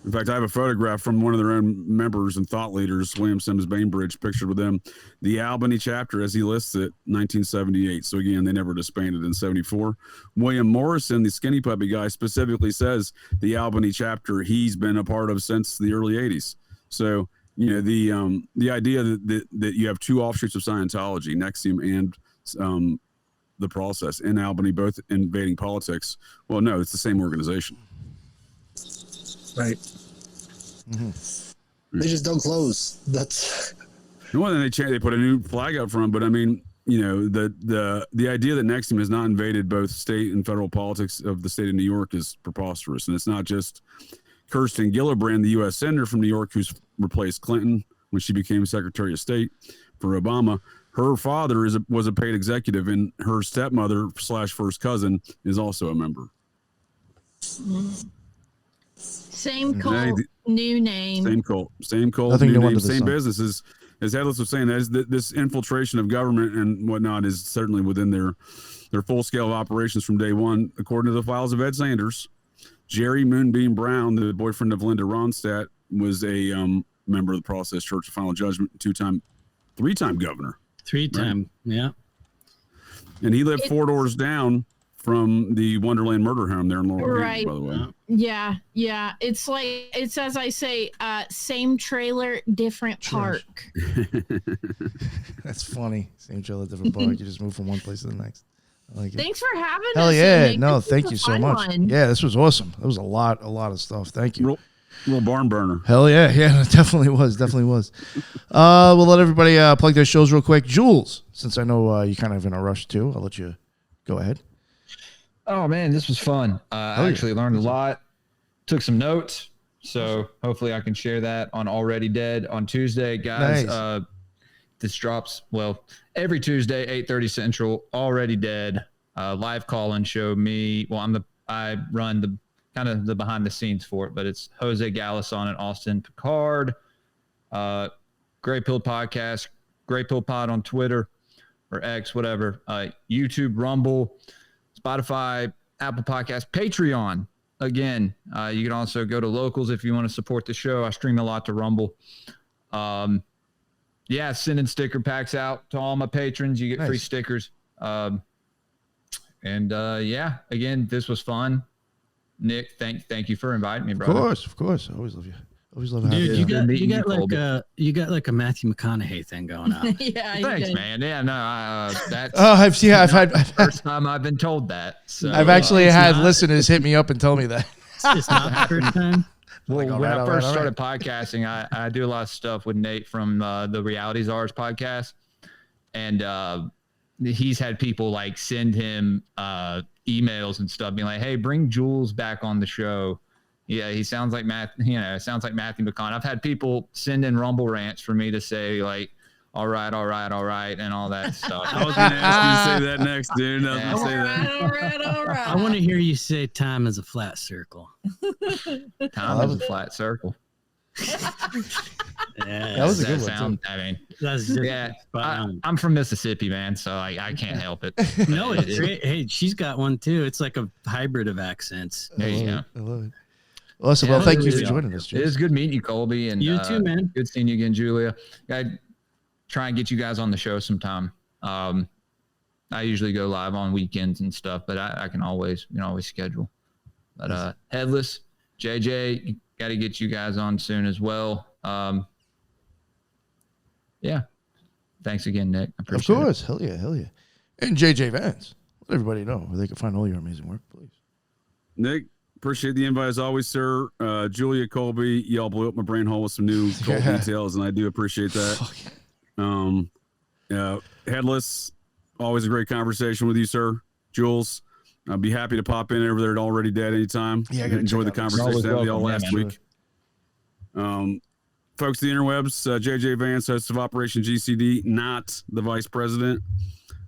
In fact, I have a photograph from one of their own members and thought leaders, William Sims Bainbridge, pictured with them. The Albany chapter, as he lists it, 1978. So again, they never disbanded in 74. William Morrison, the Skinny Puppy guy, specifically says the Albany chapter he's been a part of since the early 80s. So the idea that you have two offshoots of Scientology, NXIVM and the Process in Albany, both invading politics. Well, no, it's the same organization. Right. They just don't close. That's Well, then they put a new flag up front, but I mean, the idea that NXIVM has not invaded both state and federal politics of the state of New York is preposterous, and it's not just Kirsten Gillibrand, the U.S. senator from New York, who's replaced Clinton when she became Secretary of State for Obama. Her father was a paid executive, and her stepmother / first cousin is also a member. Same cult, new name. Same cult, Nothing new new name, under the same sun. businesses. As Headless was saying, this infiltration of government and whatnot is certainly within their full scale of operations from day one. According to the files of Ed Sanders, Jerry Moonbeam Brown, the boyfriend of Linda Ronstadt, was a member of the Process Church of Final Judgment, three-time governor. Three-time, yeah. And he lived 4 doors down from the Wonderland murder home there in Laurel, Right. by the way. Yeah. It's like, it's as I say, same trailer, different park. That's funny. Same trailer, different park. You just move from one place to the next. I like it. Thanks for having Hell us. yeah. Nick. No, This thank was you a so fun much. one. Yeah, this was awesome. That was a lot of stuff. Thank you. Real barn burner. Hell yeah. Yeah, it definitely was. We'll let everybody plug their shows real quick. Jules, since I know you're kind of in a rush too, I'll let you go ahead. Oh man, this was fun. I actually learned a lot. Took some notes, so hopefully I can share that on Already Dead on Tuesday, guys. Nice. This drops every Tuesday, 8:30 Central. Already Dead, live call-in show. I run the kind of the behind the scenes for it, but it's Jose Galison and Austin Picard. Grey Pill Podcast, Grey Pill Pod on Twitter or X, whatever. YouTube, Rumble, Spotify, Apple Podcasts, Patreon. Again, you can also go to Locals if you want to support the show. I stream a lot to Rumble. Sending sticker packs out to all my patrons. You get free stickers. Again, this was fun. Nick, thank you for inviting me, brother. Of course. I always love you. Always love having Dude, you. you got like a Matthew McConaughey thing going on. Yeah. Thanks, man. Yeah, no, that's I've had first time I've been told that. So, I've actually had listeners hit me up and tell me that. It's not the first time. Well, Like, when I first all right. started podcasting, I do a lot of stuff with Nate from the Reality Czars podcast, and he's had people like send him emails and stuff, being like, "Hey, bring Jules back on the show." Yeah, he sounds like sounds like Matthew McConaughey. I've had people send in Rumble rants for me to say like, all right, and all that stuff. I was going to ask you to say that next, dude. I was going to say that. All right. I want to hear you say time is a flat circle. Time is a flat circle. Yeah, That was a good one, too. I mean, that's just spot on. I'm from Mississippi, man, so I can't help it. No, it's great. Hey, she's got one too. It's like a hybrid of accents. There you go. I love it. Awesome. Well, thank you for joining us, It Jules. is good meeting you, Colby, and You too, man. Good seeing you again, Julia. I try and get you guys on the show sometime. I usually go live on weekends and stuff, but I can always schedule. But Headless, JJ, got to get you guys on soon as well. Thanks again, Nick. I appreciate Of course. Hell yeah. And JJ Vance. Let everybody know where they can find all your amazing work, please. Nick, appreciate the invite as always, sir. Julia, Colby, y'all blew up my brain hole with some new cult details, and I do appreciate that. Headless, always a great conversation with you, sir. Jules, I'd be happy to pop in over there at Already Dead anytime. Yeah, I gotta enjoy the check out this. conversation that we all Always last welcome. week. Folks, the interwebs, JJ Vance, host of Operation GCD, not the vice president.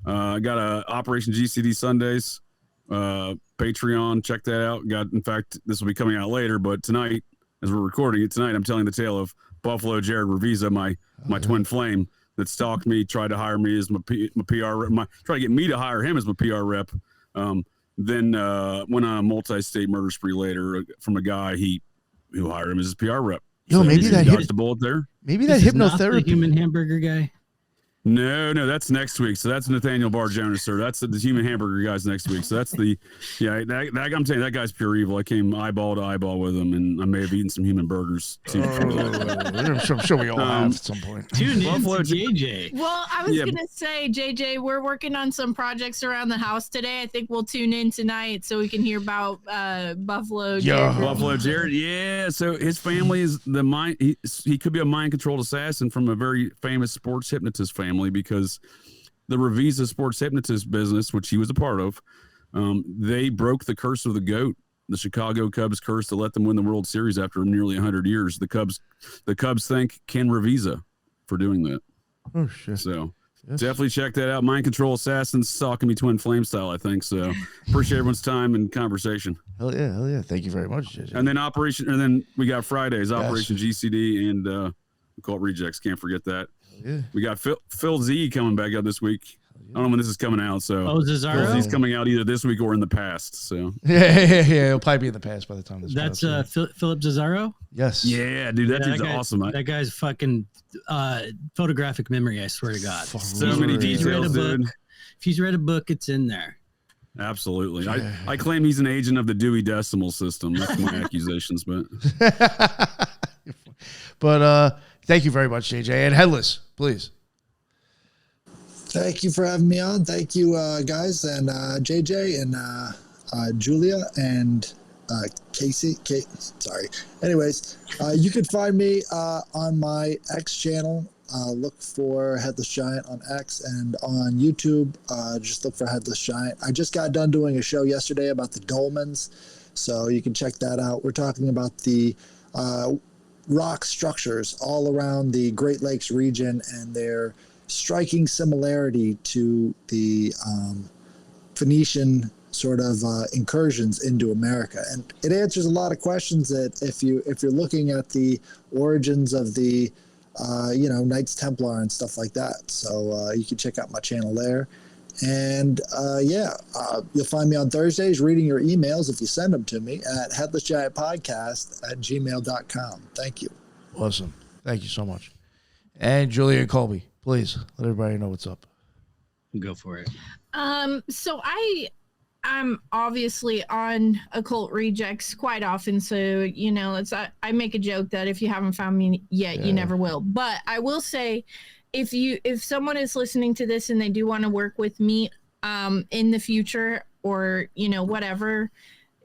I got a Operation GCD Sundays, Patreon. Check that out. In fact, this will be coming out later, but tonight, as we're recording it tonight, I'm telling the tale of Buffalo Jared Revisa, my twin flame that stalked me, tried to hire me as my PR rep, tried to get me to hire him as my PR rep. Then went on a multi-state murder spree later from a guy who hired him as his PR rep. Yo, maybe he that dodged the bullet there. Maybe that This is not the hypnotherapy. human hamburger guy. No, that's next week. So that's Nathaniel Bar Jonas, sir. That's the human hamburger guys next week. So that's I'm telling you, that guy's pure evil. I came eyeball to eyeball with him, and I may have eaten some human burgers. I'm sure we all have at some point. Tune in to JJ. Well, I was gonna say, JJ, we're working on some projects around the house today. I think we'll tune in tonight so we can hear about Buffalo Jared. Buffalo Jared. Yeah. So his family is he could be a mind controlled assassin from a very famous sports hypnotist family, because the Revisa sports hypnotist business, which he was a part of, they broke the curse of the GOAT, the Chicago Cubs curse, to let them win the World Series after nearly 100 years. The Cubs thank Ken Revisa for doing that. Oh shit! So definitely check that out. Mind Control Assassins, Stalking Me Twin Flame style, I think. So appreciate everyone's time and conversation. Hell yeah! Thank you very much, JJ. And then we got Fridays, Operation GCD and Occult Rejects. Can't forget that. Yeah. We got Phil Z coming back up this week. I don't know when this is coming out, so Cesaro? Phil Z's coming out either this week or in the past. So yeah, it'll probably be in the past by the time this. That's Philip Cesaro. Yes. Yeah, dude, that dude's awesome. That guy's fucking photographic memory. I swear to God. So many details, dude. If he's read a book, it's in there. Absolutely. Yeah. I claim he's an agent of the Dewey Decimal System. That's my accusations, but thank you very much, JJ. And Headless, please. Thank you for having me on. Thank you, guys, and JJ and Julia and Casey. Sorry. Anyways, you can find me on my X channel. Look for Headless Giant on X, and on YouTube, just look for Headless Giant. I just got done doing a show yesterday about the dolmens, so you can check that out. We're talking about the rock structures all around the Great Lakes region and their striking similarity to the Phoenician sort of incursions into America, and it answers a lot of questions that if you're looking at the origins of the Knights Templar and stuff like that. So you can check out my channel there, and you'll find me on Thursdays reading your emails if you send them to me at headlessgiantpodcast@gmail.com. Thank you. Awesome. Thank you so much. And Julia and Colby, please let everybody know what's up. Go for it. So I'm obviously on Occult Rejects quite often, so I make a joke that if you haven't found me yet, you never will. But I will say, if someone is listening to this and they do want to work with me in the future, or whatever,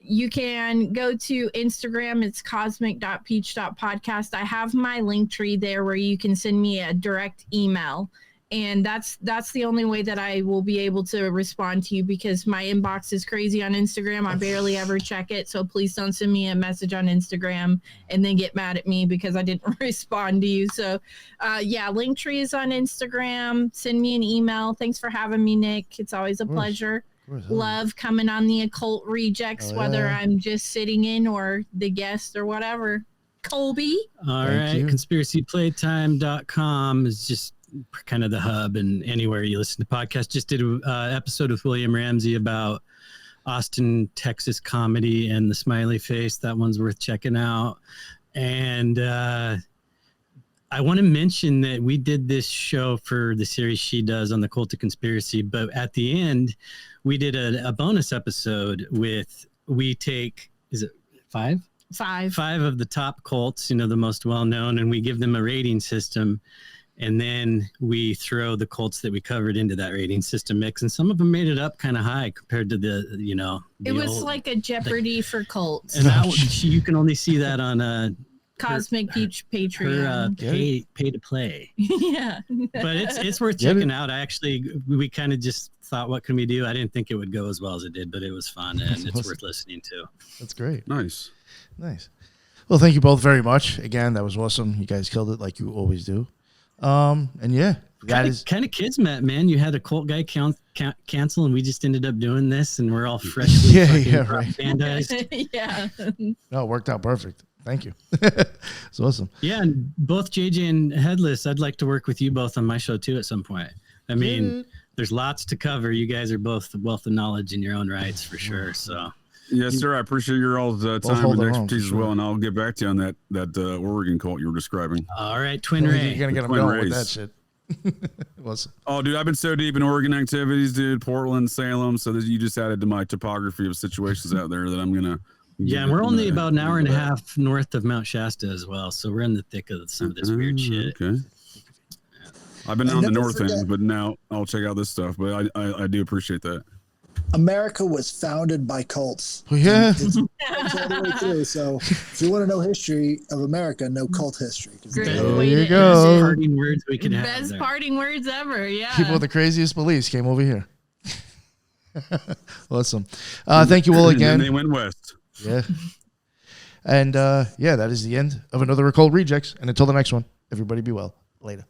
you can go to Instagram. It's cosmic.peach.podcast. I have my link tree there where you can send me a direct email. And that's the only way that I will be able to respond to you, because my inbox is crazy on Instagram. I barely ever check it. So please don't send me a message on Instagram and then get mad at me because I didn't respond to you. So Linktree is on Instagram. Send me an email. Thanks for having me, Nick. It's always a pleasure. Love coming on the Occult Rejects, whether I'm just sitting in or the guest or whatever. Colby. All right. ConspiracyPlaytime.com is just kind of the hub, and anywhere you listen to podcasts. Just did an episode with William Ramsey about Austin, Texas comedy and the smiley face. That one's worth checking out. And I want to mention that we did this show for the series she does on the Cult of Conspiracy, but at the end we did a bonus episode with, we take, is it five of the top cults, the most well-known, and we give them a rating system. And then we throw the cults that we covered into that rating system mix, and some of them made it up kind of high compared to it was like a Jeopardy for cults. And you can only see that on Cosmic Peach Patreon. Pay to play. Yeah, but it's worth checking out. We kind of just thought, what can we do? I didn't think it would go as well as it did, but it was fun, and it's worth listening to. That's great. Nice. Well, thank you both very much. Again, that was awesome. You guys killed it like you always do. And yeah, that is kind of kismet, man. You had a cult guy cancel, and we just ended up doing this, and we're all freshly bandized. Yeah. No, it worked out perfect. Thank you. It's awesome. Yeah, and both JJ and Headless, I'd like to work with you both on my show too at some point. I mean, there's lots to cover. You guys are both a wealth of knowledge in your own rights for sure. So. Yes, sir. I appreciate your all's time and expertise as well, and I'll get back to you on that Oregon cult you were describing. All right, Twin Ray. You're gonna get them going with that shit. Oh, dude, I've been so deep in Oregon activities, dude. Portland, Salem. So that you just added to my topography of situations out there that I'm gonna. Yeah, and we're only about an hour and a half north of Mount Shasta as well, so we're in the thick of some of this weird shit. Okay. I've been on the north end, but now I'll check out this stuff. But I do appreciate that. America was founded by cults. Yeah. It's all the way through. So if you want to know history of America, know cult history. There you go. Parting words we could have. Best parting words ever. Yeah. People with the craziest beliefs came over here. Awesome. Thank you all again. And they went west. Yeah. And yeah, that is the end of another Occult Rejects. And until the next one, everybody be well. Later.